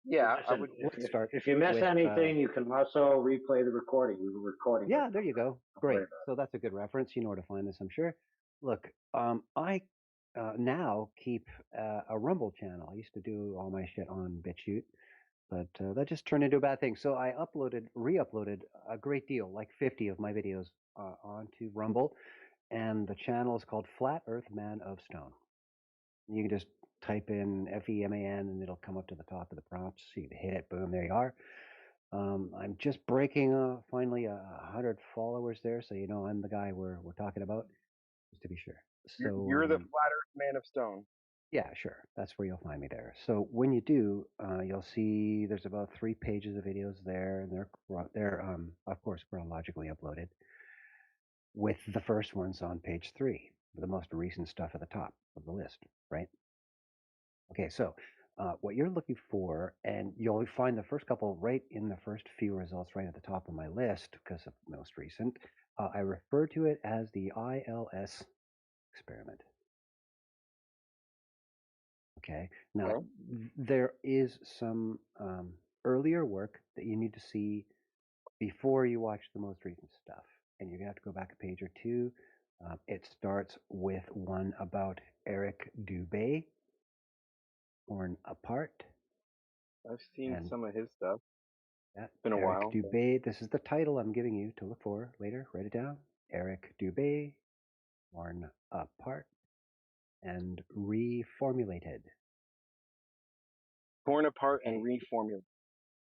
Yeah, Listen, I would. Let's start. If you miss with, anything, you can also replay the recording. We were recording. Yeah, there you go. Great. So that's a good reference. You know where to find this, I'm sure. Look, I now keep a Rumble channel. I used to do all my shit on BitChute, but that just turned into a bad thing. So I re-uploaded a great deal, like 50 of my videos onto Rumble, and the channel is called Flat Earth Man of Stone. You can just type in FEMAN and it'll come up to the top of the prompts. So you can hit it, boom, there you are. I'm just breaking finally 100 followers there, so you know I'm the guy we're talking about, just to be sure. So You're the Flat Earth Man of Stone. Yeah, sure. That's where you'll find me there. So when you do, you'll see there's about 3 pages of videos there, and they're of course chronologically uploaded, with the first ones on page 3, the most recent stuff at the top of the list, right? Okay, so what you're looking for, and you'll find the first couple right in the first few results right at the top of my list because of most recent. I refer to it as the ILS experiment. Okay, now there is some earlier work that you need to see before you watch the most recent stuff, and you're gonna have to go back a page or two. It starts with one about Eric Dubé, Torn Apart. I've seen some of his stuff. Yeah, it's been a Eric while. Dubé. This is the title I'm giving you to look for later. Write it down. Eric Dubé, Torn Apart, and Reformulated. Torn Apart and Reformulated.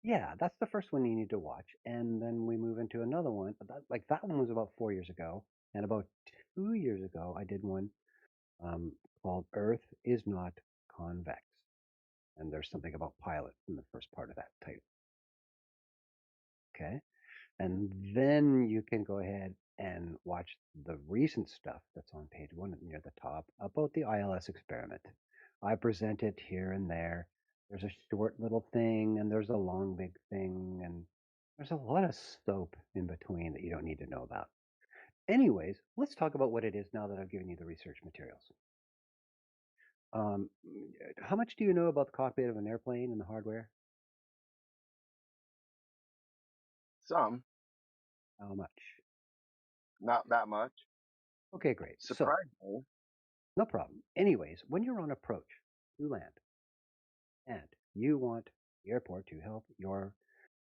Yeah, that's the first one you need to watch, and then we move into another one. That one was about 4 years ago, and about 2 years ago, I did one called "Earth is Not Convex," and there's something about pilot in the first part of that title. Okay, and then you can go ahead and watch the recent stuff that's on page 1 near the top about the ILS experiment. I present it here and there. There's a short little thing, and there's a long big thing, and there's a lot of soap in between that you don't need to know about. Anyways, let's talk about what it is now that I've given you the research materials. How much do you know about the cockpit of an airplane and the hardware? Some. How much? Not that much. Okay, great. Surprisingly. No problem. Anyways, when you're on approach to land and you want the airport to help your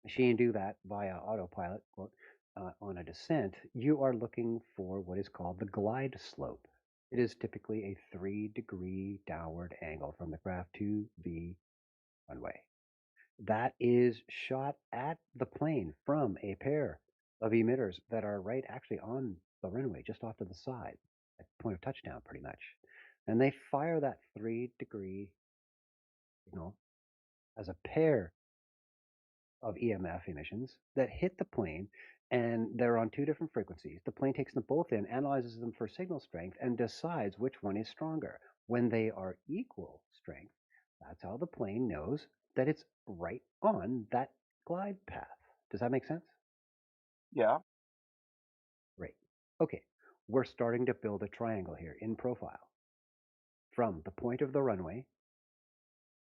machine do that via autopilot, quote, on a descent, you are looking for what is called the glide slope. It is typically a 3-degree downward angle from the craft to the runway. That is shot at the plane from a pair of emitters that are right actually on the runway, just off to the side, at the point of touchdown, pretty much. And they fire that 3-degree signal as a pair of EMF emissions that hit the plane, and they're on 2 different frequencies. The plane takes them both in, analyzes them for signal strength, and decides which one is stronger. When they are equal strength, that's how the plane knows that it's right on that glide path. Does that make sense? Yeah. Great. Okay, we're starting to build a triangle here in profile. From the point of the runway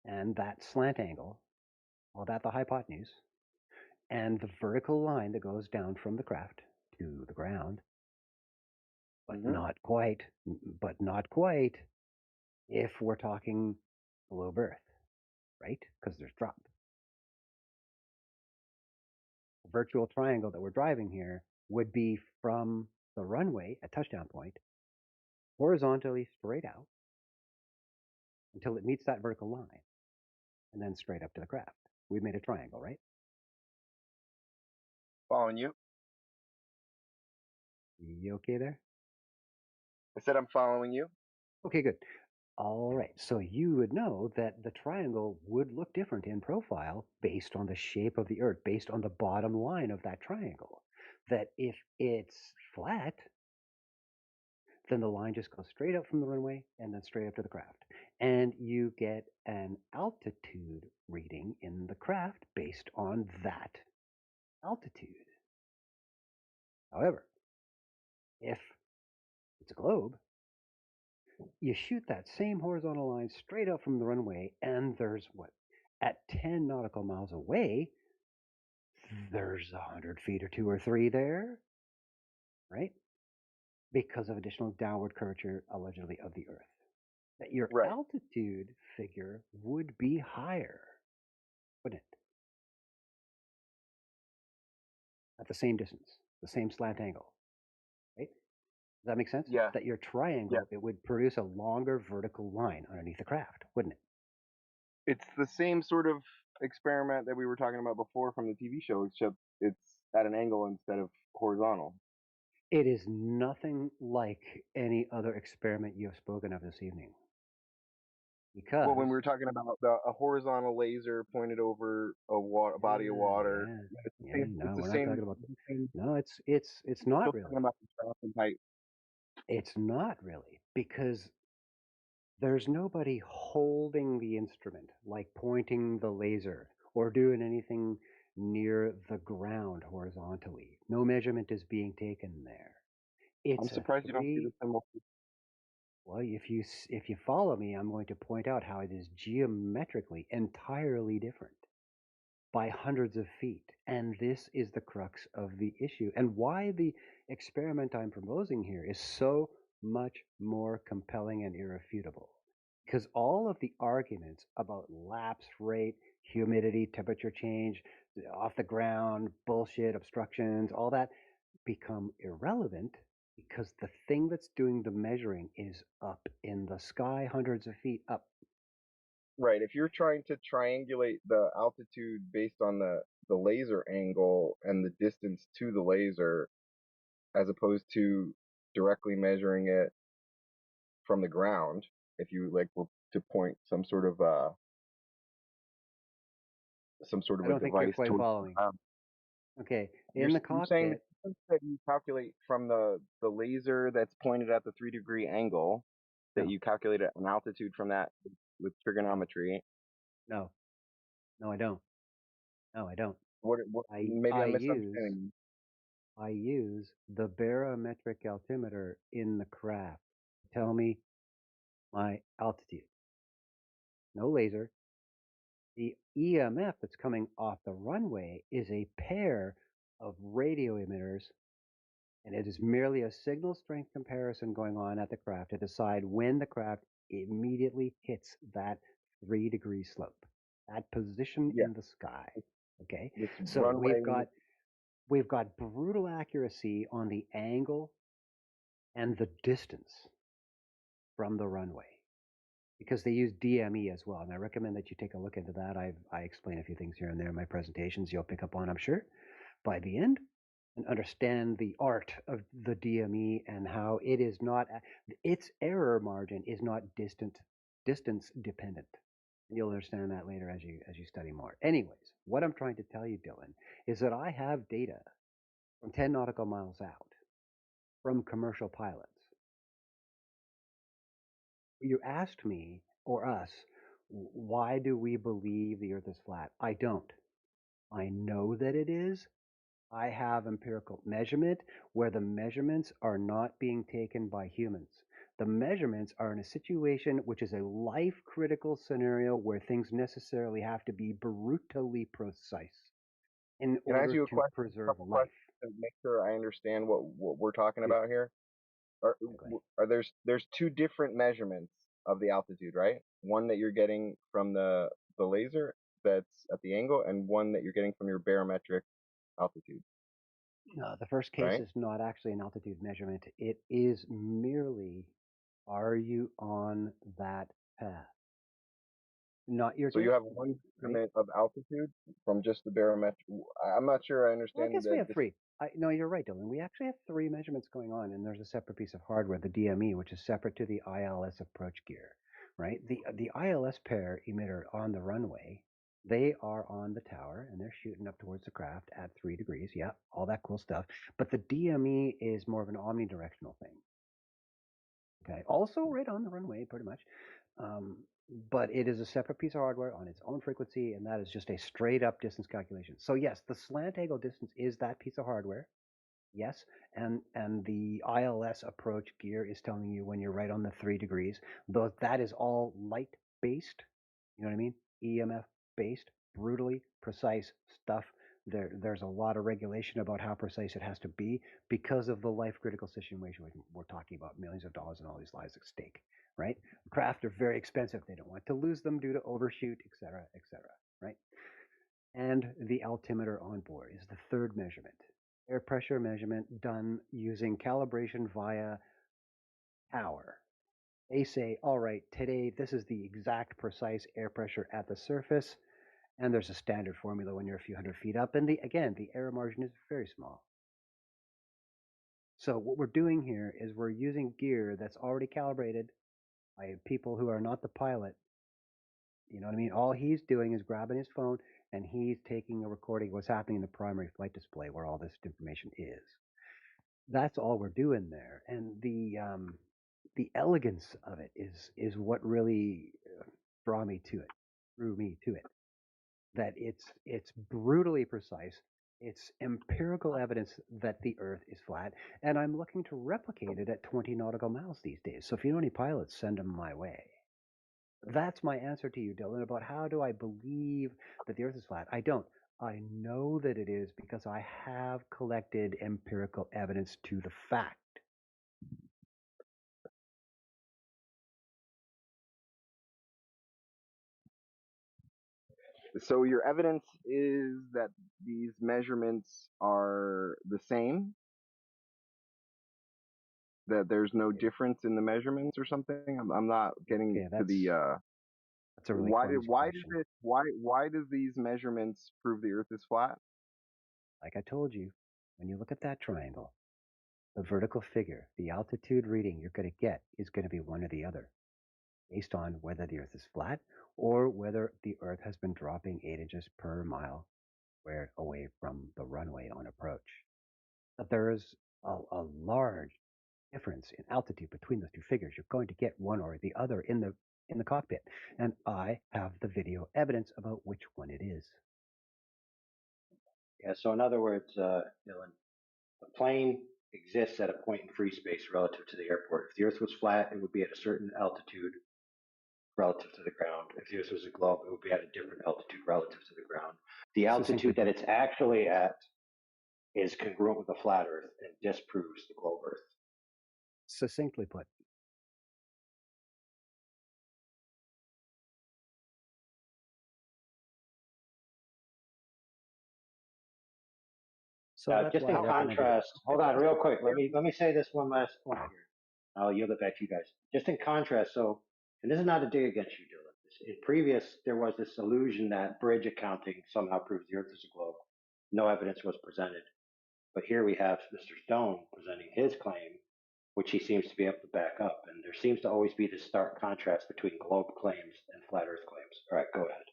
and that slant angle, call that the hypotenuse, and the vertical line that goes down from the craft to the ground, but not quite, if we're talking below berth, right? Because there's drop. The virtual triangle that we're driving here would be from the runway at touchdown point, horizontally straight out until it meets that vertical line, and then straight up to the craft. We've made a triangle, right? Following you. You okay there? I said I'm following you. Okay, good. All right, so you would know that the triangle would look different in profile based on the shape of the Earth, based on the bottom line of that triangle. That if it's flat, then the line just goes straight up from the runway and then straight up to the craft. And you get an altitude reading in the craft based on that altitude. However, if it's a globe, you shoot that same horizontal line straight up from the runway, and there's what? At 10 nautical miles away, there's 100 feet or 2 or 3 there, right? Because of additional downward curvature, allegedly, of the Earth. That your altitude figure would be higher, wouldn't it? At the same distance, the same slant angle, right? Does that make sense? Yeah. That your triangle, it would produce a longer vertical line underneath the craft, wouldn't it? It's the same sort of experiment that we were talking about before from the TV show, except it's at an angle instead of horizontal. It is nothing like any other experiment you have spoken of this evening. Because when we were talking about a horizontal laser pointed over a body of water, no, we're not talking about that. No, it's not really. It's not really, because there's nobody holding the instrument, like pointing the laser or doing anything near the ground horizontally. No measurement is being taken there. I'm surprised you don't see the symbol. Well, if you follow me, I'm going to point out how it is geometrically entirely different by hundreds of feet. And this is the crux of the issue, and why the experiment I'm proposing here is so much more compelling and irrefutable. Because all of the arguments about lapse rate, humidity, temperature change, off the ground, bullshit, obstructions, all that become irrelevant, because the thing that's doing the measuring is up in the sky, hundreds of feet up. Right. If you're trying to triangulate the altitude based on the laser angle and the distance to the laser, as opposed to directly measuring it from the ground, if you like were to point some sort of I don't think you're device quite following. Okay, in the you're saying cockpit, that you calculate from the laser that's pointed at the 3-degree angle, that you calculate an altitude from that with trigonometry. No, I don't. No, I don't. Maybe I'm misunderstanding. I use the barometric altimeter in the craft to tell me my altitude. No laser. The EMF that's coming off the runway is a pair of radio emitters And it is merely a signal strength comparison going on at the craft to decide when the craft immediately hits that 3-degree slope, that position in the sky. Okay, so we've got brutal accuracy on the angle and the distance from the runway, because they use DME as well. And I recommend that you take a look into that. I explain a few things here and there in my presentations you'll pick up on, I'm sure, by the end, and understand the art of the DME and how it is not, its error margin is not distance dependent. And you'll understand that later as you study more. Anyways, what I'm trying to tell you, Dylan, is that I have data from 10 nautical miles out from commercial pilots. You asked me, or us, why do we believe the Earth is flat? I don't. I know that it is. I have empirical measurement where the measurements are not being taken by humans. The measurements are in a situation which is a life critical scenario where things necessarily have to be brutally precise in Can I ask order you a to question, preserve couple life. questions to make sure I understand what we're talking about here? Are there's two different measurements of the altitude, right? One that you're getting from the laser that's at the angle, and one that you're getting from your barometric altitude. No, the first case is not actually an altitude measurement. It is merely, are you on that path? Not your So you distance, have one right? measurement of altitude from just the barometric. I'm not sure I Well, I understand guess we have three. No, you're right, Dylan. We actually have three measurements going on, and there's a separate piece of hardware, the DME, which is separate to the ILS approach gear, right? The ILS pair emitter on the runway, they are on the tower, and they're shooting up towards the craft at 3 degrees. Yeah, all that cool stuff. But the DME is more of an omnidirectional thing. Okay, also right on the runway, pretty much. But it is a separate piece of hardware on its own frequency, and that is just a straight up distance calculation. So yes, the slant angle distance is that piece of hardware. Yes, and the ILS approach gear is telling you when you're right on the 3 degrees. Though that is all light based. You know what I mean? EMF based, brutally precise stuff. There's a lot of regulation about how precise it has to be because of the life critical situation we're talking about, millions of dollars and all these lives at stake, right? Craft are very expensive. They don't want to lose them due to overshoot, etc., right? And the altimeter on board is the third measurement. Air pressure measurement done using calibration via hour. They say, all right, today this is the exact precise air pressure at the surface. And there's a standard formula when you're a few hundred feet up. And the error margin is very small. So what we're doing here is we're using gear that's already calibrated by people who are not the pilot. You know what I mean? All he's doing is grabbing his phone and he's taking a recording of what's happening in the primary flight display where all this information is. That's all we're doing there. And the elegance of it is what really drew me to it. That it's brutally precise. It's empirical evidence that the Earth is flat, and I'm looking to replicate it at 20 nautical miles these days. So if you know any pilots, send them my way. That's my answer to you, Dylan, about how do I believe that the Earth is flat. I don't. I know that it is because I have collected empirical evidence to the fact. So your evidence is that these measurements are the same? That there's no difference in the measurements or something? I'm not getting to the that's a really why does these measurements prove the Earth is flat? Like I told you, when you look at that triangle, the vertical figure, the altitude reading you're going to get is going to be one or the other, based on whether the Earth is flat or whether the Earth has been dropping 8 inches per mile squared away from the runway on approach. But there is a large difference in altitude between those two figures. You're going to get one or the other in the cockpit, and I have the video evidence about which one it is. Yeah, so in other words, Dylan, the plane exists at a point in free space relative to the airport. If the Earth was flat, it would be at a certain altitude relative to the ground. If the Earth was a globe, it would be at a different altitude relative to the ground. The altitude that it's actually at is congruent with the flat Earth and disproves the globe Earth. Succinctly put. So that's just why in I recommend you. contrast, hold on real quick. Let me say this one last point here. I'll yield it back to you guys. Just in contrast, so, and this is not a dig against you, Dylan. In previous, there was this illusion that bridge accounting somehow proves the Earth is a globe. No evidence was presented. But here we have Mr. Stone presenting his claim, which he seems to be able to back up. And there seems to always be this stark contrast between globe claims and flat Earth claims. All right, go ahead.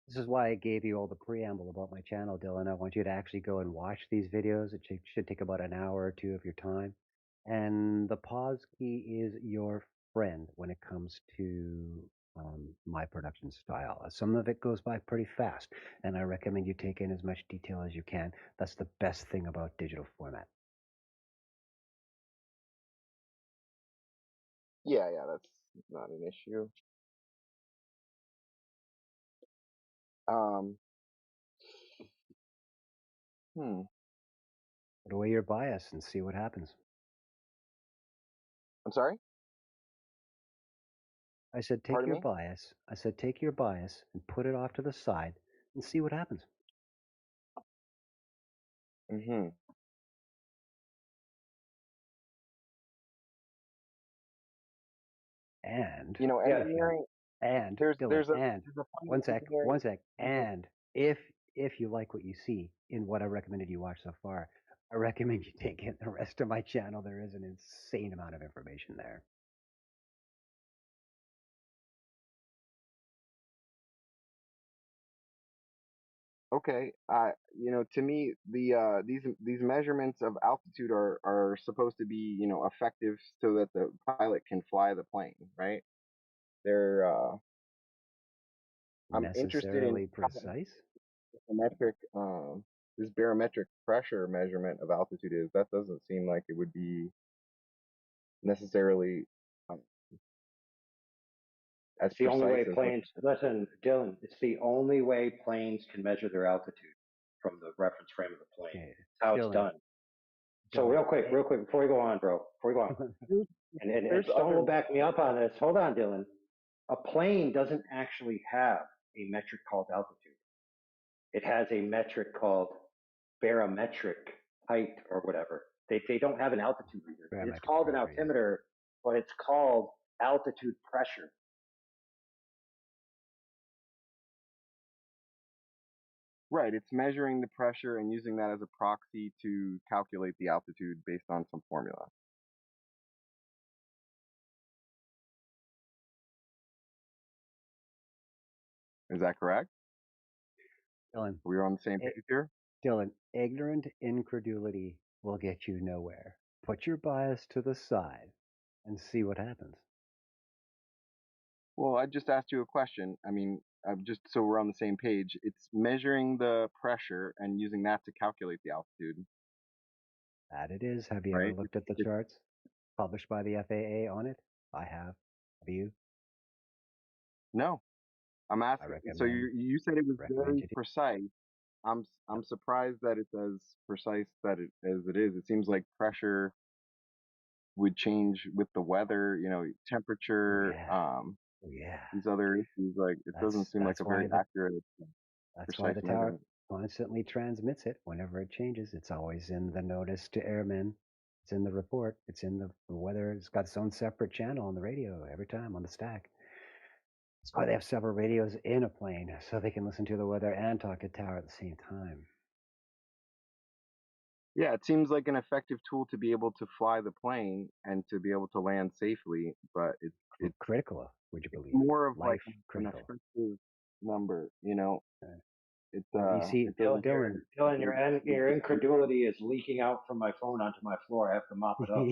This is why I gave you all the preamble about my channel, Dylan. I want you to actually go and watch these videos. It should take about an hour or two of your time. And the pause key is your friend when it comes to my production style. Some of it goes by pretty fast, and I recommend you take in as much detail as you can. That's the best thing about digital format. Yeah, that's not an issue. Put away your bias and see what happens. I'm sorry? I said take your bias. I said take your bias and put it off to the side and see what happens. Mm-hmm. And you know, engineering. And there's Dylan, a and one sec. And if you like what you see in what I recommended you watch so far, I recommend you take in the rest of my channel. There is an insane amount of information there. Okay, you know, to me, these measurements of altitude are supposed to be, you know, effective so that the pilot can fly the plane, right? They're I'm interested in Necessarily precise. this barometric pressure measurement of altitude is. That doesn't seem like it would be necessarily as It's the only way precise as planes, listen, Dylan, it's the only way planes can measure their altitude from the reference frame of the plane. Okay. It's how it's done. So real quick, before we go on, bro, before we go on, and Stone will back me up on this. Hold on, Dylan. A plane doesn't actually have a metric called altitude. It has a metric called barometric height or whatever. They don't have an altitude reader. It's called an altimeter, but it's called altitude pressure. Right, it's measuring the pressure and using that as a proxy to calculate the altitude based on some formula. Is that correct? Dylan, we're on the same page here? Dylan, ignorant incredulity will get you nowhere. Put your bias to the side and see what happens. Well, I just asked you a question. I mean, just so we're on the same page, it's measuring the pressure and using that to calculate the altitude. That it is. Have you ever looked at the charts published by the FAA on it? I have. Have you? No, I'm asking. So you said it was very precise. I'm surprised that it's as precise as it is. It seems like pressure would change with the weather, you know, temperature, these other issues. Like it doesn't seem like a very accurate. That's why the tower constantly transmits it whenever it changes. It's always in the notice to airmen. It's in the report. It's in the weather. It's got its own separate channel on the radio every time on the stack. That's why they have several radios in a plane so they can listen to the weather and talk to tower at the same time. Yeah, it seems like an effective tool to be able to fly the plane and to be able to land safely, but it's critical. Would you believe? More of Life like critical. an effective number, you know. It's you see, Dylan, your incredulity is leaking out from my phone onto my floor. I have to mop it up.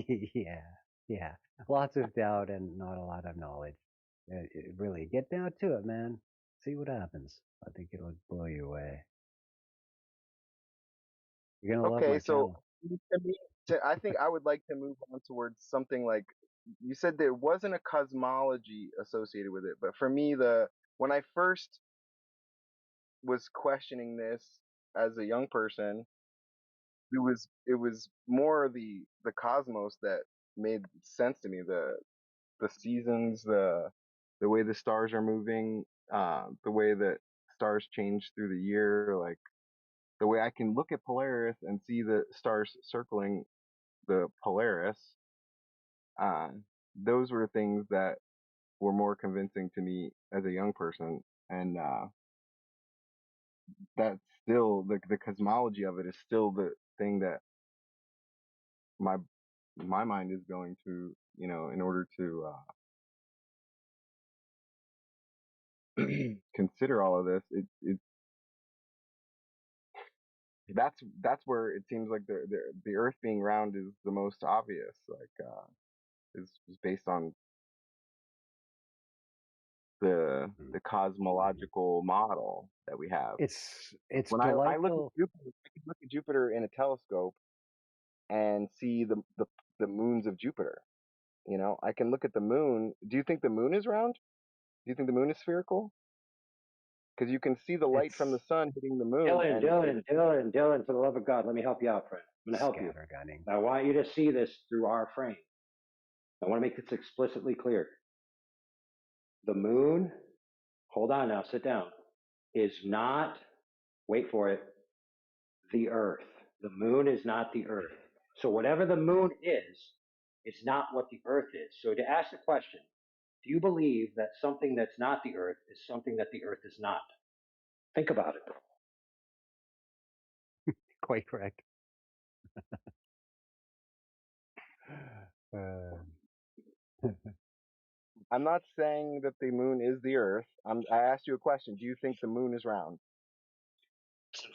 yeah. Lots of doubt and not a lot of knowledge. Really, get down to it, man. See what happens. I think it'll blow you away. You're gonna love my channel. I think I would like to move on towards something like you said there wasn't a cosmology associated with it, but for me, when I first was questioning this as a young person, it was more the cosmos that made sense to me. The seasons, the way the stars are moving, the way that stars change through the year, like the way I can look at Polaris and see the stars circling the Polaris. Uh, those were things that were more convincing to me as a young person, and that's still the cosmology of it is still the thing that my mind is going to, in order to consider all of this. That's where it seems like the Earth being round is the most obvious. Like is based on the cosmological model that we have. It's When I look at delightful. Jupiter, I can look at Jupiter in a telescope and see the moons of Jupiter. I can look at the moon. Do you think the moon is round? Do you think the moon is spherical? Because you can see the light from the sun hitting the moon. Dylan, for the love of God, let me help you out, friend. I'm going to help you. Scattergunning. I want you to see this through our frame. I want to make this explicitly clear. The moon, hold on now, sit down, is not, wait for it, the Earth. The moon is not the Earth. So whatever the moon is, it's not what the Earth is. So to ask the question, do you believe that something that's not the Earth is something that the Earth is not? Think about it. Quite correct. I'm not saying that the moon is the Earth. I asked you a question. Do you think the moon is round? Let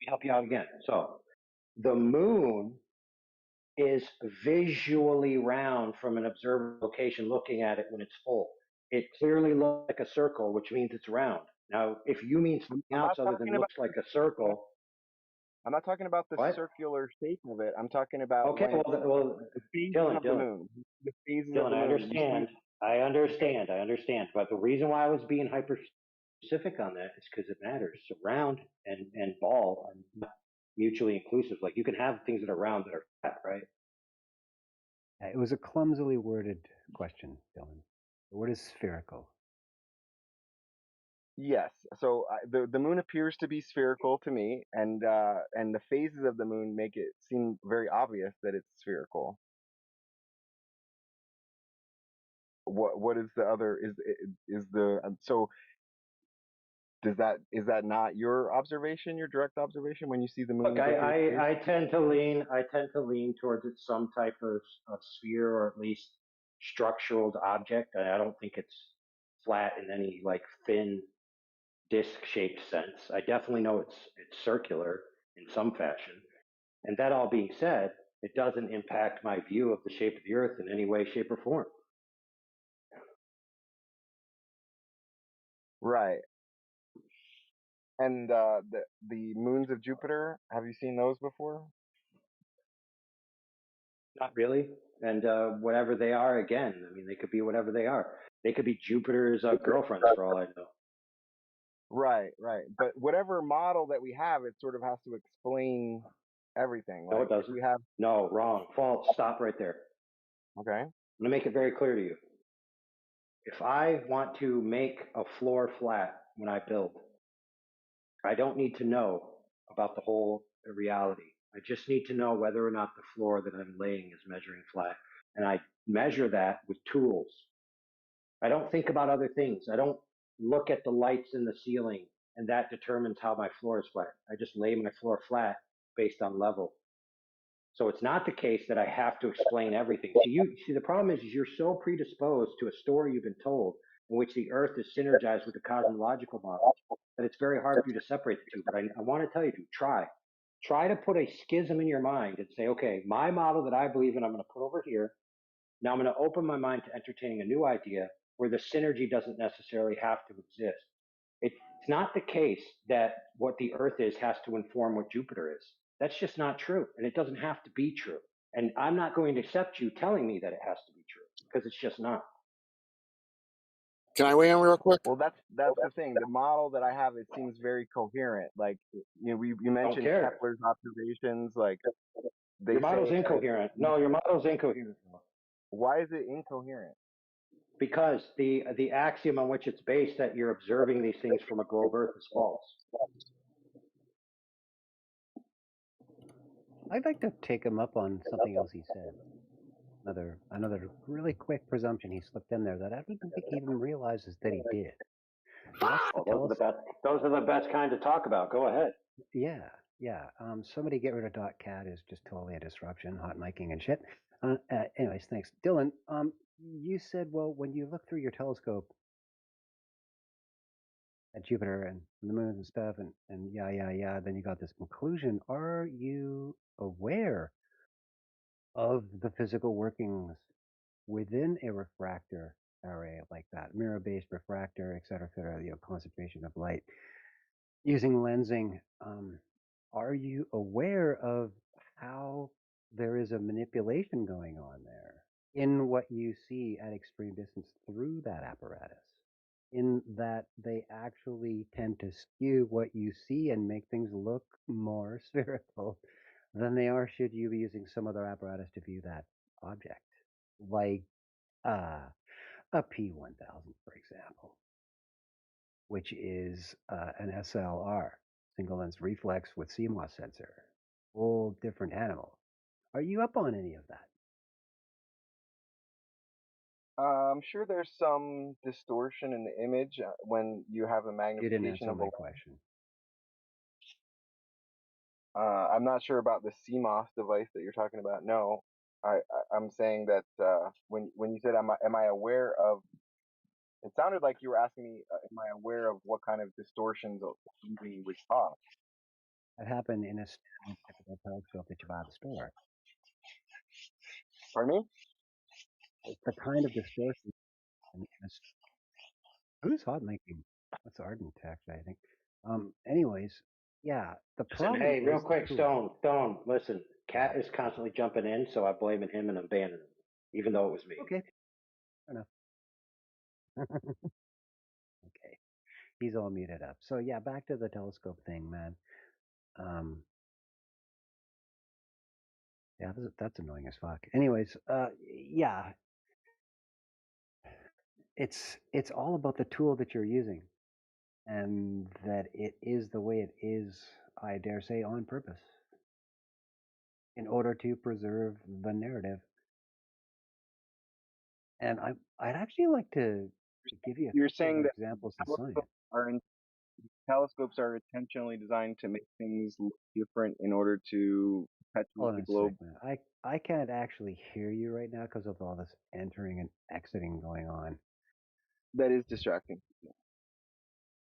me help you out again. So the moon is visually round from an observer location looking at it when it's full. It clearly looks like a circle, which means it's round. Now, if you mean something else other than looks like a circle, I'm not talking about the circular shape of it. I'm talking about the phases of the moon. The phases of the moon. I understand. But the reason why I was being hyper specific on that is because it matters. So round and ball are not mutually inclusive. Like you can have things that are round that are flat, right? It was a clumsily worded question, Dylan. The word is spherical. Yes. So the moon appears to be spherical to me, and the phases of the moon make it seem very obvious that it's spherical. What is the other is the so is that not your observation, your direct observation when you see the moon? Look, I tend to lean towards it's some type of sphere or at least structural object. I don't think it's flat in any like thin disc shaped sense. I definitely know it's circular in some fashion. And that all being said, it doesn't impact my view of the shape of the Earth in any way, shape, or form. Right. And the moons of Jupiter, have you seen those before? Not really. And whatever they are, again, I mean, they could be whatever they are. They could be Jupiter's girlfriends for all I know. Right. But whatever model that we have, it sort of has to explain everything. No, it doesn't. We have no, wrong, false. Stop right there. Okay. I'm gonna make it very clear to you. If I want to make a floor flat when I build, I don't need to know about the whole reality. I just need to know whether or not the floor that I'm laying is measuring flat. And I measure that with tools. I don't think about other things. I don't look at the lights in the ceiling and that determines how my floor is flat. I just lay my floor flat based on level. So it's not the case that I have to explain everything. See, the problem is you're so predisposed to a story you've been told in which the Earth is synergized with the cosmological model that it's very hard for you to separate the two. But I want to tell you to try to put a schism in your mind and say, okay, my model that I believe in, I'm going to put over here. Now I'm going to open my mind to entertaining a new idea where the synergy doesn't necessarily have to exist. It's not the case that what the Earth is has to inform what Jupiter is. That's just not true, and it doesn't have to be true. And I'm not going to accept you telling me that it has to be true, because it's just not. Can I weigh in real quick? Well, that's the thing. The model that I have, it seems very coherent. Like, you mentioned Kepler's observations. Like, your model's incoherent. No, your model's incoherent. Why is it incoherent? Because the axiom on which it's based, that you're observing these things from a globe Earth, is false. I'd like to take him up on something else he said. Another really quick presumption he slipped in there that I don't think he even realizes that he did. Those are the best kind to talk about. Go ahead. Yeah. Somebody get rid of .cat is just totally a disruption, hot miking and shit. Anyways, thanks. Dylan, you said, well, when you look through your telescope at Jupiter and the moon and stuff, and then you got this conclusion. Are you aware of the physical workings within a refractor array like that, mirror-based refractor, et cetera, concentration of light using lensing? Are you aware of how there is a manipulation going on there in what you see at extreme distance through that apparatus? In that they actually tend to skew what you see and make things look more spherical than they are should you be using some other apparatus to view that object, like a P1000, for example, which is an SLR, single lens reflex with CMOS sensor, whole different animal. Are you up on any of that? I'm sure there's some distortion in the image when you have a magnification. You didn't answer my question. I'm not sure about the CMOS device that you're talking about. No, I'm saying that when you said am I aware of, it sounded like you were asking me am I aware of what kind of distortions something would cause. That happened in a standard typical telescope that you buy at the store. Pardon me? It's the kind of distortion. Who's hot making? That's Arden Tech, I think. Anyways, yeah, the problem. Hey, real quick, Stone, listen. Cat is constantly jumping in, so I'm blaming him and abandoning him, even though it was me. Okay. Fair enough. Okay. He's all muted up. So yeah, back to the telescope thing, man. Yeah, that's annoying as fuck. Anyways, yeah. It's all about the tool that you're using, and that it is the way it is, I dare say, on purpose, in order to preserve the narrative. And I'd actually like to give you a You're couple saying of that examples in science. Telescopes are intentionally designed to make things look different in order to perpetuate the globe. I can't actually hear you right now because of all this entering and exiting going on. That is distracting.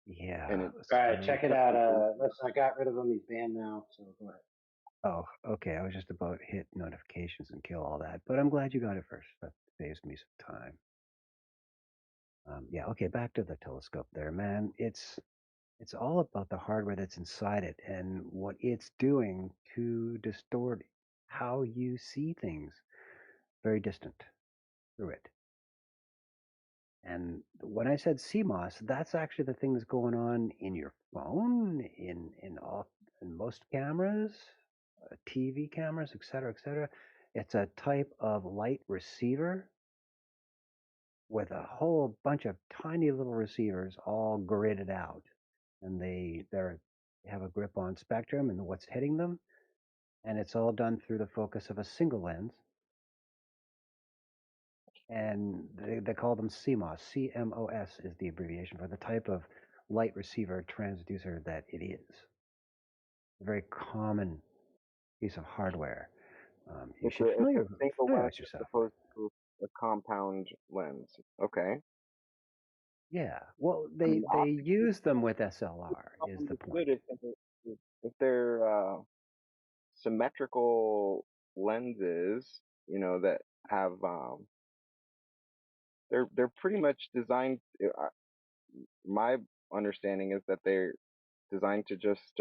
Yeah. All right, check it out. Listen, I got rid of him. He's banned now, so go ahead. Oh, okay. I was just about to hit notifications and kill all that, but I'm glad you got it first. That saves me some time. Yeah. Okay. Back to the telescope there, man. It's all about the hardware that's inside it and what it's doing to distort how you see things very distant through it. And when I said CMOS, that's actually the thing that's going on in your phone, in most cameras, TV cameras, et cetera. It's a type of light receiver with a whole bunch of tiny little receivers all gridded out, and they have a grip on spectrum and what's hitting them, and it's all done through the focus of a single lens. And they call them CMOS. CMOS is the abbreviation for the type of light receiver transducer that it is. A very common piece of hardware. You should familiarize yourself. Opposed to a compound lens. Okay. Yeah. Well, they use them with SLR is the point. If they're symmetrical lenses, that have they're pretty much designed. My understanding is that they're designed to just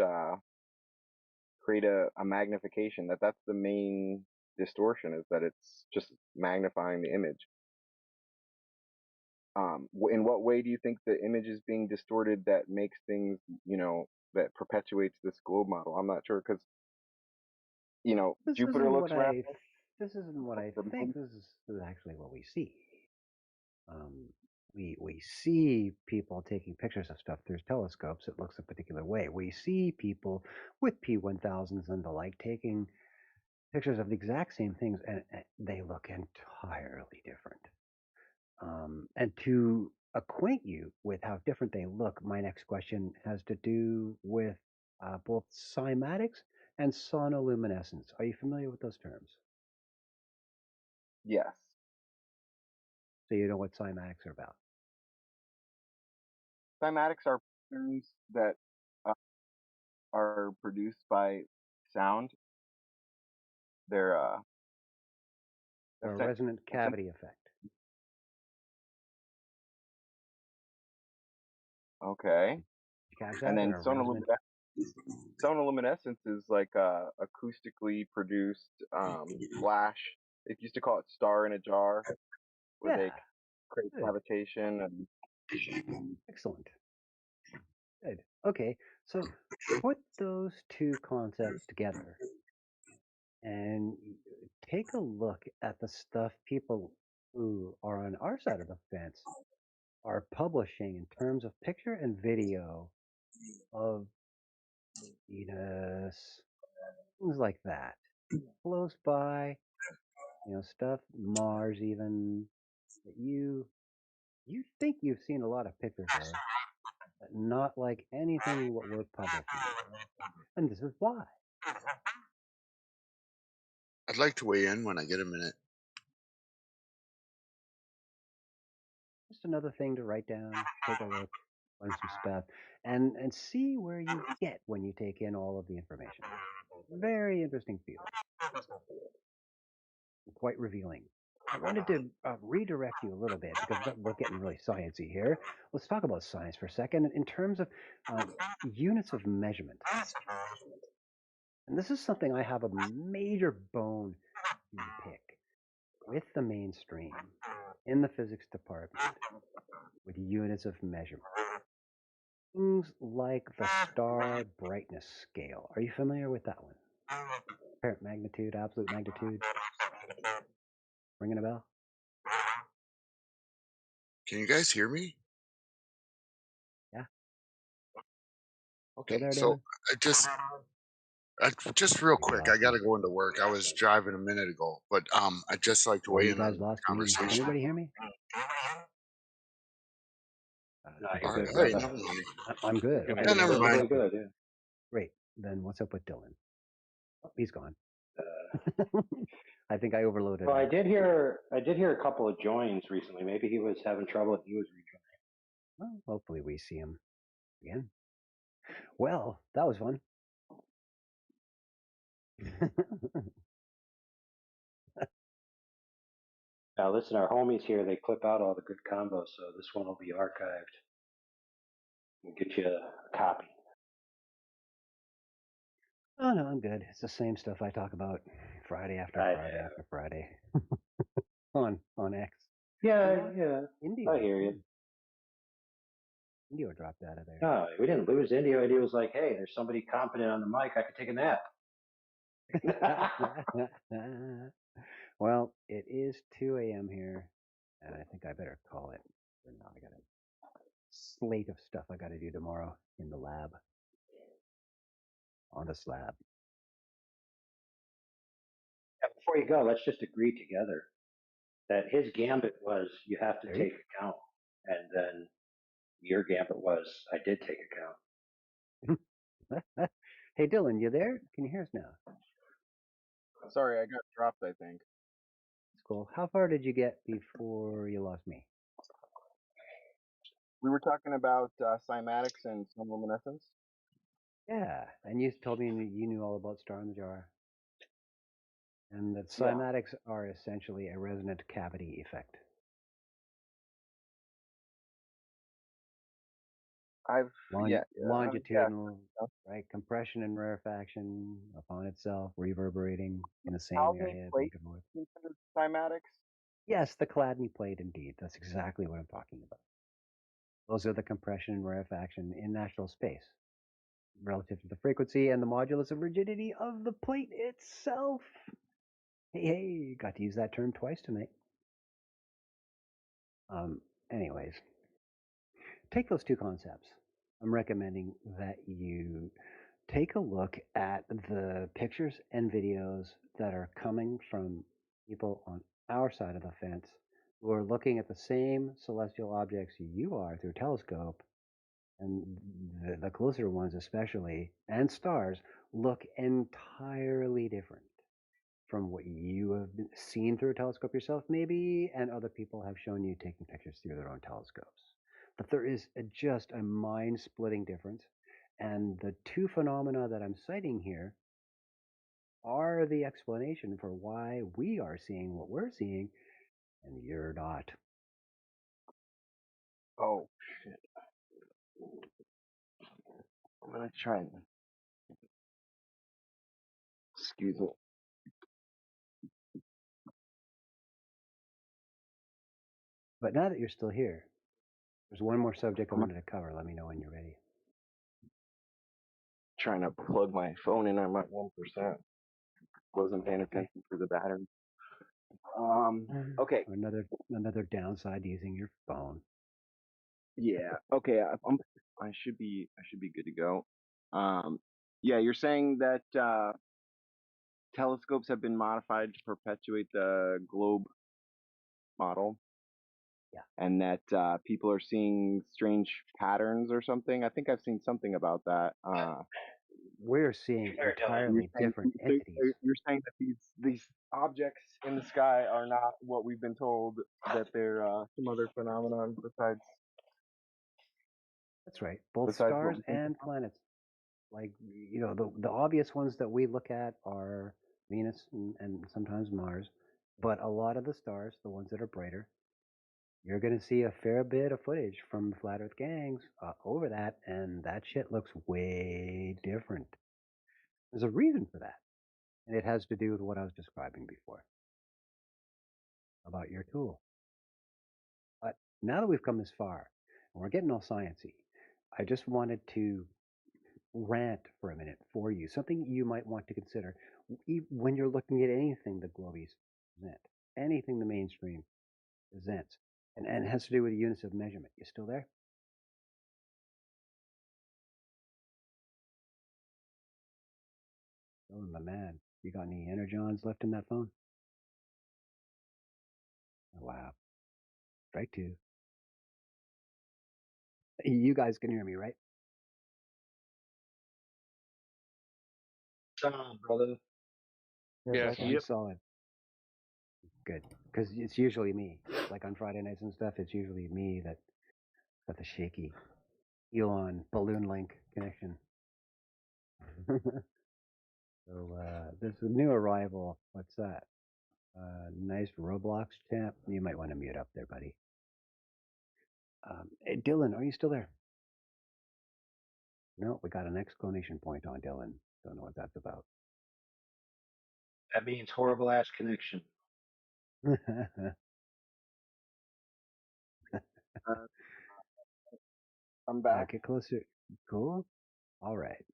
create a magnification. That's the main distortion, is that it's just magnifying the image. In what way do you think the image is being distorted that makes things, that perpetuates this globe model? I'm not sure because, Jupiter looks round. This isn't what I think. This is actually what we see. We see people taking pictures of stuff through telescopes. It looks a particular way. We see people with P1000s and the like taking pictures of the exact same things, and they look entirely different. And to acquaint you with how different they look, my next question has to do with both cymatics and sonoluminescence. Are you familiar with those terms? Yes. So you know what cymatics are about? Cymatics are patterns that are produced by sound. They're a resonant cavity effect. Okay. And then sonoluminescence is like acoustically produced flash. They used to call it star in a jar, where they create cavitation and. Excellent. Good. Okay, so put those two concepts together and take a look at the stuff people who are on our side of the fence are publishing in terms of picture and video of Venus, things like that. Close by, stuff, Mars even, that you think you've seen a lot of pictures of, but not like anything what we're publishing. And this is why. I'd like to weigh in when I get a minute. Just another thing to write down, take a look, learn some stuff, and see where you get when you take in all of the information. Very interesting field. Quite revealing. I wanted to redirect you a little bit because we're getting really sciencey here. Let's talk about science for a second in terms of units of measurement. And this is something I have a major bone to pick with the mainstream in the physics department with units of measurement. Things like the star brightness scale. Are you familiar with that one? Apparent magnitude, absolute magnitude. Ringing a bell? Can you guys hear me? Yeah. Okay, so just real quick, I got to go into work. I was driving a minute ago, but I'd just like to weigh in on the conversation. Can anybody hear me? All right, hey, never mind. I'm good. Yeah, never mind. Good, yeah. Great. Then what's up with Dylan? Oh, he's gone. I think I overloaded. Well, I did hear a couple of joins recently. Maybe he was having trouble and he was rejoining. Well, hopefully we see him again. Well, that was fun. Now, listen, our homies here, they clip out all the good combos, so this one will be archived. We'll get you a copy. Oh, no, I'm good. It's the same stuff I talk about Friday after Friday after Friday on X. Yeah. Indio. I hear you. Indio dropped out of there. No, we didn't lose Indio. Indio was like, hey, there's somebody competent on the mic. I could take a nap. Well, it is 2 a.m. here, and I think I better call it. No, I got a slate of stuff I got to do tomorrow in the lab. On the slab. Yeah, before you go, let's just agree together that his gambit was you have to take account, and then your gambit was I did take account. Hey, Dylan, you there? Can you hear us now? Sorry, I got dropped, I think. That's cool. How far did you get before you lost me? We were talking about cymatics and sonoluminescence. Yeah, and you told me you knew all about Star in the Jar. And that cymatics are essentially a resonant cavity effect. Longitudinal, right? Compression and rarefaction upon itself, reverberating in the same area. Considered cymatics? Yes, the Chladni plate, indeed. That's exactly what I'm talking about. Those are the compression and rarefaction in natural space relative to the frequency and the modulus of rigidity of the plate itself. Hey, got to use that term twice tonight. Anyways, take those two concepts. I'm recommending that you take a look at the pictures and videos that are coming from people on our side of the fence who are looking at the same celestial objects you are through a telescope, and the closer ones especially, and stars, look entirely different from what you have seen through a telescope yourself, maybe, and other people have shown you taking pictures through their own telescopes. But there is just a mind-splitting difference, and the two phenomena that I'm citing here are the explanation for why we are seeing what we're seeing, and you're not. Oh, shit. I'm going to try and... Excuse me. But now that you're still here, there's one more subject I wanted to cover. Let me know when you're ready. Trying to plug my phone in. I'm at 1%. Wasn't paying attention to the battery. Okay. Another downside to using your phone. Yeah. Okay. I should be good to go. Yeah. You're saying that telescopes have been modified to perpetuate the globe model. Yeah. And that people are seeing strange patterns or something. I think I've seen something about that. We're seeing entirely different entities. You're saying that these objects in the sky are not what we've been told, that they're some other phenomenon besides. That's right. Both stars and planets. Like, you know, the obvious ones that we look at are Venus and sometimes Mars. But a lot of the stars, the ones that are brighter, you're going to see a fair bit of footage from Flat Earth gangs over that, and that shit looks way different. There's a reason for that, and it has to do with what I was describing before about your tool. But now that we've come this far, and we're getting all sciencey, I just wanted to rant for a minute for you, something you might want to consider when you're looking at anything the Globies present, anything the mainstream presents, and it has to do with units of measurement. You still there? Oh, my man, you got any energons left in that phone? Oh, wow. Strike two. You guys can hear me, right? Brother. Yes. Yep. Solid. Good, because it's usually me. Like on Friday nights and stuff, it's usually me that got the shaky Elon balloon link connection. So this new arrival. What's that? Nice Roblox champ. You might want to mute up there, buddy. Hey, Dylan, are you still there? No, we got an exclamation point on Dylan. Don't know what that's about. That means horrible ass connection. I'm back. Get closer. Cool. All right.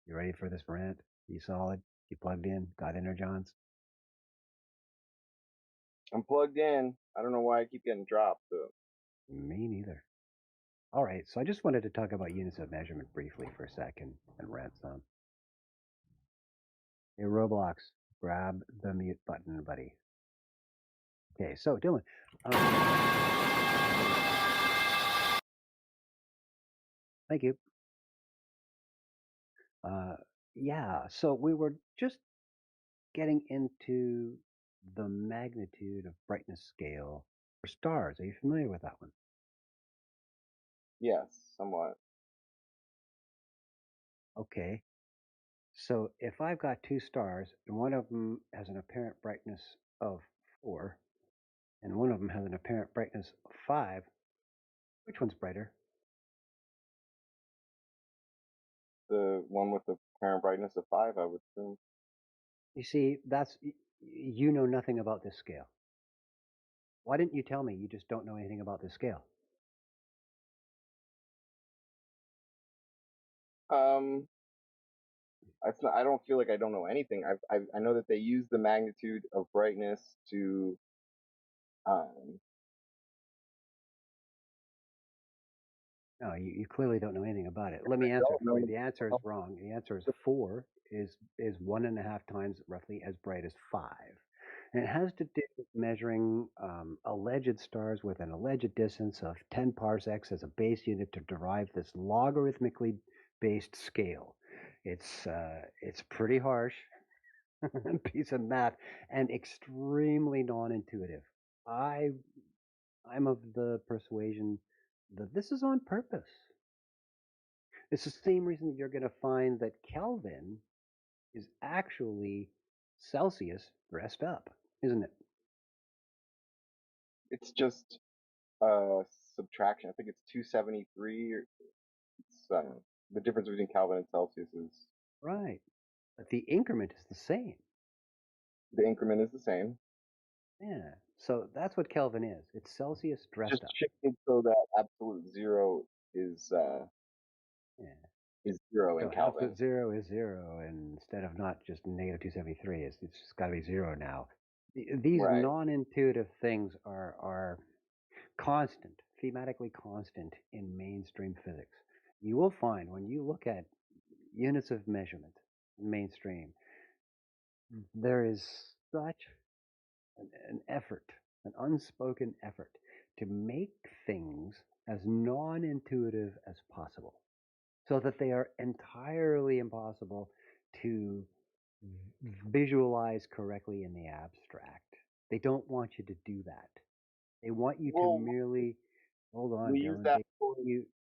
You ready for this rant? You solid? You plugged in? Got energons? I'm plugged in. I don't know why I keep getting dropped, though. Me neither. All right, so I just wanted to talk about units of measurement briefly for a second and rant some. Hey, Roblox, grab the mute button, buddy. Okay, so Dylan. Thank you. Yeah, so we were just getting into the magnitude of brightness scale for stars. Are you familiar with that one? Yes, somewhat. Okay. So if I've got two stars and one of them has an apparent brightness of 4 and one of them has an apparent brightness of 5, which one's brighter? The one with the apparent brightness of 5, I would assume. You see, you know nothing about this scale. Why didn't you tell me you just don't know anything about this scale? I don't feel like I don't know anything. I know that they use the magnitude of brightness to No, you clearly don't know anything about it. Let me answer it for you. The answer is wrong. The answer is 4 is 1.5 times roughly as bright as 5. And it has to do with measuring alleged stars with an alleged distance of 10 parsecs as a base unit to derive this logarithmically based scale. It's pretty harsh piece of math and extremely non-intuitive. I'm of the persuasion that this is on purpose. It's the same reason that you're going to find that Kelvin is actually Celsius dressed up, isn't it? It's just subtraction. I think it's 273. Or it's the difference between Kelvin and Celsius is right, but the increment is the same. The increment is the same. Yeah, so that's what Kelvin is. It's Celsius dressed Just up. shifted so that absolute zero is zero in So Kelvin. absolute zero is 0, and instead of not just negative 273, it's just got to be 0 now. These Right. non-intuitive things are constant, thematically constant in mainstream physics. You will find when you look at units of measurement in mainstream, there is such an effort, an unspoken effort to make things as non-intuitive as possible so that they are entirely impossible to visualize correctly in the abstract. They don't want you to do that. They want you to merely hold on, Dylan.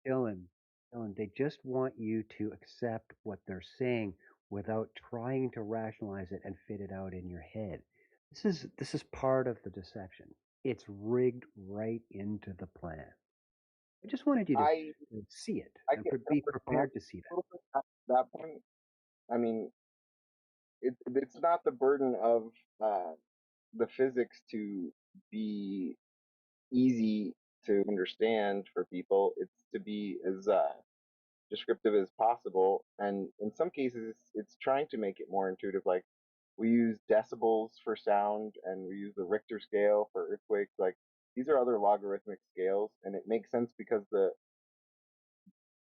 Dylan, they just want you to accept what they're saying without trying to rationalize it and fit it out in your head. This is part of the deception. It's rigged right into the plan. I just wanted you to see it and be prepared to see that. At that point, I mean, it's not the burden of the physics to be easy to understand for people. It's to be as descriptive as possible, and in some cases, it's trying to make it more intuitive. Like we use decibels for sound, and we use the Richter scale for earthquakes. Like these are other logarithmic scales, and it makes sense because the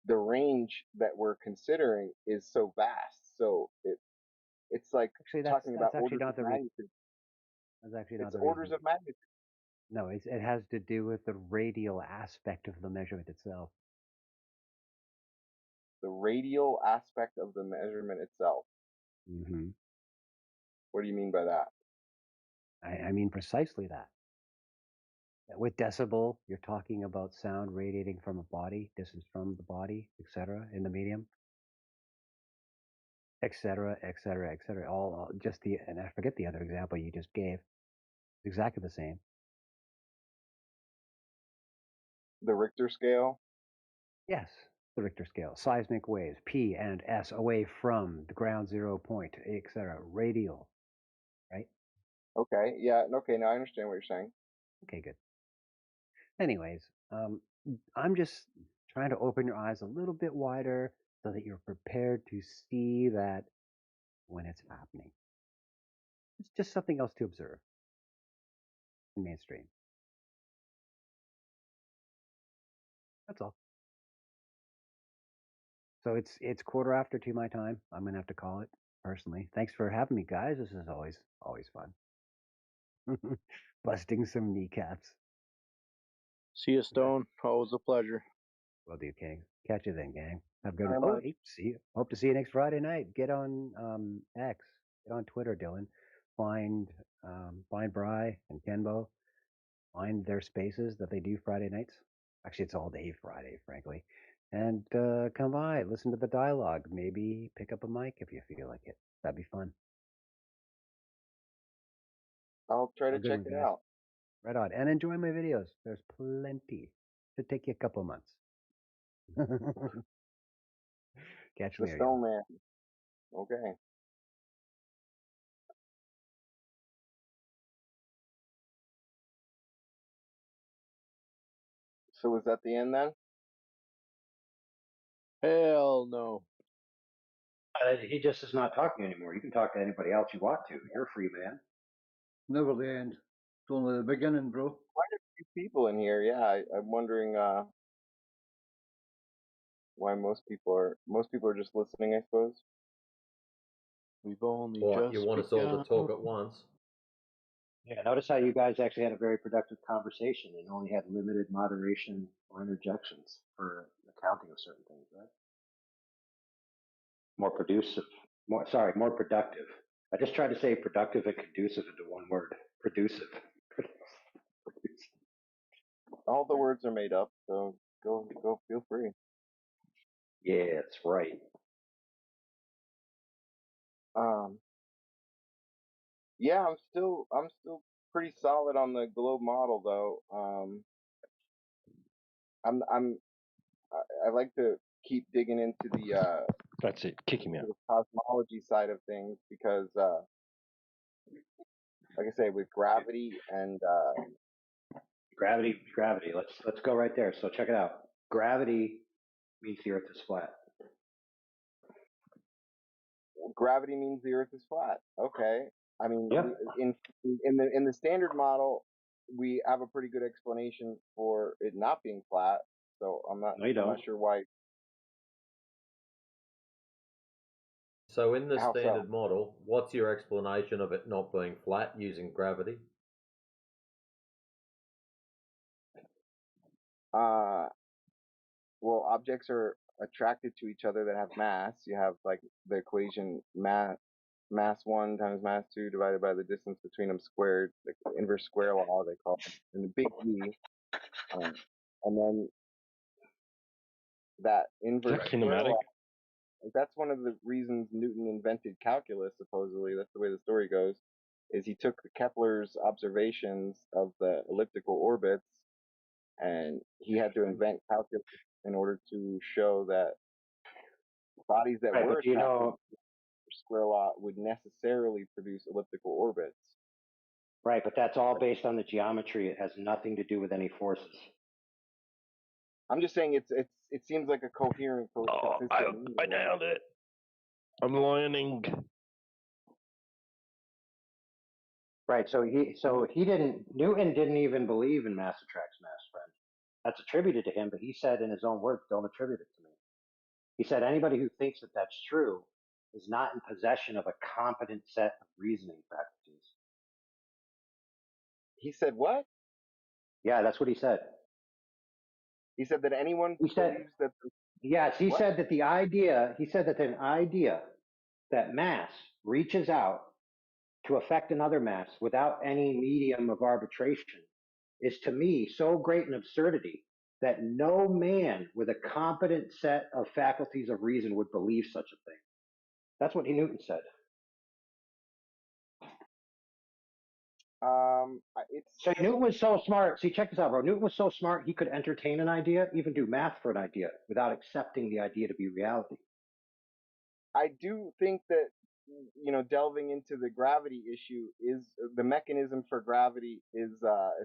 range that we're considering is so vast. So it's like actually, talking about actually orders not of the magnitude. That's actually not It's the orders reason. of magnitude. No, it has to do with the radial aspect of the measurement itself. The radial aspect of the measurement itself. Mm-hmm. What do you mean by that? I mean precisely that. With decibel, you're talking about sound radiating from a body, distance from the body, etc., in the medium, etc., etc., etc. All just and I forget the other example you just gave. It's exactly the same. The Richter scale? Yes, the Richter scale. Seismic waves, P and S, away from the ground zero point, etc. Radial, right? Okay, yeah, okay, now I understand what you're saying. Okay, good. Anyways, I'm just trying to open your eyes a little bit wider so that you're prepared to see that when it's happening. It's just something else to observe in mainstream. That's all. So it's 2:15 my time. I'm gonna have to call it personally. Thanks for having me, guys. This is always fun. Busting some kneecaps. See you, Stone. Always a pleasure. Will do, King. Catch you then, gang. Have a good one. Oh, see you. Hope to see you next Friday night. Get on X. Get on Twitter, Dylan. Find Bry and Kenbo. Find their spaces that they do Friday nights. Actually, it's all day Friday, frankly. And come by, listen to the dialogue. Maybe pick up a mic if you feel like it. That'd be fun. I'll try to check it out. Right on. And enjoy my videos. There's plenty. Should take you a couple of months. Catch you The later. Stone Man. Okay. So was that the end then? Hell no. He just is not talking anymore. You can talk to anybody else you want to. You're a free man. Never the end. It's only the beginning, bro. Quite a few people in here. Yeah, I'm wondering why most people are just listening, I suppose. We've only Or just you want us all to talk at once. Yeah, notice how you guys actually had a very productive conversation and only had limited moderation or interjections for accounting of certain things, right? More productive. More productive. I just tried to say productive and conducive into one word. Producive. All the words are made up, so go feel free. Yeah, that's right. Yeah, I'm still pretty solid on the globe model though. I like to keep digging into the That's it. Kick him out. the cosmology side of things because like I say, with gravity and Gravity. Let's go right there. So check it out. Gravity means the Earth is flat. gravity means the Earth is flat. Okay. I mean, Yep. in the standard model, we have a pretty good explanation for it not being flat. So I'm not sure why. So in the How so? standard model, what's your explanation of it not being flat using gravity? Well, objects are attracted to each other that have mass. You have like the equation mass 1 times mass 2 divided by the distance between them squared, the inverse square law they call it, and the big E. And then that inverse square law, that's one of the reasons Newton invented calculus, supposedly. That's the way the story goes, is he took Kepler's observations of the elliptical orbits and he had to invent calculus in order to show that bodies that were attracted to the square law would necessarily produce elliptical orbits. Right, but that's all based on the geometry. It has nothing to do with any forces. I'm just saying it seems like a coherent, consistent. I nailed it. I'm learning. Right, so Newton didn't even believe in mass attracts mass, friend. That's attributed to him, but he said in his own words, don't attribute it to me. He said anybody who thinks that that's true is not in possession of a competent set of reasoning faculties. He said what? Yeah, that's what he said. He said that anyone believes that. Yes, he said that an idea that mass reaches out to affect another mass without any medium of arbitration is to me so great an absurdity that no man with a competent set of faculties of reason would believe such a thing. That's what Newton said. So Newton was so smart. See, check this out, bro. Newton was so smart he could entertain an idea, even do math for an idea, without accepting the idea to be reality. I do think that delving into the gravity issue is the mechanism for gravity is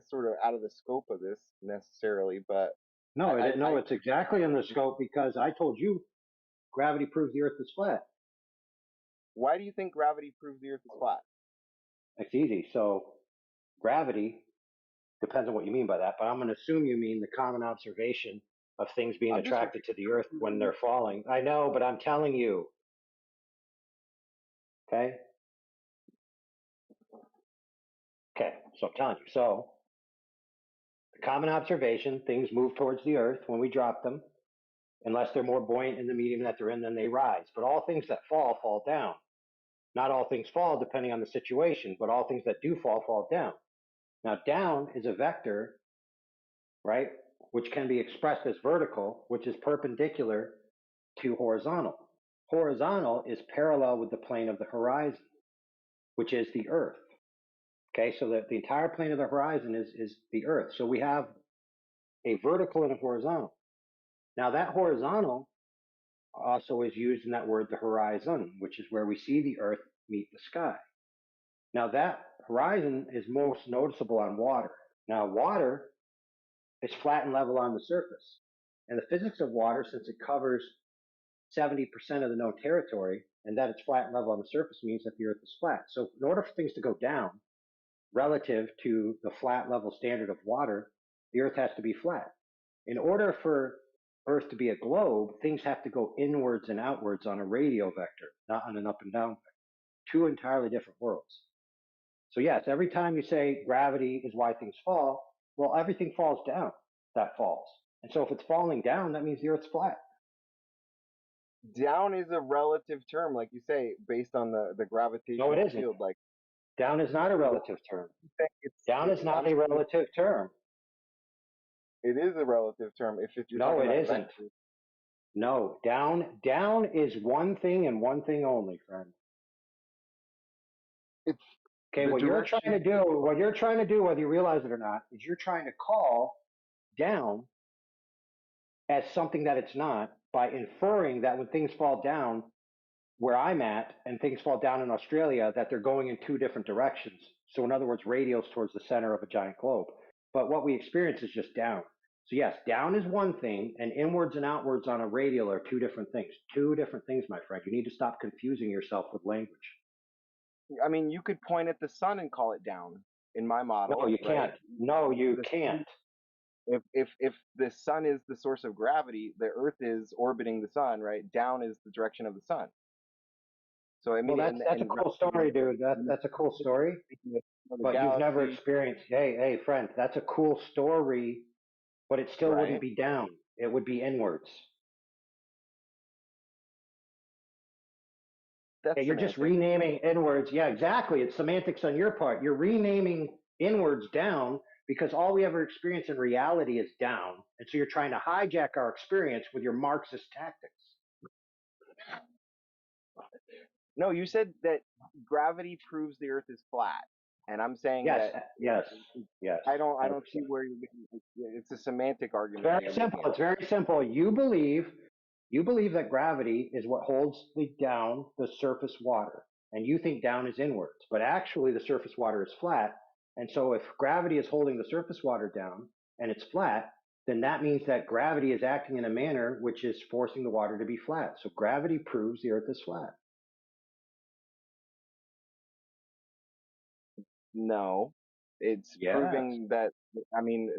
sort of out of the scope of this necessarily, but no, it's exactly in the scope because I told you gravity proves the Earth is flat. Why do you think gravity proves the Earth is flat? It's easy. So gravity depends on what you mean by that, but I'm going to assume you mean the common observation of things being attracted to the Earth when they're falling. I know, but I'm telling you. Okay? Okay, so I'm telling you. So, the common observation, things move towards the Earth when we drop them. Unless they're more buoyant in the medium that they're in, then they rise. But all things that fall down. Not all things fall, depending on the situation, but all things that do fall down. Now, down is a vector, right, which can be expressed as vertical, which is perpendicular to horizontal. Horizontal is parallel with the plane of the horizon, which is the Earth. Okay, so the entire plane of the horizon is the Earth. So we have a vertical and a horizontal. Now that horizontal also is used in that word, the horizon, which is where we see the Earth meet the sky. Now that horizon is most noticeable on water. Now water it's flat and level on the surface. And the physics of water, since it covers 70% of the known territory, and that it's flat and level on the surface means that the Earth is flat. So in order for things to go down relative to the flat level standard of water, the Earth has to be flat. In order for Earth to be a globe, things have to go inwards and outwards on a radial vector, not on an up and down vector. Two entirely different worlds. So yes, every time you say gravity is why things fall, well, everything falls down that falls. And so if it's falling down, that means the Earth's flat. Down is a relative term, like you say, based on the gravitational No, it isn't. field. Like, down is not a relative term. Down is not a relative term. It is a relative term if you're no, talking it about isn't. vectors. No, down is one thing and one thing only, friend. It's okay. What you're trying to do, whether you realize it or not, is you're trying to call down as something that it's not by inferring that when things fall down where I'm at and things fall down in Australia, that they're going in two different directions. So in other words, radials towards the center of a giant globe. But what we experience is just down. So yes, down is one thing, and inwards and outwards on a radial are two different things. Two different things, my friend. You need to stop confusing yourself with language. I mean, you could point at the sun and call it down in my model. No, you can't. No, you can't. If the sun is the source of gravity, the Earth is orbiting the sun, right? Down is the direction of the sun. So I mean, well, that's a cool story, dude. That's a cool story. But you've never experienced. Hey, friend, that's a cool story, but it still wouldn't be down. It would be inwards. You're just renaming inwards. Yeah, exactly. It's semantics on your part. You're renaming inwards down because all we ever experience in reality is down. And so you're trying to hijack our experience with your Marxist tactics. No, you said that gravity proves the Earth is flat. And I'm saying yes. I don't see where you're getting. It's a semantic argument. Very simple. It's very simple. You believe that gravity is what holds down the surface water, and you think down is inwards, but actually the surface water is flat. And so if gravity is holding the surface water down and it's flat, then that means that gravity is acting in a manner which is forcing the water to be flat. So gravity proves the Earth is flat. No, it's proving that. I mean,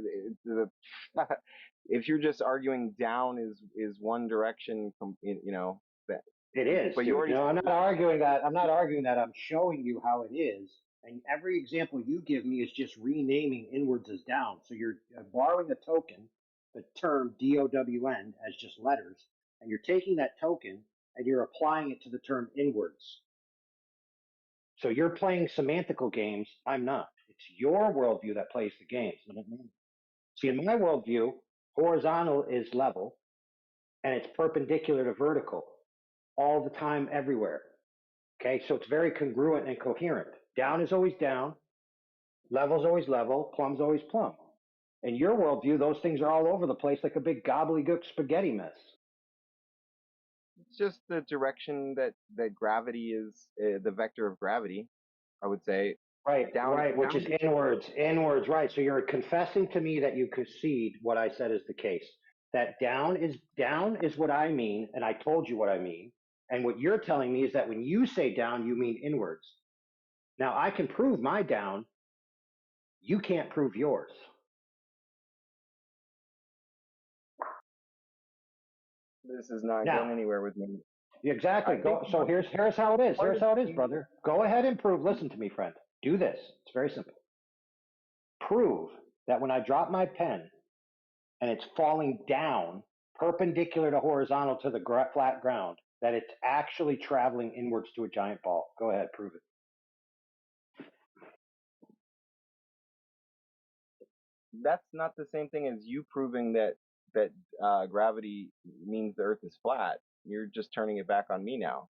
if you're just arguing down is one direction, that it is. But you already. No, I'm not arguing that. I'm not arguing that. I'm showing you how it is. And every example you give me is just renaming inwards as down. So you're borrowing a token, the term DOWN, as just letters, and you're taking that token and you're applying it to the term inwards. So you're playing semantical games. I'm not. It's your worldview that plays the games. See, in my worldview, horizontal is level, and it's perpendicular to vertical all the time, everywhere. Okay, so it's very congruent and coherent. Down is always down, level is always level, plum's always plumb. In your worldview, those things are all over the place like a big gobbledygook spaghetti mess. It's just the direction that gravity is, the vector of gravity, I would say. Right, which is inwards, right. So you're confessing to me that you concede what I said is the case. That down is what I mean, and I told you what I mean. And what you're telling me is that when you say down, you mean inwards. Now, I can prove my down. You can't prove yours. This is not going anywhere with me. Exactly. So here's how it is. Here's how it is, brother. Go ahead and prove. Listen to me, friend. Do this. It's very simple. Prove that when I drop my pen and it's falling down perpendicular to horizontal to the flat ground, that it's actually traveling inwards to a giant ball. Go ahead, prove it. That's not the same thing as you proving that gravity means the Earth is flat. You're just turning it back on me now.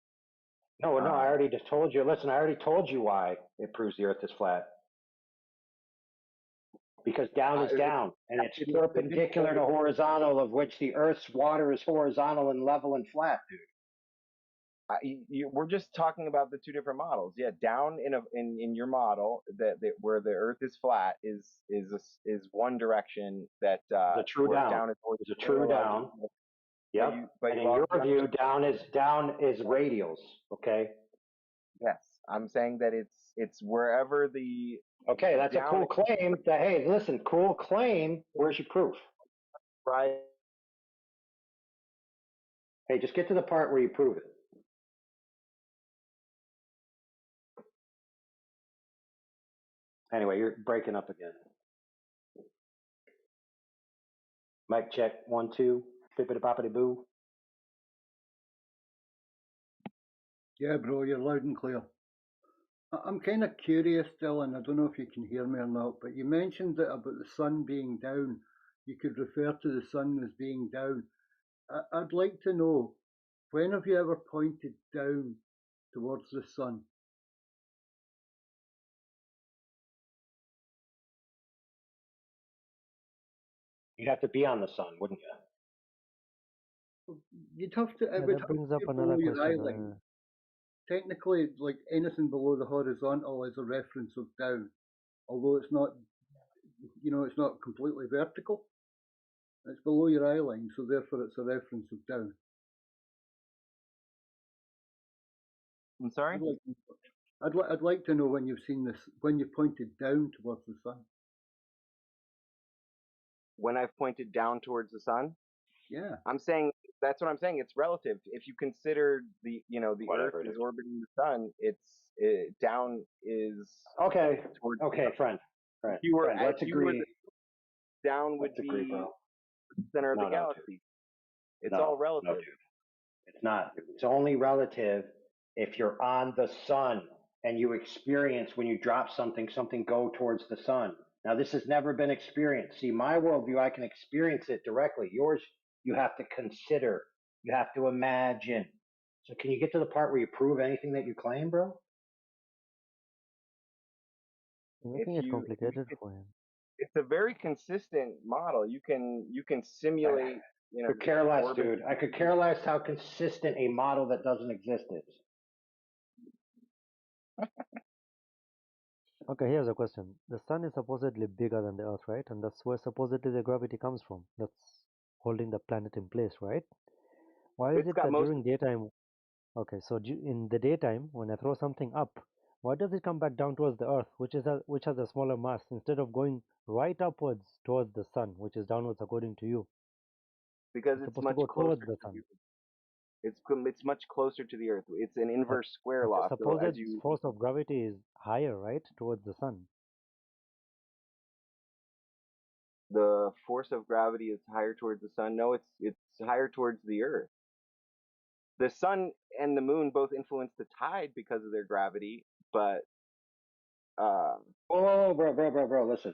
No, I already just told you. Listen, I already told you why it proves the Earth is flat. Because down is down, and it's perpendicular to horizontal, of which the Earth's water is horizontal and level and flat, dude. we're just talking about the two different models. Yeah, down in your model that where the Earth is flat is one direction that It's a true where down. down is always It's a true parallel. down. Yep. But and you in your also view, down is radials. Okay. Yes, I'm saying that it's wherever the Okay, that's a cool claim. That hey, listen, cool claim. Where's your proof? Right. Hey, just get to the part where you prove it. Anyway, you're breaking up again. Mic check 1 2. Bippity boppity boo. Yeah, bro, you're loud and clear. I'm kind of curious still, and I don't know if you can hear me or not, but you mentioned that about the sun being down. You could refer to the sun as being down. I'd like to know, when have you ever pointed down towards the sun? You'd have to be on the sun, wouldn't you? You'd have to. It Yeah, would that have brings to up be another below your eye question. line. Technically, like anything below the horizontal is a reference of down, although it's not. It's not completely vertical. It's below your eye line, so therefore it's a reference of down. I'm sorry. I'd like to know when you've seen this, when you pointed down towards the sun. When I've pointed down towards the sun. Yeah. I'm saying that's what I'm saying. It's relative. If you consider the Whatever Earth it is is. orbiting the sun, down is okay. towards Okay, friend. If you were, friend, let's agree. Down would Let's agree, be bro. the center of No, the no, galaxy. dude. It's No, all relative. No, dude. It's not. It's only relative if you're on the sun and you experience when you drop something go towards the sun. Now, this has never been experienced. See, my worldview, I can experience it directly. Yours, you have to consider. You have to imagine. So can you get to the part where you prove anything that you claim, bro? You're making it complicated for him. It's a very consistent model. You can simulate. Could care less, dude. I could care less how consistent a model that doesn't exist is. Okay, here's a question. The sun is supposedly bigger than the Earth, right? And that's where supposedly the gravity comes from. That's holding the planet in place, right? Why is it that during daytime... Okay, so in the daytime, when I throw something up, why does it come back down towards the Earth, which has a smaller mass, instead of going right upwards towards the sun, which is downwards according to you? Because it's supposed much to go closer towards the sun. It's much closer to the Earth. It's an inverse square law. The supposed force of gravity is higher, right, towards the sun. The force of gravity is higher towards the sun. No, it's higher towards the Earth. The sun and the moon both influence the tide because of their gravity, but oh, bro, listen.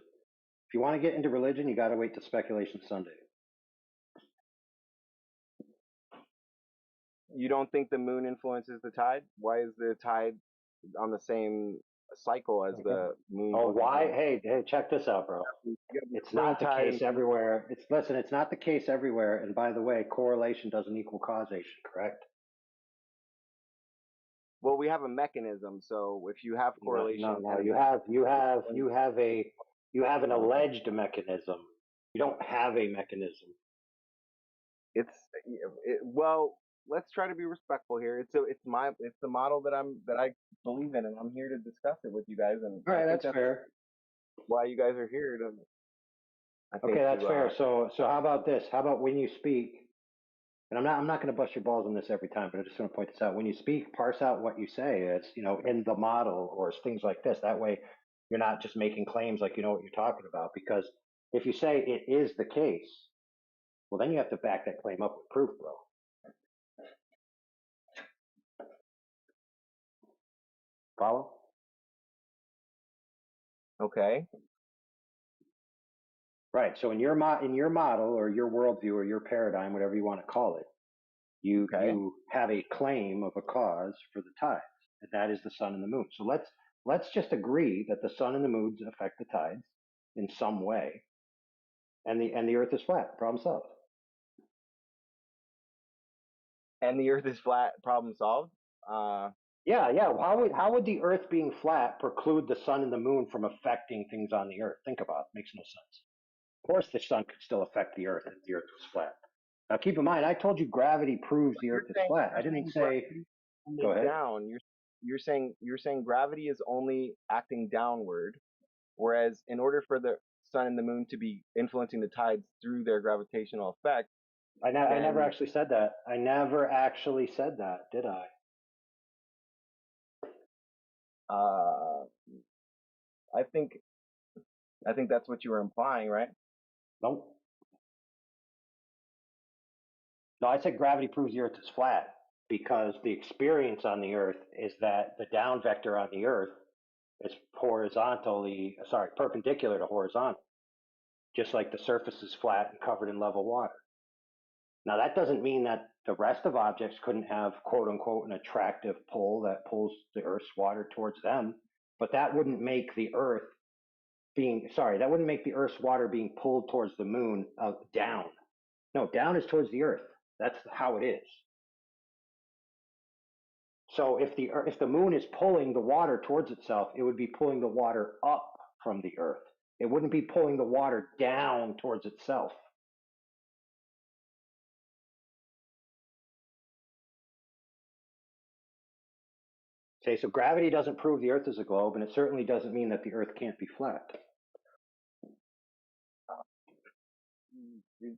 If you want to get into religion, you got to wait to Speculation Sunday. You don't think the moon influences the tide? Why is the tide on the same cycle as the moon? Oh, why? Hey, check this out, bro. It's not the case everywhere. It's not the case everywhere. And by the way, correlation doesn't equal causation, correct? Well, we have a mechanism. So if you have correlation, no, you have an alleged mechanism. You don't have a mechanism. Well, let's try to be respectful here. It's the model that I believe in, and I'm here to discuss it with you guys. And all right, that's fair. Why you guys are here? Okay, that's fair. So how about this? How about when you speak? And I'm not going to bust your balls on this every time, but I just want to point this out. When you speak, parse out what you say. It's in the model or things like this. That way, you're not just making claims like you know what you're talking about. Because if you say it is the case, well, then you have to back that claim up with proof, bro. Follow? Okay. Right. So in your model or your worldview or your paradigm, whatever you want to call it, you have a claim of a cause for the tides, and that is the sun and the moon. So let's just agree that the sun and the moon affect the tides in some way, and the Earth is flat. Problem solved. And the Earth is flat. Problem solved. Yeah. How would the Earth being flat preclude the sun and the moon from affecting things on the Earth? Think about it. Makes no sense. Of course, the sun could still affect the Earth if the Earth was flat. Now, keep in mind, I told you gravity proves the Earth is flat. I didn't say. Go ahead. Down. You're saying gravity is only acting downward, whereas in order for the sun and the moon to be influencing the tides through their gravitational effect, I never actually said that. I never actually said that, did I? I think that's what you were implying, right? Nope. No, I said gravity proves the Earth is flat because the experience on the Earth is that the down vector on the Earth is perpendicular to horizontal, just like the surface is flat and covered in level water. Now, that doesn't mean that the rest of objects couldn't have, quote unquote, an attractive pull that pulls the Earth's water towards them, but that wouldn't make the Earth's water being pulled towards the moon down. No, down is towards the Earth. That's how it is. So if the moon is pulling the water towards itself, it would be pulling the water up from the Earth. It wouldn't be pulling the water down towards itself. Okay, so gravity doesn't prove the Earth is a globe, and it certainly doesn't mean that the Earth can't be flat.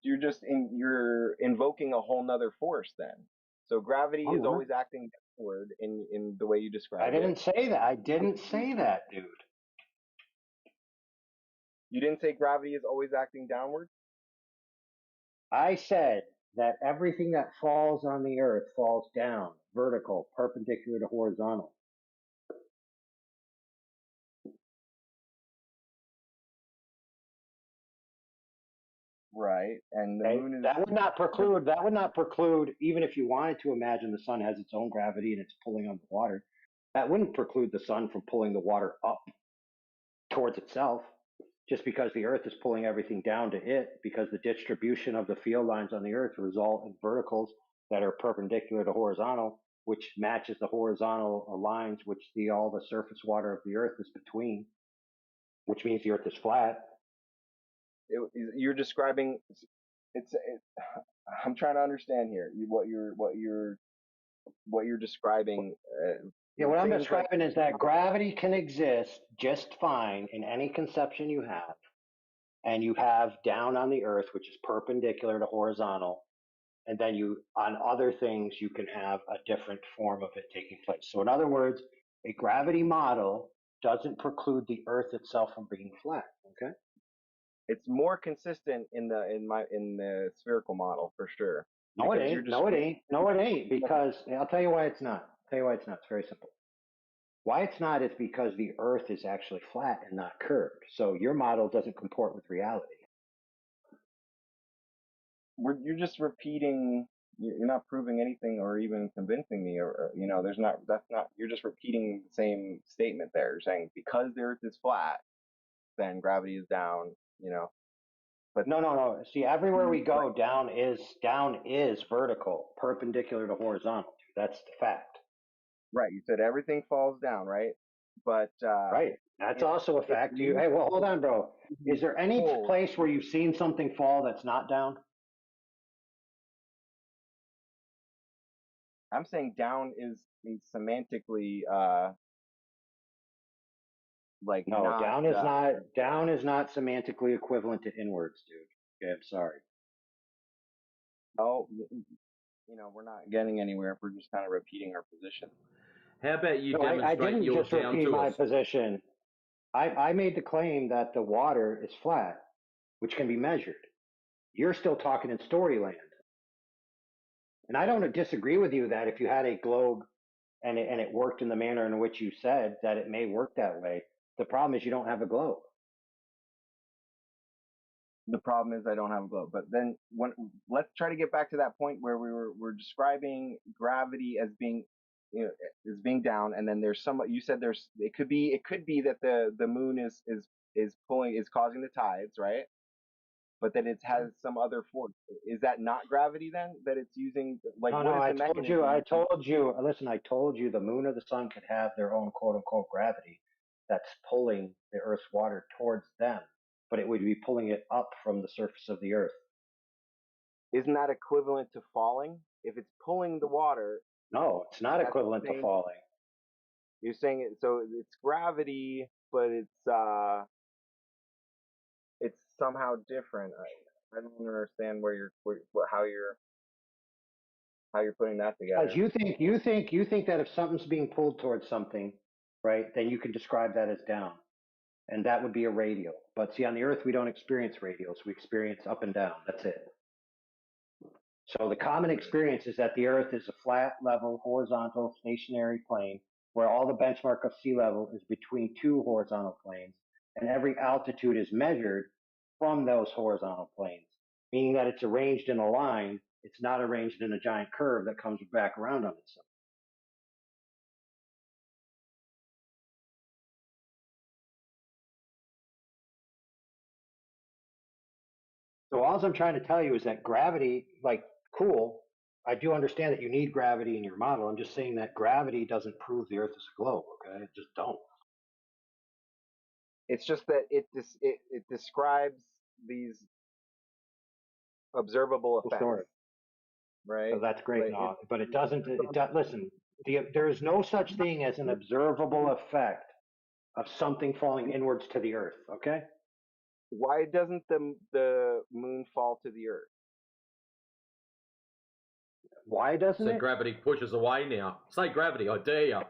You're invoking a whole nother force then. So gravity is always acting downward in the way you described it. I didn't say that. I didn't say that, dude. You didn't say gravity is always acting downward? I said that everything that falls on the Earth falls down, vertical, perpendicular to horizontal. Right, and the moon is... That would not preclude, even if you wanted to imagine the sun has its own gravity and it's pulling on the water, that wouldn't preclude the sun from pulling the water up towards itself, just because the Earth is pulling everything down to it, because the distribution of the field lines on the Earth result in verticals that are perpendicular to horizontal, which matches the horizontal lines which all the surface water of the Earth is between, which means the Earth is flat. You're describing... I'm trying to understand here what you're describing. What I'm describing is that gravity can exist just fine in any conception you have, and you have down on the Earth, which is perpendicular to horizontal, and then on other things you can have a different form of it taking place. So in other words, a gravity model doesn't preclude the Earth itself from being flat. Okay. It's more consistent in the spherical model for sure. No, it ain't. No, it ain't. Because I'll tell you why it's not. It's very simple. Why it's not is because the Earth is actually flat and not curved. So your model doesn't comport with reality. You're just repeating. You're not proving anything or even convincing me. Or you're just repeating the same statement there. You're saying because the Earth is flat, then gravity is down. But no. See, everywhere we go, down is vertical, perpendicular to horizontal. That's the fact. Right. You said everything falls down, right? But right. That's also a fact. Hey, well, hold on, bro. Is there any place where you've seen something fall that's not down? I'm saying down is semantically like no, not, down is not semantically equivalent to inwards, dude. Okay, I'm sorry. Oh, we're not getting anywhere if we're just kind of repeating our position. How about you demonstrate I didn't your just down repeat to my us? position. I made the claim that the water is flat, which can be measured. You're still talking in storyland. And I don't disagree with you that if you had a globe and it worked in the manner in which you said, that it may work that way. The problem is you don't have a globe. The problem is I don't have a globe. But then let's try to get back to that point where we're describing gravity as being down, and then there's you said it could be that the moon is causing the tides, right? but that it has some other force. Is that not gravity then? That it's using like No, what no, is I the told mechanism? you, listen, I told you the moon or the sun could have their own quote unquote gravity that's pulling the Earth's water towards them, but it would be pulling it up from the surface of the Earth. Isn't that equivalent to falling? If it's pulling the water. No, it's not equivalent to falling. You're saying it, so it's gravity, but it's somehow different. I don't understand how you're putting that together. Because you think that if something's being pulled towards something, right, then you can describe that as down, and that would be a radial. But see, on the Earth we don't experience radials; we experience up and down. That's it. So the common experience is that the Earth is a flat, level, horizontal, stationary plane where all the benchmark of sea level is between two horizontal planes, and every altitude is measured from those horizontal planes, meaning that it's arranged in a line. It's not arranged in a giant curve that comes back around on itself. So all I'm trying to tell you is that gravity, like, cool, I do understand that you need gravity in your model. I'm just saying that gravity doesn't prove the Earth is a globe, okay? It just don't. It's just that it describes these observable effects, right? So that's great, but it doesn't. Listen, there is no such thing as an observable effect of something falling inwards to the Earth. Okay. Why doesn't the moon fall to the Earth? Why doesn't it? Gravity pushes away now. Say gravity, I dare you.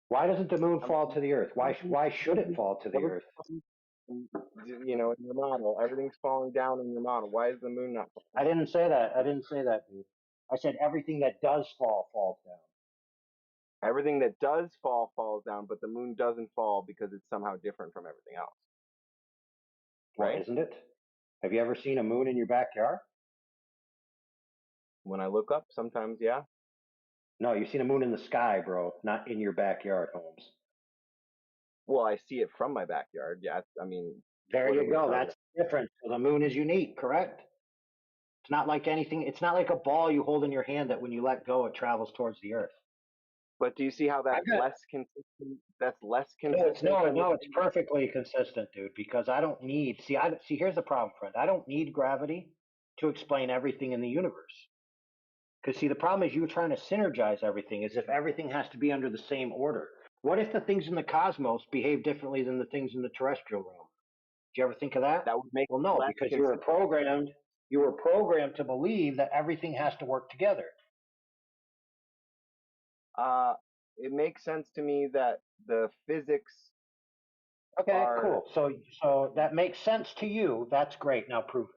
Why doesn't the moon fall to the Earth? Why should it fall to the Earth? You know, in your model, everything's falling down in your model. Why is the moon not falling? I didn't say that. Dude. I said everything that does fall falls down. Everything that does fall falls down, but the moon doesn't fall because it's somehow different from everything else. Right? Well, isn't it? Have you ever seen a moon in your backyard? When I look up, sometimes, yeah. No, you've seen a moon in the sky, bro, not in your backyard, Holmes. Well, I see it from my backyard. Yeah, I mean. There you go. That's different. So the moon is unique, correct? It's not like anything. It's not like a ball you hold in your hand that when you let go, it travels towards the Earth. But do you see how that's less consistent? That's less consistent. No, it's perfectly consistent, dude. Because I don't need. See, here's the problem, friend. I don't need gravity to explain everything in the universe. Because see, the problem is you're trying to synergize everything, as if everything has to be under the same order. What if the things in the cosmos behave differently than the things in the terrestrial realm? Did you ever think of that? That would make no, because you were programmed. You were programmed to believe that everything has to work together. It makes sense to me that the physics. Okay, cool. So that makes sense to you. That's great. Now prove it.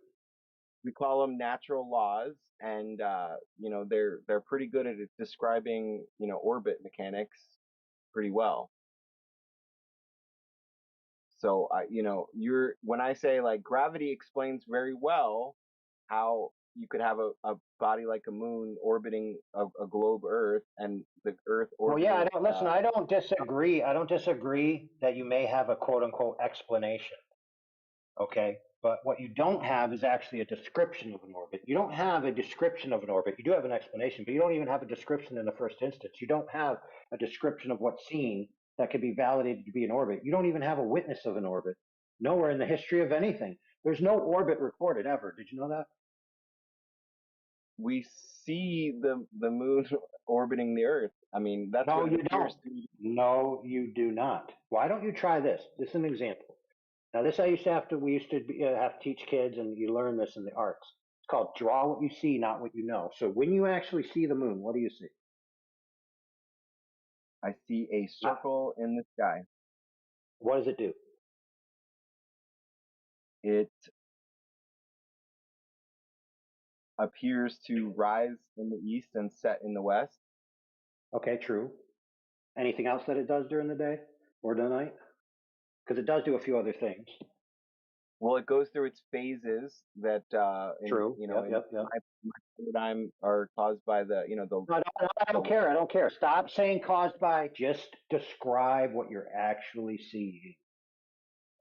We call them natural laws, and you know they're pretty good at describing orbit mechanics pretty well. So when I say like gravity explains very well how you could have a body like a moon orbiting a globe Earth and the Earth orbiting. Well, yeah, I don't disagree. I don't disagree that you may have a quote unquote explanation. Okay. But what you don't have is actually a description of an orbit. You don't have a description of an orbit. You do have an explanation, but you don't even have a description in the first instance. You don't have a description of what's seen that could be validated to be an orbit. You don't even have a witness of an orbit. Nowhere in the history of anything. There's no orbit recorded ever. Did you know that? We see the moon orbiting the Earth. I mean, that's no, what you don't. No, you do not. Why don't you try this? This is an example. Now, this we used to have to teach kids, and you learn this in the arts. It's called draw what you see, not what you know. So when you actually see the moon, what do you see? I see a circle in the sky. What does it do? It appears to rise in the east and set in the west. Okay, true. Anything else that it does during the day or the night? Because it does do a few other things. Well, it goes through its phases that true. My paradigm are caused by the the. No, I don't care. I don't care. Stop saying caused by. Just describe what you're actually seeing.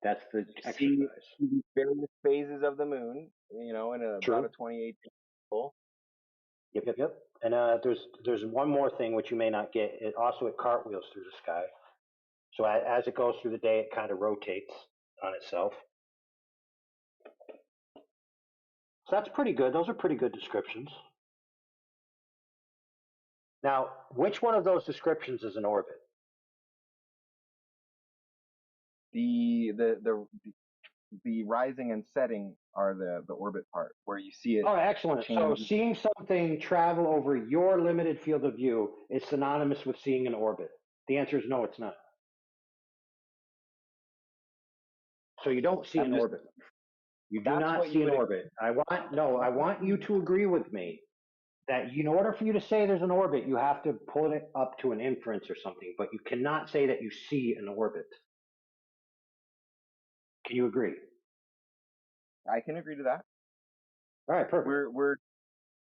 That's the see exercise. the various phases of the moon, in about a 28 cycle. Yep. And there's one more thing which you may not get. It cartwheels through the sky. So as it goes through the day, it kind of rotates on itself. So that's pretty good. Those are pretty good descriptions. Now, which one of those descriptions is an orbit? The rising and setting are the orbit part, where you see it. Oh, excellent. So seeing something travel over your limited field of view is synonymous with seeing an orbit. The answer is no, it's not. So you don't see an orbit. You do not see an orbit. I want you to agree with me that in order for you to say there's an orbit, you have to pull it up to an inference or something, but you cannot say that you see an orbit. Can you agree? I can agree to that. All right, perfect.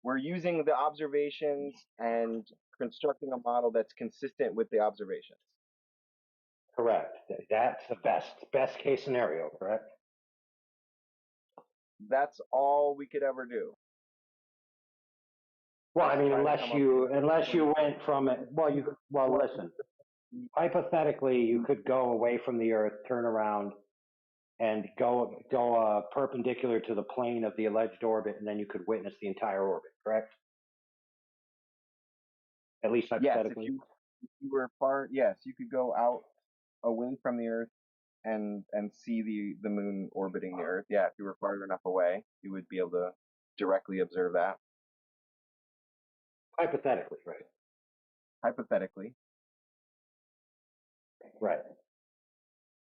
We're using the observations and constructing a model that's consistent with the observations. Correct. That's the best case scenario, correct? That's all we could ever do. Well, I mean, unless you went from it. Well, listen. Hypothetically, you could go away from the Earth, turn around, and go perpendicular to the plane of the alleged orbit, and then you could witness the entire orbit. Correct? At least hypothetically. Yes, if you were far. Yes, you could go out away from the Earth and see the moon orbiting the Earth. Yeah, if you were far enough away, you would be able to directly observe that. Hypothetically, right? Hypothetically. Right.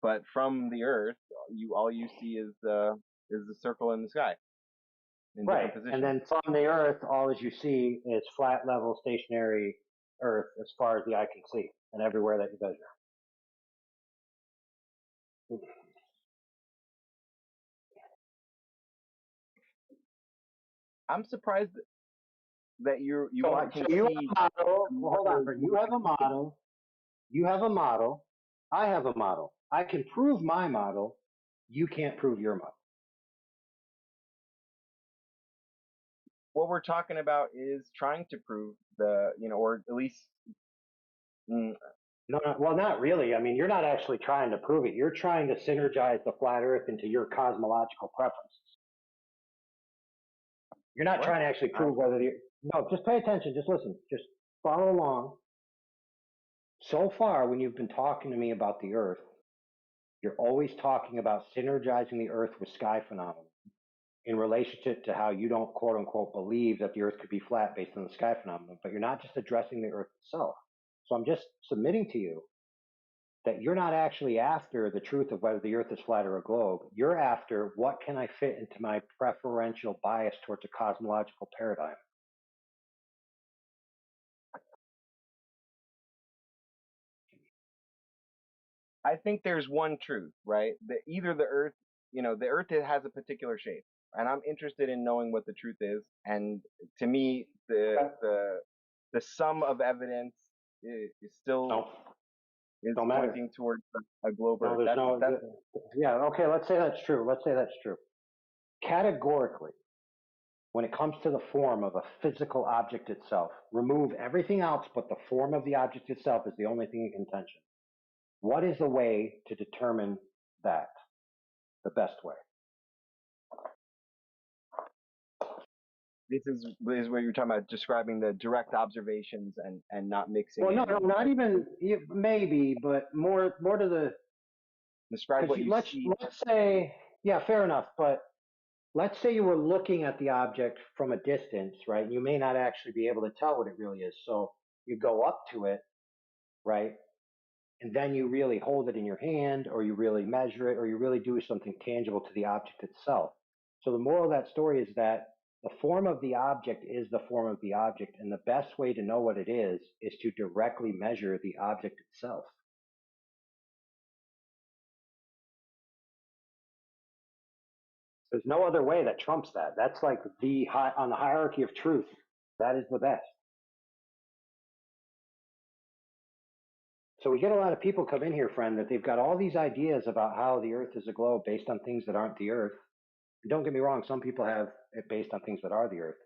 But from the Earth, all you see is the circle in the sky. Right. And then from the Earth, all as you see is flat, level, stationary Earth as far as the eye can see, and everywhere that you measure. I'm surprised that you won't concede. So you have a model. Well, hold on, Bert. You have a model. You have a model. I have a model. I can prove my model. You can't prove your model. What we're talking about is trying to prove or at least. No, well, not really. I mean, you're not actually trying to prove it. You're trying to synergize the flat Earth into your cosmological preferences. You're not trying to actually prove whether the. No, just pay attention. Just listen. Just follow along. So far, when you've been talking to me about the Earth, you're always talking about synergizing the Earth with sky phenomena in relationship to how you don't, quote unquote, believe that the Earth could be flat based on the sky phenomenon, but you're not just addressing the Earth itself. So I'm just submitting to you that you're not actually after the truth of whether the Earth is flat or a globe. You're after what can I fit into my preferential bias towards a cosmological paradigm. I think there's one truth, right? Either the Earth, the Earth has a particular shape, and I'm interested in knowing what the truth is. And to me, the sum of evidence is still pointing towards a globe Earth. Yeah, okay, let's say that's true. Categorically, when it comes to the form of a physical object itself, remove everything else but the form of the object itself is the only thing in contention. What is the way to determine that? The best way? This is where you're talking about describing the direct observations and not mixing. Well, no, not even maybe, but more to the describe what you see. Let's say, yeah, fair enough, but let's say you were looking at the object from a distance, right? You may not actually be able to tell what it really is. So you go up to it, right? And then you really hold it in your hand, or you really measure it, or you really do something tangible to the object itself. So the moral of that story is that the form of the object is the form of the object, and the best way to know what it is to directly measure the object itself. There's no other way that trumps that. That's like on the hierarchy of truth, that is the best. So we get a lot of people come in here, friend, that they've got all these ideas about how the Earth is a globe based on things that aren't the Earth. And don't get me wrong, some people have it based on things that are the Earth,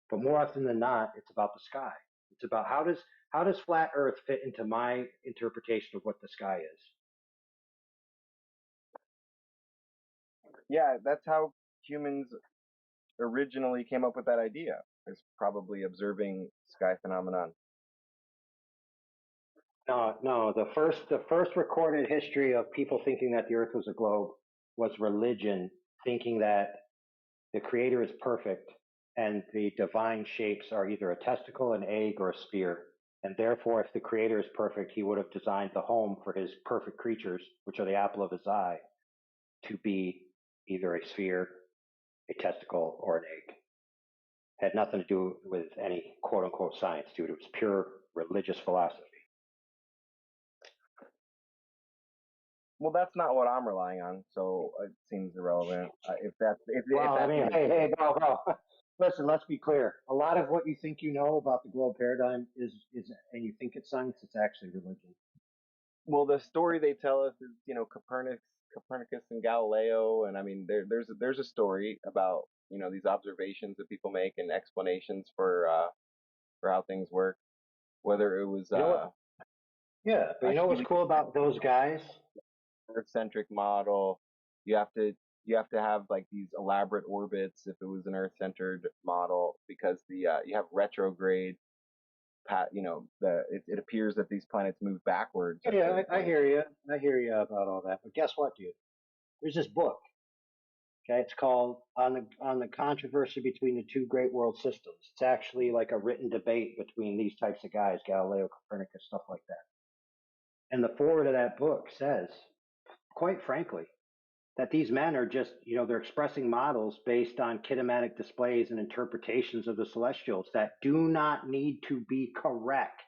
but more often than not, it's about the sky. It's about how does flat Earth fit into my interpretation of what the sky is. Yeah, that's how humans originally came up with that idea. Is probably observing sky phenomenon. No. The first recorded history of people thinking that the Earth was a globe was religion thinking that the Creator is perfect and the divine shapes are either a testicle, an egg, or a sphere. And therefore, if the Creator is perfect, He would have designed the home for His perfect creatures, which are the apple of His eye, to be either a sphere, a testicle, or an egg. Had nothing to do with any quote unquote science, dude. It was pure religious philosophy. Well, that's not what I'm relying on, so it seems irrelevant. If that's hey, bro. Listen, let's be clear. A lot of what you think you know about the globe paradigm is, and you think it's science, it's actually religion. Well, the story they tell us is, Copernicus and Galileo, and I mean, there's a story about these observations that people make and explanations for how things work. Whether it was yeah, but you know what's cool about those guys? Earth-centric model. You have to have like these elaborate orbits if it was an Earth-centered model, because you have retrograde. It appears that these planets move backwards. Yeah, I hear you. I hear you about all that. But guess what, dude? There's this book. Okay, it's called on the controversy between the two great world systems. It's actually like a written debate between these types of guys, Galileo, Copernicus, stuff like that. And the forward of that book says, quite frankly, that these men are just, they're expressing models based on kinematic displays and interpretations of the celestials that do not need to be correct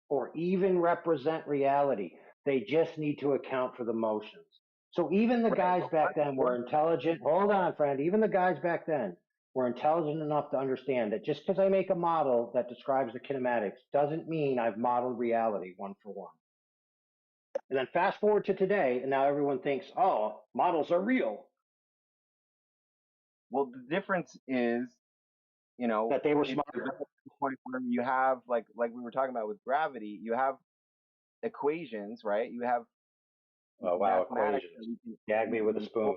or even represent reality. They just need to account for the motions. So even the guys back then were intelligent. Hold on, friend. Even the guys back then were intelligent enough to understand that just because I make a model that describes the kinematics doesn't mean I've modeled reality one for one. And then fast forward to today, and now everyone thinks, oh, models are real. Well, the difference is, that they were smart. Point where you have like we were talking about with gravity, you have equations, right? You have equations. Gag me with a spoon.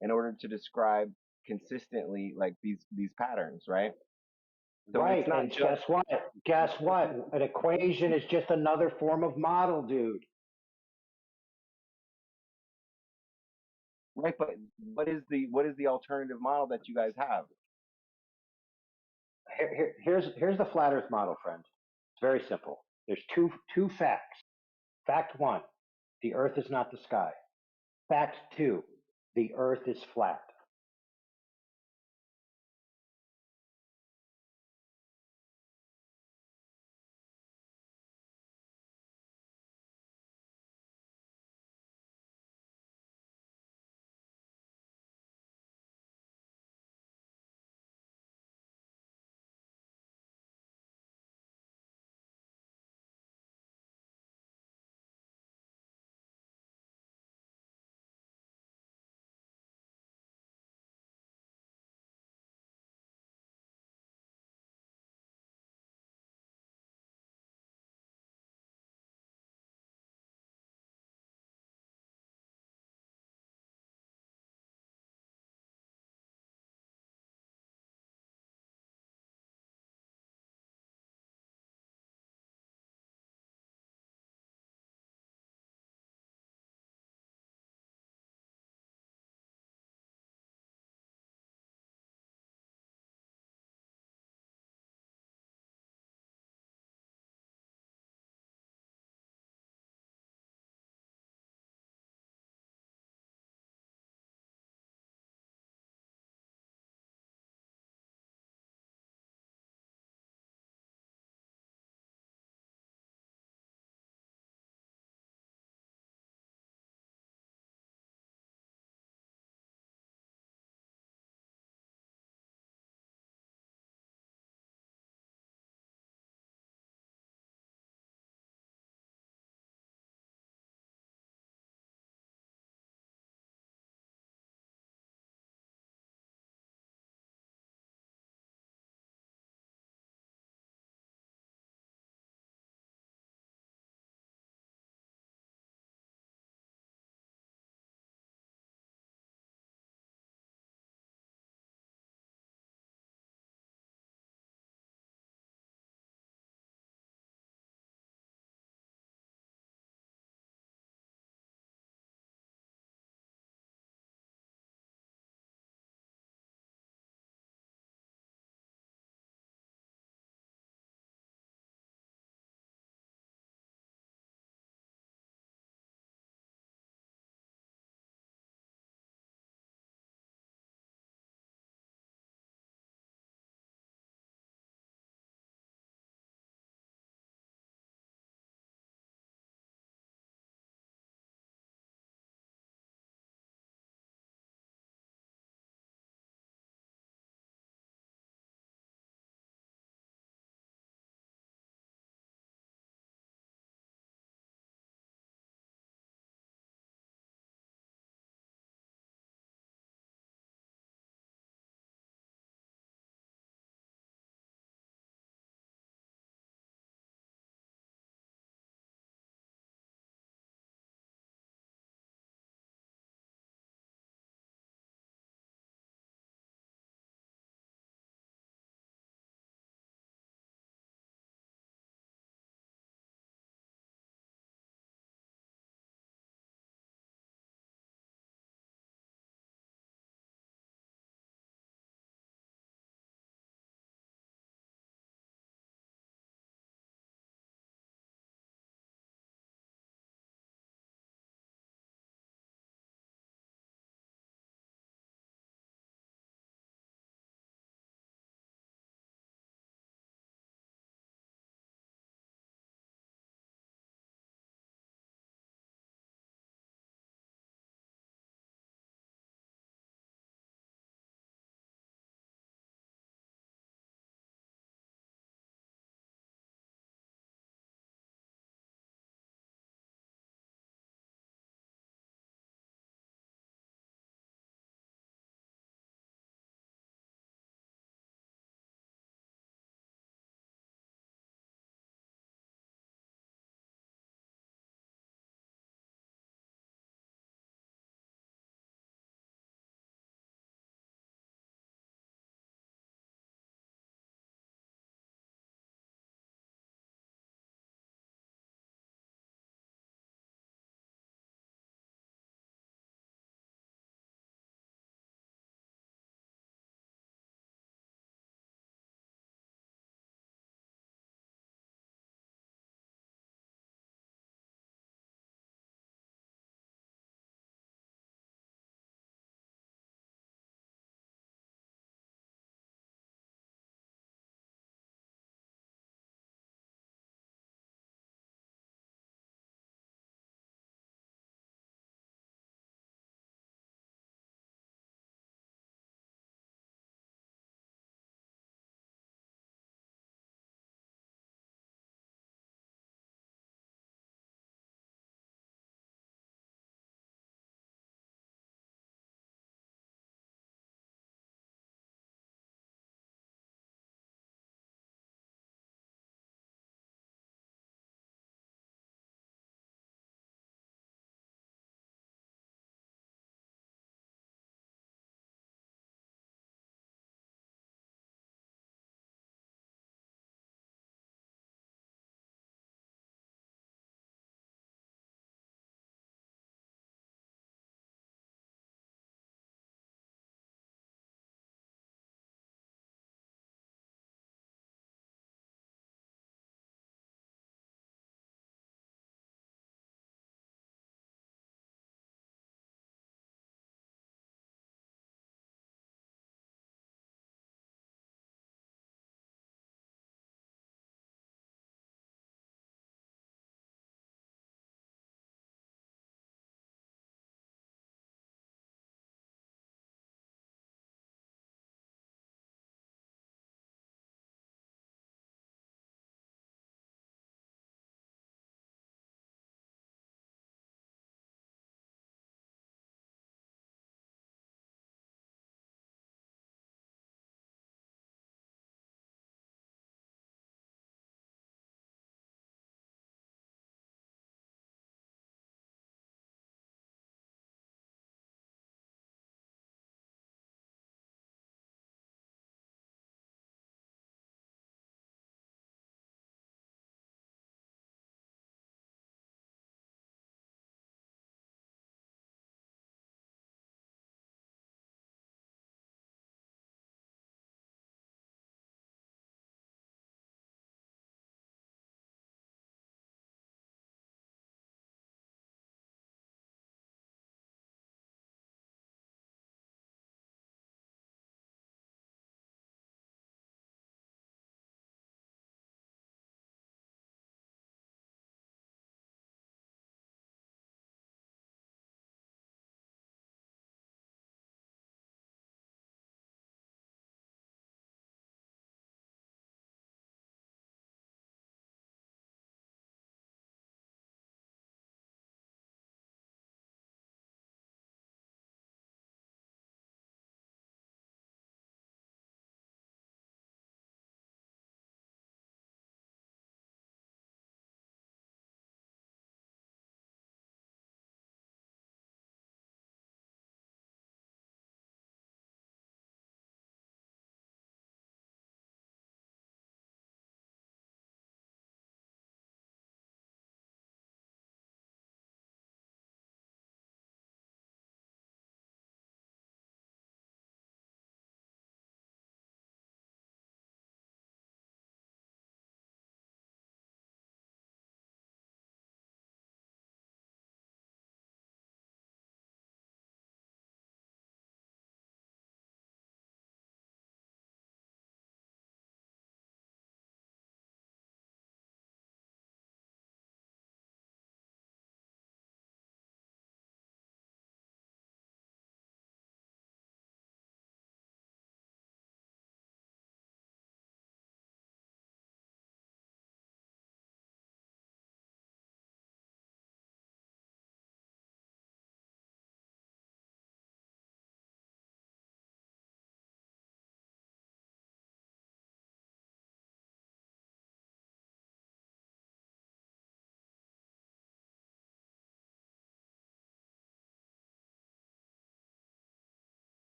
In order to describe consistently like these patterns, right? So right, it's not and guess what? Guess what? An equation is just another form of model, dude. Right, but what is the alternative model that you guys have? Here's the flat Earth model, friend. It's very simple. There's two facts. Fact one, the Earth is not the sky. Fact two, the Earth is flat.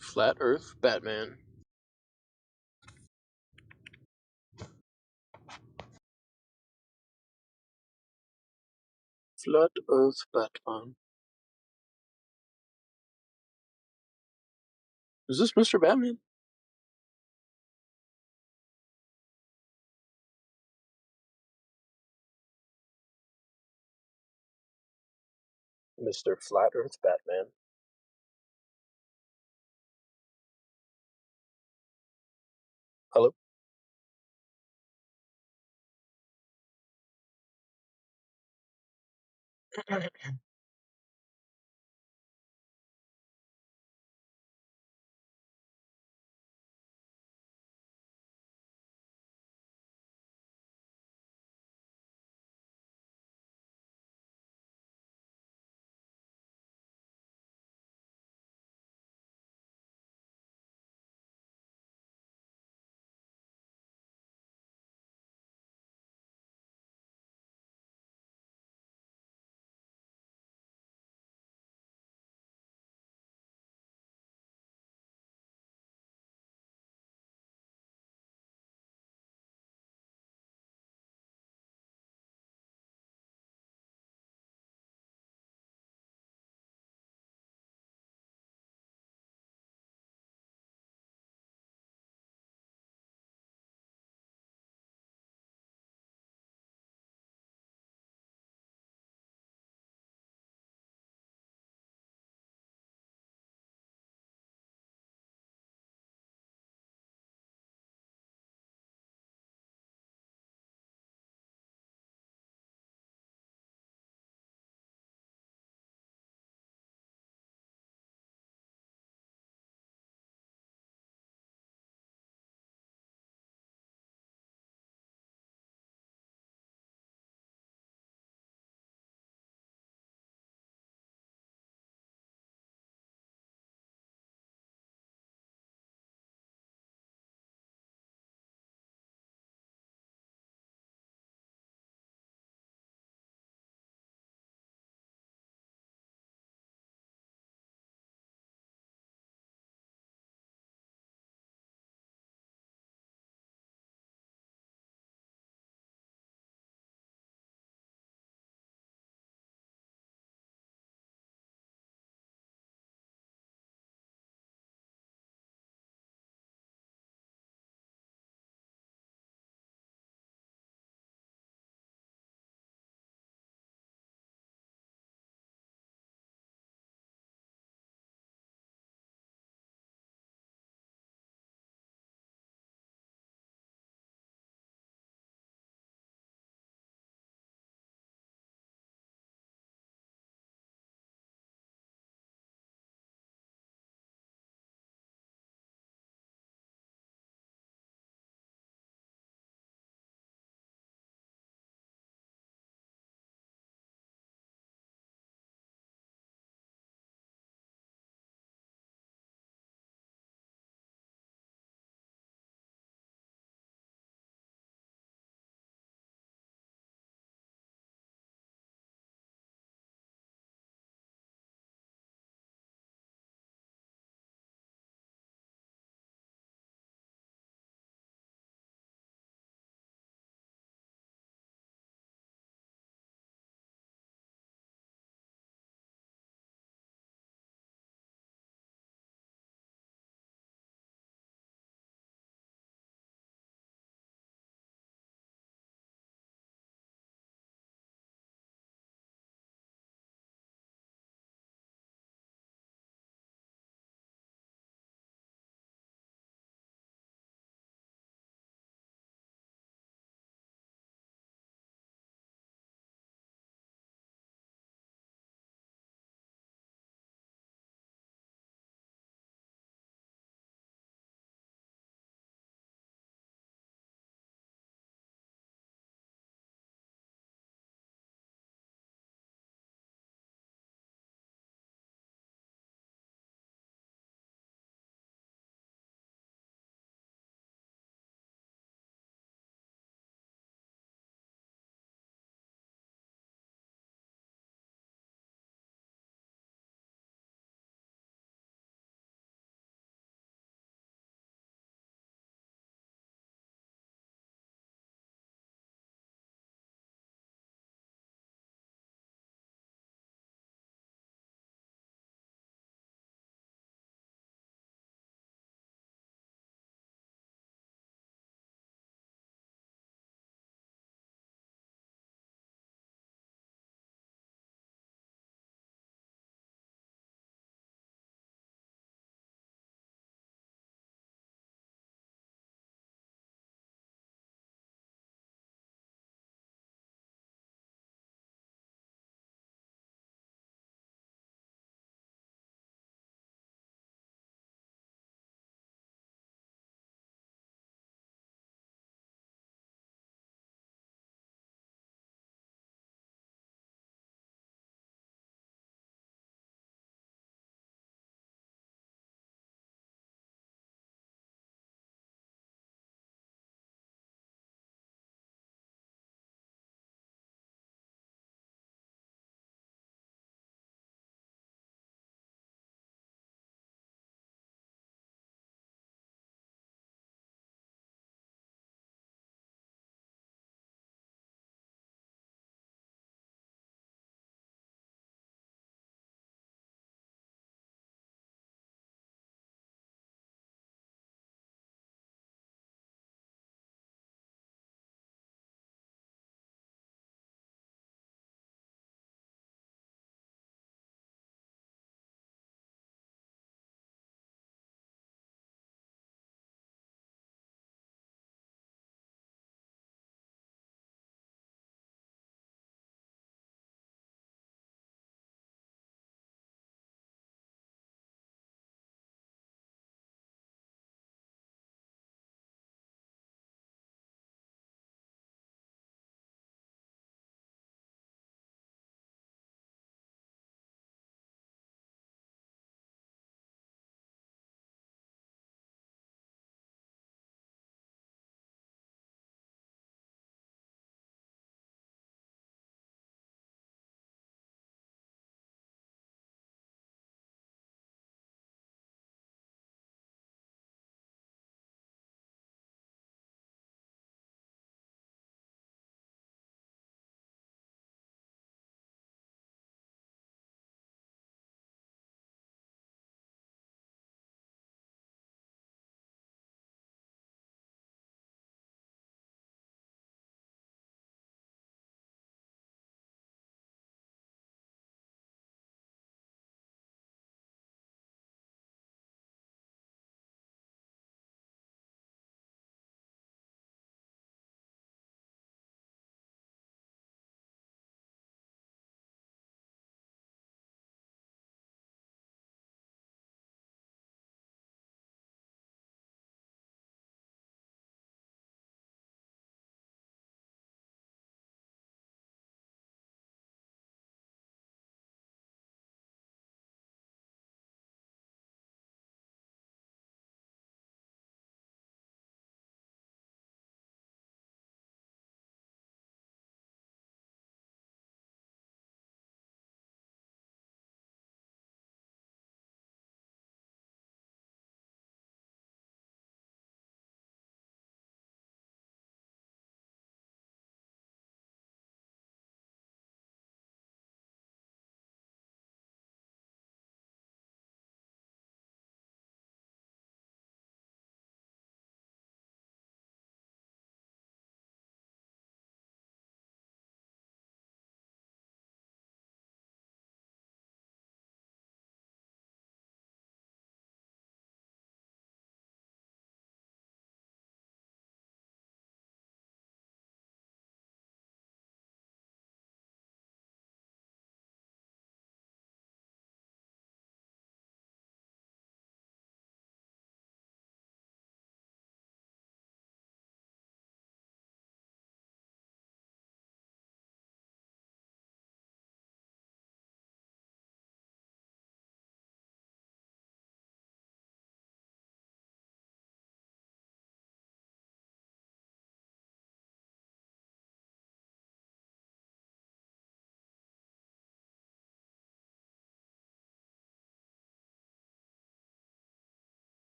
Flat Earth Batman. Flat Earth Batman. Is this Mr. Batman? Mr. Flat Earth Batman. Hello?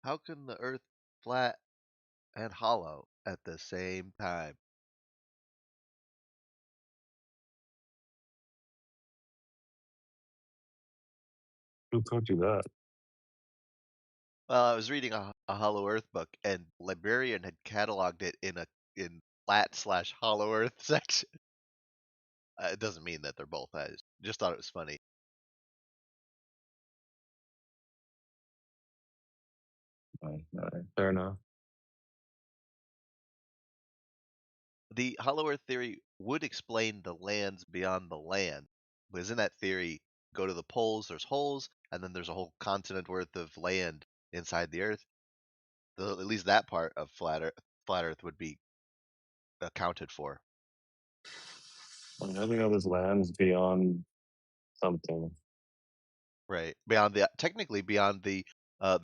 How can the Earth flat and hollow at the same time? Who taught you that? Well, I was reading a Hollow Earth book, and librarian had cataloged it in flat/hollow Earth section. It doesn't mean that they're both. I just thought it was funny. Fair enough. The Hollow Earth theory would explain the lands beyond the land, because in that theory, go to the poles, there's holes, and then there's a whole continent worth of land inside the Earth. At least that part of flat Earth would be accounted for. I think there's lands beyond something. Right. Technically beyond the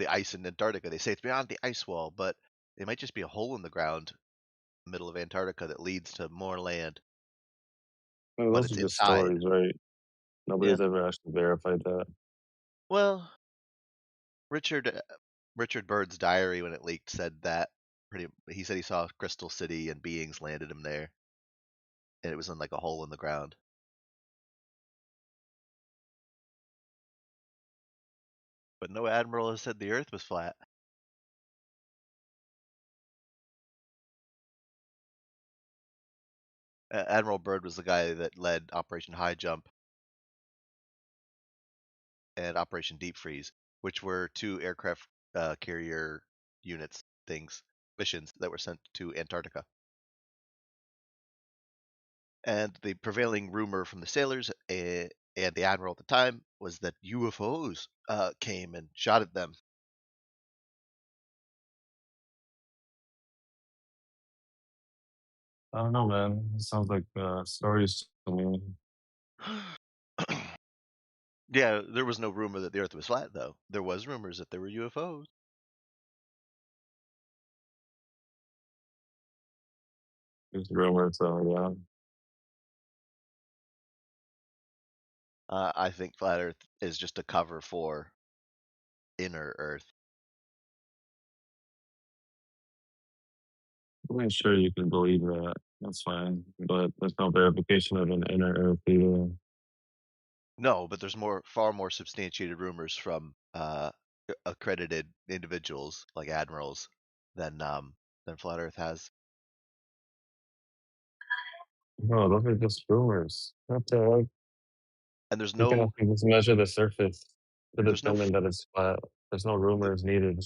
ice in Antarctica. They say it's beyond the ice wall, but it might just be a hole in the ground, in the middle of Antarctica, that leads to more land. Well, But those it's are just inside. stories, right? Nobody's Yeah. ever actually verified that. Well, Richard Byrd's diary, when it leaked, said that he said he saw Crystal City and beings landed him there, and it was in like a hole in the ground. But no admiral has said the Earth was flat. Admiral Byrd was the guy that led Operation High Jump and Operation Deep Freeze, which were two aircraft carrier missions that were sent to Antarctica. And the prevailing rumor from the sailors and the admiral at the time was that UFOs came and shot at them. I don't know, man. It sounds like stories to me. Yeah, there was no rumor that the Earth was flat, though. There was rumors that there were UFOs. There's rumors, so yeah. I think flat Earth is just a cover for inner Earth. I'm sure you can believe that. That's fine. But there's no verification of an inner Earth either. No, but there's far more substantiated rumors from accredited individuals like admirals than flat Earth has. No, those are just rumors. What the heck? And there's You can no actually just measure the surface to there's no determine that it's flat. There's no rumors needed.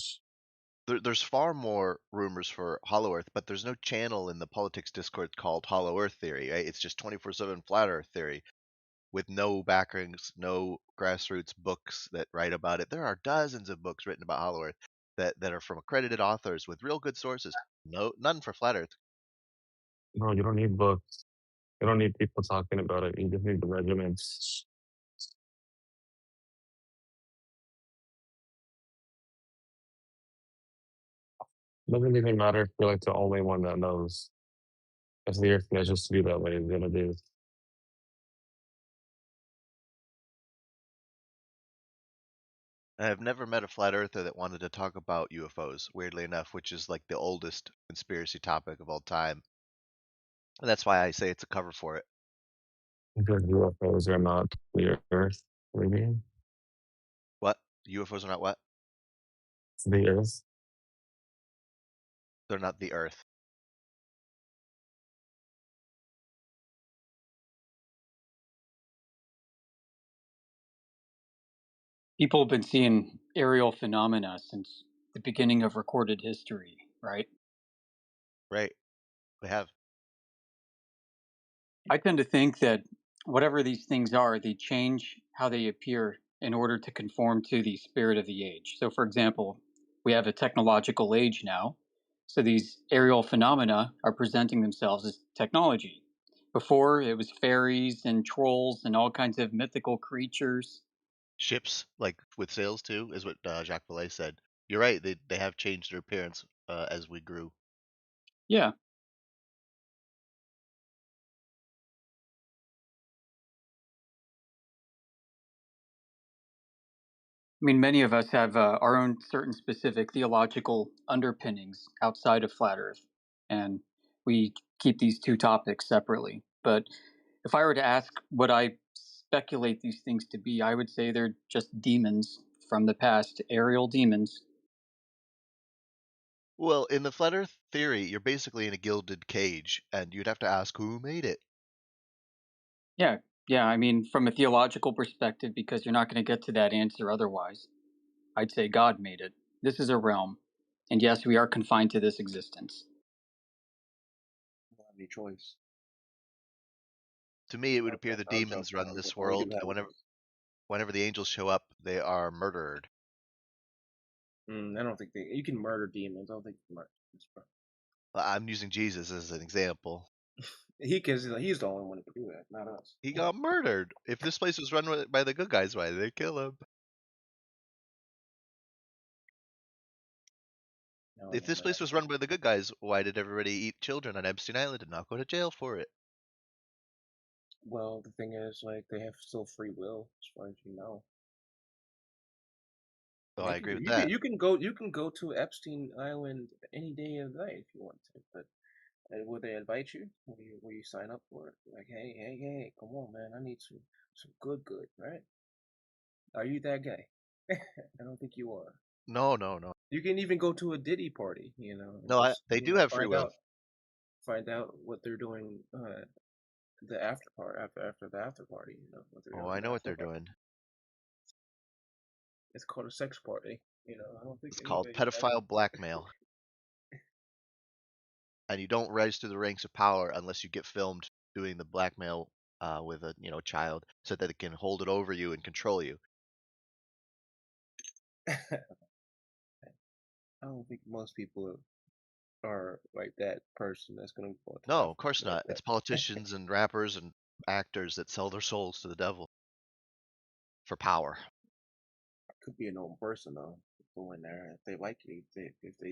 there's far more rumors for Hollow Earth, but there's no channel in the politics discourse called Hollow Earth theory, right? It's just 24/7 flat Earth theory with no backings, no grassroots books that write about it. There are dozens of books written about Hollow Earth that are from accredited authors with real good sources. None for flat Earth. No, you don't need books. You don't need people talking about it. You just need the measurements. Doesn't even matter if you're like the only one that knows. If the Earth measures to be that way, it's gonna do. I have never met a flat earther that wanted to talk about UFOs, weirdly enough, which is like the oldest conspiracy topic of all time. And that's why I say it's a cover for it. Because UFOs are not the Earth. What do you mean? What? UFOs are not what? The Earth. They're not the Earth. People have been seeing aerial phenomena since the beginning of recorded history, right? Right. They have. I tend to think that whatever these things are, they change how they appear in order to conform to the spirit of the age. So, for example, we have a technological age now. So these aerial phenomena are presenting themselves as technology. Before, it was fairies and trolls and all kinds of mythical creatures. Ships, like with sails too, is what Jacques Vallée said. You're right. They have changed their appearance as we grew. Yeah. mean, many of us have our own certain specific theological underpinnings outside of flat Earth, and we keep these two topics separately. But if I were to ask what I speculate these things to be, I would say they're just demons from the past, aerial demons. Well, in the flat Earth theory, you're basically in a gilded cage, and you'd have to ask who made it. Yeah, I mean, from a theological perspective, because you're not going to get to that answer otherwise, I'd say God made it. This is a realm, and yes, we are confined to this existence. Don't have any choice. To me, it would appear the demons run this world, and whenever the angels show up, they are murdered. I don't think you can murder demons. I don't think you can murder demons. I'm using Jesus as an example. Because he's the only one who can do that, not us. He got murdered. If this place was run by the good guys, why did they kill him? If this place was run by the good guys, why did everybody eat children on Epstein Island and not go to jail for it? Well, the thing is, like, they have still free will, as far as you know. Oh, I agree with that. You can go to Epstein Island any day of the night if you want to, but will they invite you? Will you sign up for it? Like, hey, come on, man, I need some good, right? Are you that guy? I don't think you are. No. You can even go to a Diddy party, you know. No, just, they do have free will. Find out what they're doing. The after the after party, you know. Oh, I know what they're doing. It's called a sex party, you know. I don't think it's called pedophile blackmail. And you don't rise to the ranks of power unless you get filmed doing the blackmail with a child, so that it can hold it over you and control you. I don't think most people are like that person that's going to go. No, of course not. It's politicians and rappers and actors that sell their souls to the devil for power. Could be a known person though. Go in there if they like you. If they